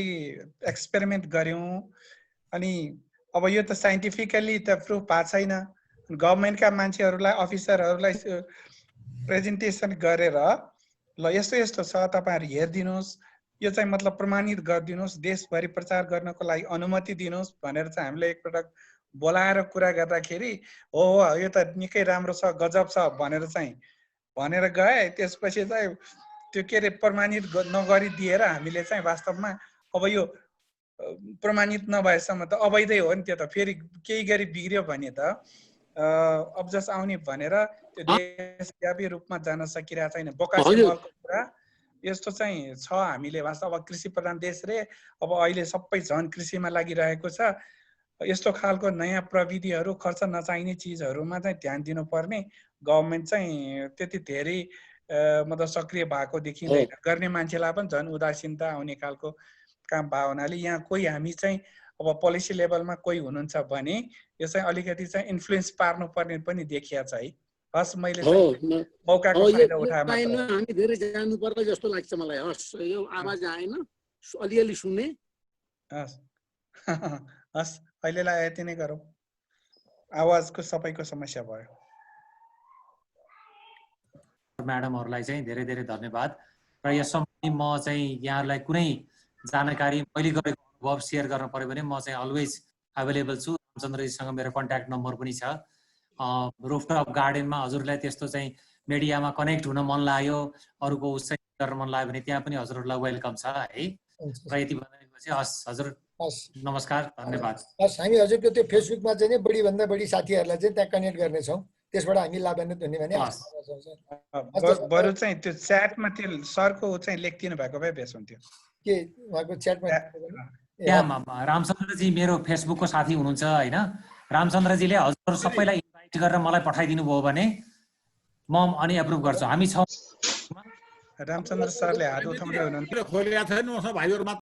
एक्सपेरिमेन्ट गर्यौँ। अनि अब यो त साइन्टिफिकली त प्रुफ भएको छैन। गभर्मेन्टका मान्छेहरूलाई, अफिसरहरूलाई प्रेजेन्टेसन गरेर ल यस्तो यस्तो छ, तपाईँहरू हेरिदिनुहोस्, यो चाहिँ मतलब प्रमाणित गरिदिनुहोस्, देशभरि प्रचार गर्नको लागि अनुमति दिनुहोस् भनेर चाहिँ हामीले एकपटक बोलाएर कुरा गर्दाखेरि हो यो त निकै राम्रो छ, गजब छ भनेर चाहिँ भनेर गए। त्यसपछि चाहिँ त्यो के अरे प्रमाणित नगरिदिएर हामीले चाहिँ वास्तवमा अब यो प्रमाणित नभएसम्म त अवैधै हो नि। त्यो त फेरि केही गरी बिग्रियो भने त अब्जस आउने भनेर त्यो देशव्यापी रूपमा जान सकिरहेको छैन। बोकासी मलको कुरा यस्तो चाहिँ छ। हामीले वास्तव अब कृषि प्रधान देश रे, अब अहिले सबै झन् कृषिमा लागिरहेको छ। यस्तो खालको नयाँ प्रविधिहरू, खर्च नचाहिने चिजहरूमा चाहिँ ध्यान दिनुपर्ने। गभर्मेन्ट चाहिँ त्यति धेरै मतलब सक्रिय भएको देखिँदैन। गर्ने मान्छेलाई पनि झन् उदासीनता आउने खालको काम भयो हुनाले यहाँ कोही हामी चाहिँ अब पोलिसी लेभलमा कोही हुनुहुन्छ भने यो चाहिँ अलिकति चाहिँ इन्फ्लुएन्स पार्नुपर्ने पनि देखिया छ है। हस्, मैले मौकाको फाइदा उठाए मात्र हामी धेरै जानु पर्ला जस्तो लाग्छ मलाई। हस्, यो आवाज आएन, अलिअलि सुने। हस् हस्, अहिलेलाई यति नै गरौँ। आवाजको सबैको समस्या भयो। म्याडमहरूलाई चाहिँ धेरै धेरै धन्यवाद। र यसमा म चाहिँ यहाँहरूलाई कुनै जानकारी मैले गरेको अनुभव सेयर गर्न पर्यो भने म चाहिँ अलवेज अभाइलेबल छु। रामचन्द्रजीसँग मेरो कन्ट्याक्ट नम्बर पनि छ। रुफटप गार्डनमा हजुरलाई त्यस्तो चाहिँ मिडियामा कनेक्ट हुन मन लाग्यो, अरूको उसै गर्न मन लाग्यो भने त्यहाँ पनि हजुरहरूलाई वेलकम छ है। र यति भनेपछि हस् हजुर, नमस्कार, धन्यवाद। हस्, हामी हजुरको त्यो फेसबुकमा चाहिँ बढीभन्दा बढी साथीहरूलाई चाहिँ त्यहाँ कनेक्ट गर्नेछौँ। त्यसबाट हामी लाभान्वित हुने भने बरु चाहिँ त्यो च्याटमा त्यो सरको चाहिँ लेखिदिनु भएको भए बेस हुन्थ्यो। के उहाँको च्याटमा त्यहाँ रामचन्द्रजी मेरो फेसबुकको साथी हुनुहुन्छ होइन। रामचन्द्रजीले हजुर सबैलाई इन्भाइट गरेर मलाई पठाइदिनु भयो भने म अनि एप्रुभ गर्छु। हामी छौँ। रामचन्द्र सरले हात उठाउँदै हुनुहुन्छ। खोलिरहेको छैन, भाइहरू मात्र